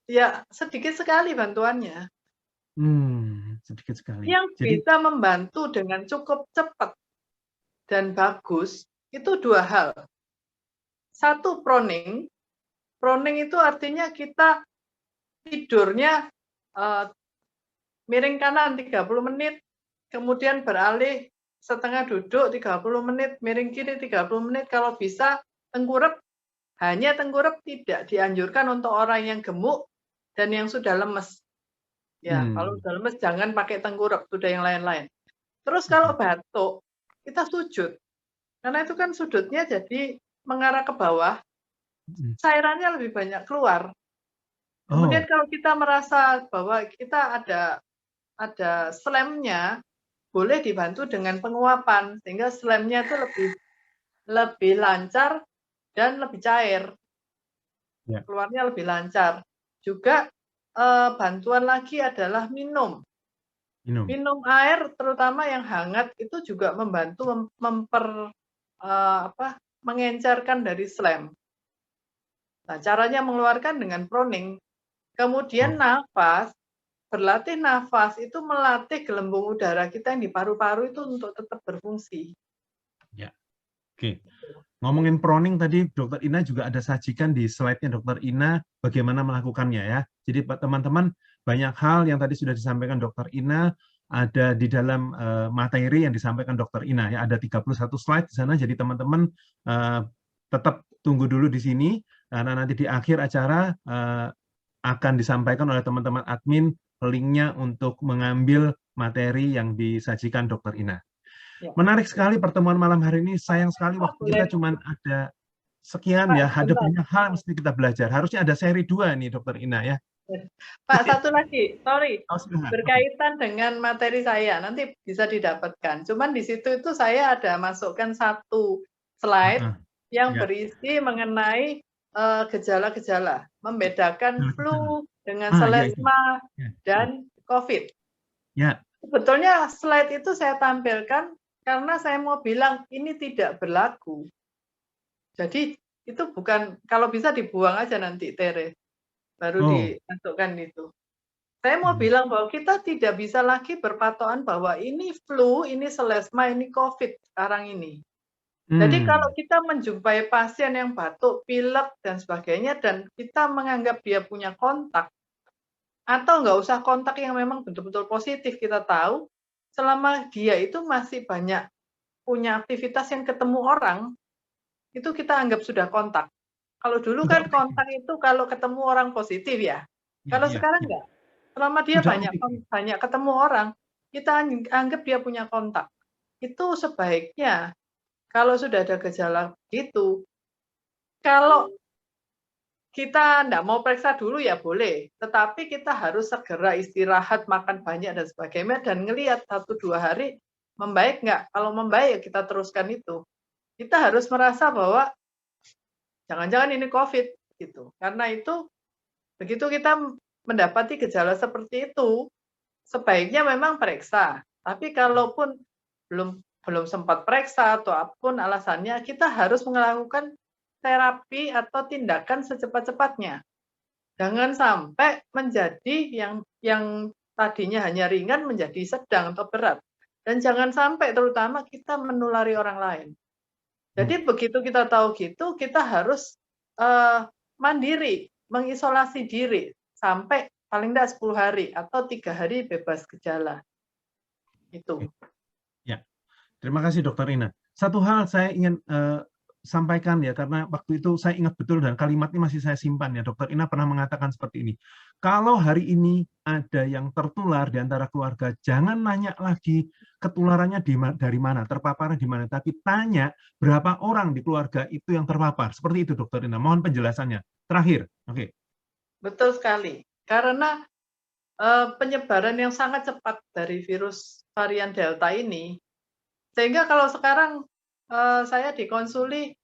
Ya, sedikit sekali bantuannya. Sedikit sekali. Yang bisa membantu dengan cukup cepat dan bagus itu dua hal. Satu, proning. Proning itu artinya kita tidurnya miring kanan 30 menit, kemudian beralih setengah duduk 30 menit, miring kiri 30 menit, kalau bisa tengkurap, hanya tengkurap, tidak dianjurkan untuk orang yang gemuk dan yang sudah lemes. Ya, kalau sudah lemes jangan pakai tengkurap, sudah yang lain-lain. Terus kalau batuk, kita sujud. Karena itu kan sudutnya jadi mengarah ke bawah, cairannya lebih banyak keluar. Kemudian kalau kita merasa bahwa kita ada slamnya, boleh dibantu dengan penguapan sehingga slamnya itu lebih lancar dan lebih cair, keluarnya lebih lancar. Juga bantuan lagi adalah minum air, terutama yang hangat, itu juga membantu mengencerkan dari slam. Nah, caranya mengeluarkan dengan proning. Kemudian nafas. Berlatih nafas itu melatih gelembung udara kita yang di paru-paru itu untuk tetap berfungsi. Ya, oke. Ngomongin proning tadi, Dokter Ina juga ada sajikan di slide-nya Dokter Ina bagaimana melakukannya ya. Jadi teman-teman, banyak hal yang tadi sudah disampaikan Dokter Ina ada di dalam materi yang disampaikan Dokter Ina ya. Ada 31 slide di sana. Jadi teman-teman tetap tunggu dulu di sini karena nanti di akhir acara akan disampaikan oleh teman-teman admin linknya untuk mengambil materi yang disajikan Dokter Ina. Menarik sekali pertemuan malam hari ini. Sayang sekali waktu kita cuma ada sekian ya. Ada banyak hal yang mesti kita belajar. Harusnya ada seri 2 nih Dokter Ina ya. Pak, satu lagi, sorry, berkaitan dengan materi saya, nanti bisa didapatkan. Cuman di situ itu saya ada masukkan satu slide yang berisi mengenai gejala-gejala, membedakan flu dengan selesma dan COVID. Sebetulnya slide itu saya tampilkan karena saya mau bilang ini tidak berlaku. Jadi itu bukan, kalau bisa dibuang aja nanti Tere, baru dimasukkan itu. Saya mau bilang bahwa kita tidak bisa lagi berpatokan bahwa ini flu, ini selesma, ini COVID sekarang ini. Jadi kalau kita menjumpai pasien yang batuk, pilek, dan sebagainya, dan kita menganggap dia punya kontak, atau nggak usah kontak yang memang betul-betul positif, kita tahu, selama dia itu masih banyak punya aktivitas yang ketemu orang, itu kita anggap sudah kontak. Kalau dulu kan kontak itu kalau ketemu orang positif ya. Kalau sekarang enggak. Selama dia banyak ketemu orang, kita anggap dia punya kontak. Itu sebaiknya kalau sudah ada gejala gitu, kalau kita enggak mau periksa dulu ya boleh, tetapi kita harus segera istirahat, makan banyak dan sebagainya, dan ngelihat 1-2 hari membaik enggak. Kalau membaik ya kita teruskan itu. Kita harus merasa bahwa jangan-jangan ini COVID, gitu. Karena itu begitu kita mendapati gejala seperti itu, sebaiknya memang periksa. Tapi kalaupun belum sempat periksa atau apapun alasannya, kita harus melakukan terapi atau tindakan secepat-cepatnya. Jangan sampai menjadi yang tadinya hanya ringan menjadi sedang atau berat. Dan jangan sampai terutama kita menulari orang lain. Jadi begitu kita tahu gitu, kita harus mandiri, mengisolasi diri sampai paling tidak 10 hari atau 3 hari bebas gejala. Itu. Ya, terima kasih Dokter Ina. Satu hal saya ingin sampaikan ya, karena waktu itu saya ingat betul dan kalimat ini masih saya simpan ya. Dokter Ina pernah mengatakan seperti ini. Kalau hari ini ada yang tertular di antara keluarga, jangan nanya lagi ketularannya dari mana, terpaparnya di mana, tapi tanya berapa orang di keluarga itu yang terpapar. Seperti itu Dokter Ina. Mohon penjelasannya. Terakhir, oke. Betul sekali. Karena penyebaran yang sangat cepat dari virus varian Delta ini, sehingga kalau sekarang saya dikonsuli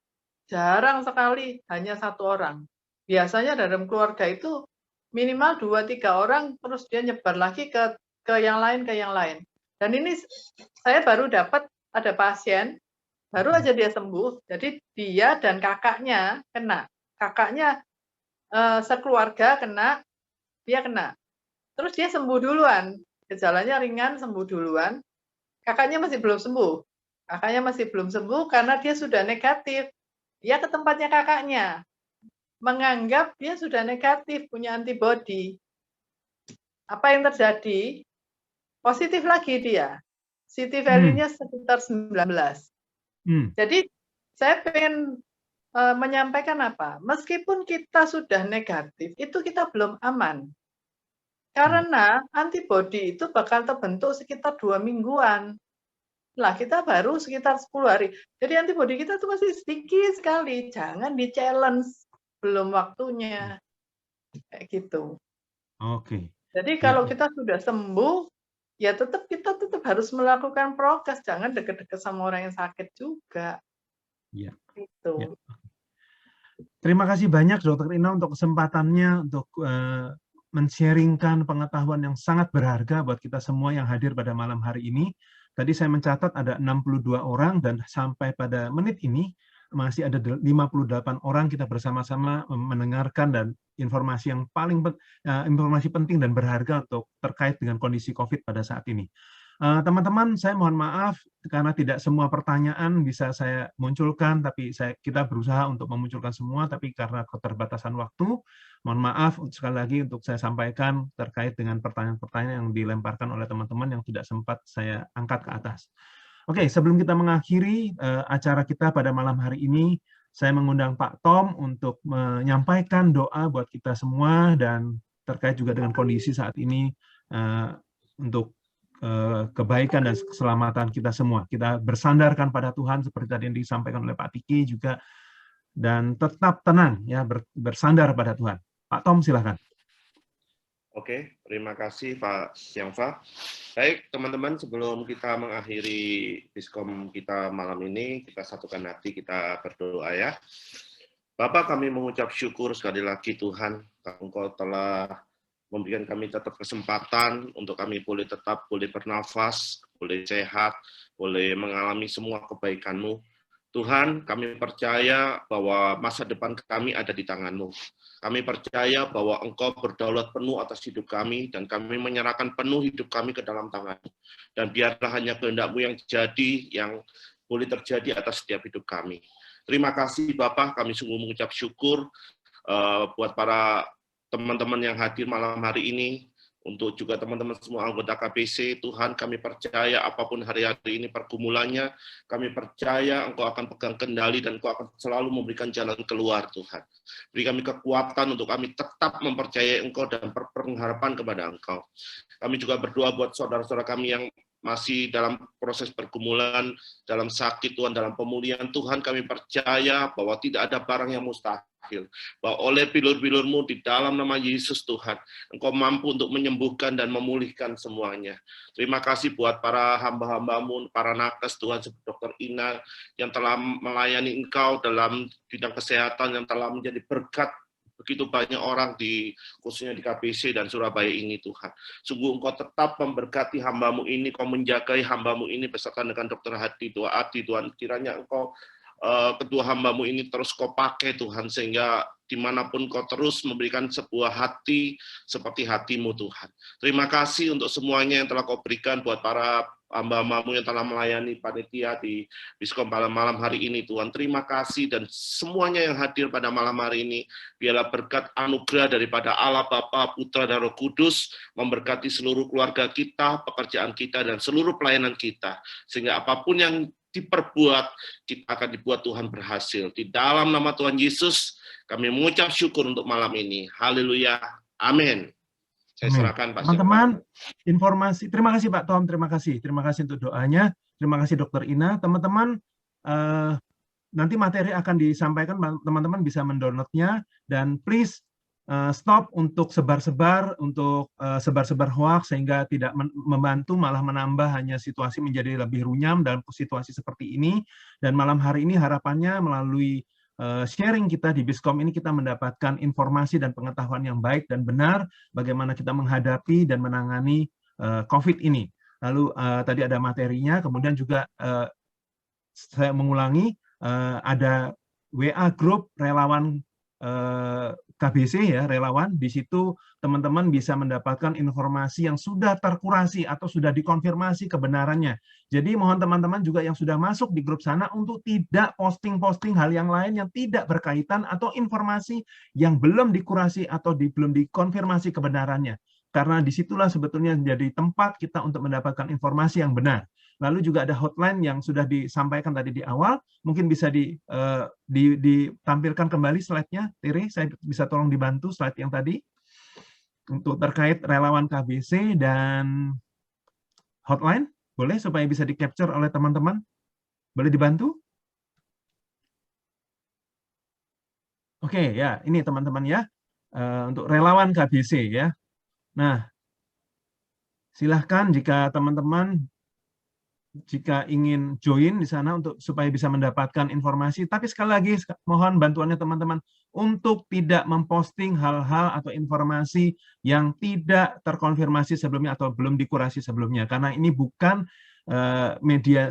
jarang sekali hanya 1 orang. Biasanya dalam keluarga itu minimal 2-3 orang, terus dia nyebar lagi ke yang lain, Dan ini saya baru dapat ada pasien, baru aja dia sembuh, jadi dia dan kakaknya kena. Kakaknya sekeluarga kena, dia kena. Terus dia sembuh duluan, gejalanya ringan, sembuh duluan. Kakaknya masih belum sembuh. Kakaknya masih belum sembuh karena dia sudah negatif. Dia ke tempatnya kakaknya, menganggap dia sudah negatif, punya antibodi. Apa yang terjadi? Positif lagi dia. CT value-nya sekitar 19. Jadi saya pengen menyampaikan apa? Meskipun kita sudah negatif, itu kita belum aman. Karena antibodi itu bakal terbentuk sekitar 2 mingguan. Lah kita baru sekitar 10 hari. Jadi antibodi kita itu masih sedikit sekali. Jangan di-challenge, belum waktunya. Kayak gitu. Oke. Jadi kalau kita sudah sembuh, ya kita tetap harus melakukan prokes. Jangan deket-deket sama orang yang sakit juga. Ya. Gitu. Ya. Terima kasih banyak Dokter Ina untuk kesempatannya untuk men-sharingkan pengetahuan yang sangat berharga buat kita semua yang hadir pada malam hari ini. Tadi saya mencatat ada 62 orang dan sampai pada menit ini masih ada 58 orang kita bersama-sama mendengarkan dan informasi yang informasi penting dan berharga untuk terkait dengan kondisi COVID pada saat ini. Teman-teman, saya mohon maaf karena tidak semua pertanyaan bisa saya munculkan, tapi kita berusaha untuk memunculkan semua, tapi karena keterbatasan waktu, mohon maaf sekali lagi untuk saya sampaikan terkait dengan pertanyaan-pertanyaan yang dilemparkan oleh teman-teman yang tidak sempat saya angkat ke atas. Oke, sebelum kita mengakhiri acara kita pada malam hari ini, saya mengundang Pak Tom untuk menyampaikan doa buat kita semua dan terkait juga dengan kondisi saat ini untuk kebaikan dan keselamatan kita semua. Kita bersandarkan pada Tuhan seperti tadi yang disampaikan oleh Pak Tiki juga, dan tetap tenang ya, bersandar pada Tuhan. Pak Tom, silakan. Oke, terima kasih Pak Siangfa. Baik, teman-teman, sebelum kita mengakhiri Biskom kita malam ini, kita satukan hati, kita berdoa ya. Bapak, kami mengucap syukur sekali lagi Tuhan, Engkau telah memberikan kami tetap kesempatan untuk kami boleh bernafas, boleh sehat, boleh mengalami semua kebaikan-Mu. Tuhan, kami percaya bahwa masa depan kami ada di tangan-Mu. Kami percaya bahwa Engkau berdaulat penuh atas hidup kami, dan kami menyerahkan penuh hidup kami ke dalam tangan-Mu. Dan biarlah hanya kehendak-Mu yang jadi, yang boleh terjadi atas setiap hidup kami. Terima kasih Bapak, kami sungguh mengucap syukur buat para teman-teman yang hadir malam hari ini, untuk juga teman-teman semua anggota KBC. Tuhan, kami percaya apapun hari-hari ini pergumulannya, kami percaya Engkau akan pegang kendali dan Engkau akan selalu memberikan jalan keluar, Tuhan. Beri kami kekuatan untuk kami tetap mempercayai Engkau dan berpengharapan kepada Engkau. Kami juga berdoa buat saudara-saudara kami yang masih dalam proses pergumulan, dalam sakit Tuhan, dalam pemulihan Tuhan, kami percaya bahwa tidak ada barang yang mustahil, bahwa oleh bilur-bilur-Mu di dalam nama Yesus Tuhan, Engkau mampu untuk menyembuhkan dan memulihkan semuanya. Terima kasih buat para hamba-hamba-Mu, para nakes Tuhan, seperti Dr. Ina, yang telah melayani Engkau dalam bidang kesehatan, yang telah menjadi berkat begitu banyak orang khususnya di KBC dan Surabaya ini Tuhan. Sungguh Engkau tetap memberkati hamba-Mu ini, Kau menjagai hamba-Mu ini beserta dengan Dr. Hadi, Tuhan. Kiranya Engkau kedua hamba-Mu ini terus Kau pakai Tuhan, sehingga dimanapun Kau terus memberikan sebuah hati seperti hati-Mu Tuhan. Terima kasih untuk semuanya yang telah Kau berikan buat para hamba-hamba-Mu yang telah melayani panitia di Biskom pada malam hari ini Tuhan. Terima kasih, dan semuanya yang hadir pada malam hari ini, biarlah berkat anugerah daripada Allah Bapa, Putra, dan Roh Kudus memberkati seluruh keluarga kita, pekerjaan kita, dan seluruh pelayanan kita, sehingga apapun yang diperbuat, kita akan dibuat Tuhan berhasil. Di dalam nama Tuhan Yesus, kami mengucap syukur untuk malam ini. Haleluya. Amin. Saya serahkan Pak. Teman-teman, informasi. Terima kasih Pak Tom, terima kasih untuk doanya. Terima kasih Dokter Ina. Teman-teman, nanti materi akan disampaikan, teman-teman bisa mendownloadnya, dan please stop untuk sebar-sebar hoax, sehingga tidak membantu, malah menambah, hanya situasi menjadi lebih runyam dalam situasi seperti ini. Dan malam hari ini harapannya melalui sharing kita di Biskom ini kita mendapatkan informasi dan pengetahuan yang baik dan benar bagaimana kita menghadapi dan menangani COVID ini. Lalu tadi ada materinya, kemudian juga saya mengulangi, ada WA grup relawan KBC ya, relawan. Di situ teman-teman bisa mendapatkan informasi yang sudah terkurasi atau sudah dikonfirmasi kebenarannya. Jadi mohon teman-teman juga yang sudah masuk di grup sana untuk tidak posting-posting hal yang lain yang tidak berkaitan atau informasi yang belum dikurasi atau belum dikonfirmasi kebenarannya. Karena disitulah sebetulnya menjadi tempat kita untuk mendapatkan informasi yang benar. Lalu juga ada hotline yang sudah disampaikan tadi di awal, mungkin bisa ditampilkan kembali slide-nya, Tiri, saya bisa tolong dibantu slide yang tadi, untuk terkait relawan KBC dan hotline, boleh supaya bisa di-capture oleh teman-teman? Boleh dibantu? Oke, ya, ini teman-teman ya, untuk relawan KBC ya. Nah, silahkan jika teman-teman ingin join di sana untuk supaya bisa mendapatkan informasi. Tapi sekali lagi mohon bantuannya teman-teman untuk tidak memposting hal-hal atau informasi yang tidak terkonfirmasi sebelumnya atau belum dikurasi sebelumnya. Karena ini bukan media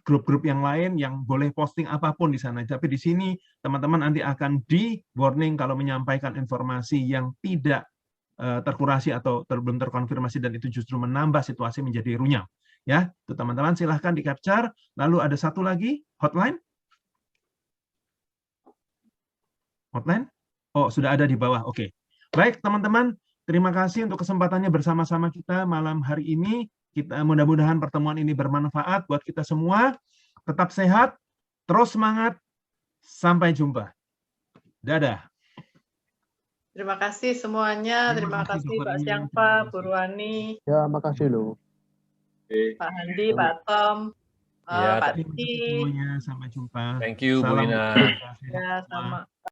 grup-grup yang lain yang boleh posting apapun di sana. Tapi di sini teman-teman nanti akan di warning kalau menyampaikan informasi yang tidak terkurasi atau belum terkonfirmasi, dan itu justru menambah situasi menjadi runyam. Ya, itu teman-teman silahkan di-capture. Lalu ada satu lagi, hotline. Hotline? Oh, sudah ada di bawah. Oke. Baik, teman-teman, terima kasih untuk kesempatannya bersama-sama kita malam hari ini. Kita mudah-mudahan pertemuan ini bermanfaat buat kita semua. Tetap sehat, terus semangat. Sampai jumpa. Dadah. Terima kasih semuanya. Terima kasih Pak Syangpa, Bu Ruwani. Ya, makasih loh. Pak Handi, Pak Tom, Ya, Pak Diki. Semuanya, sampai jumpa. Thank you, Bu Salam. Ina. Ya, sama.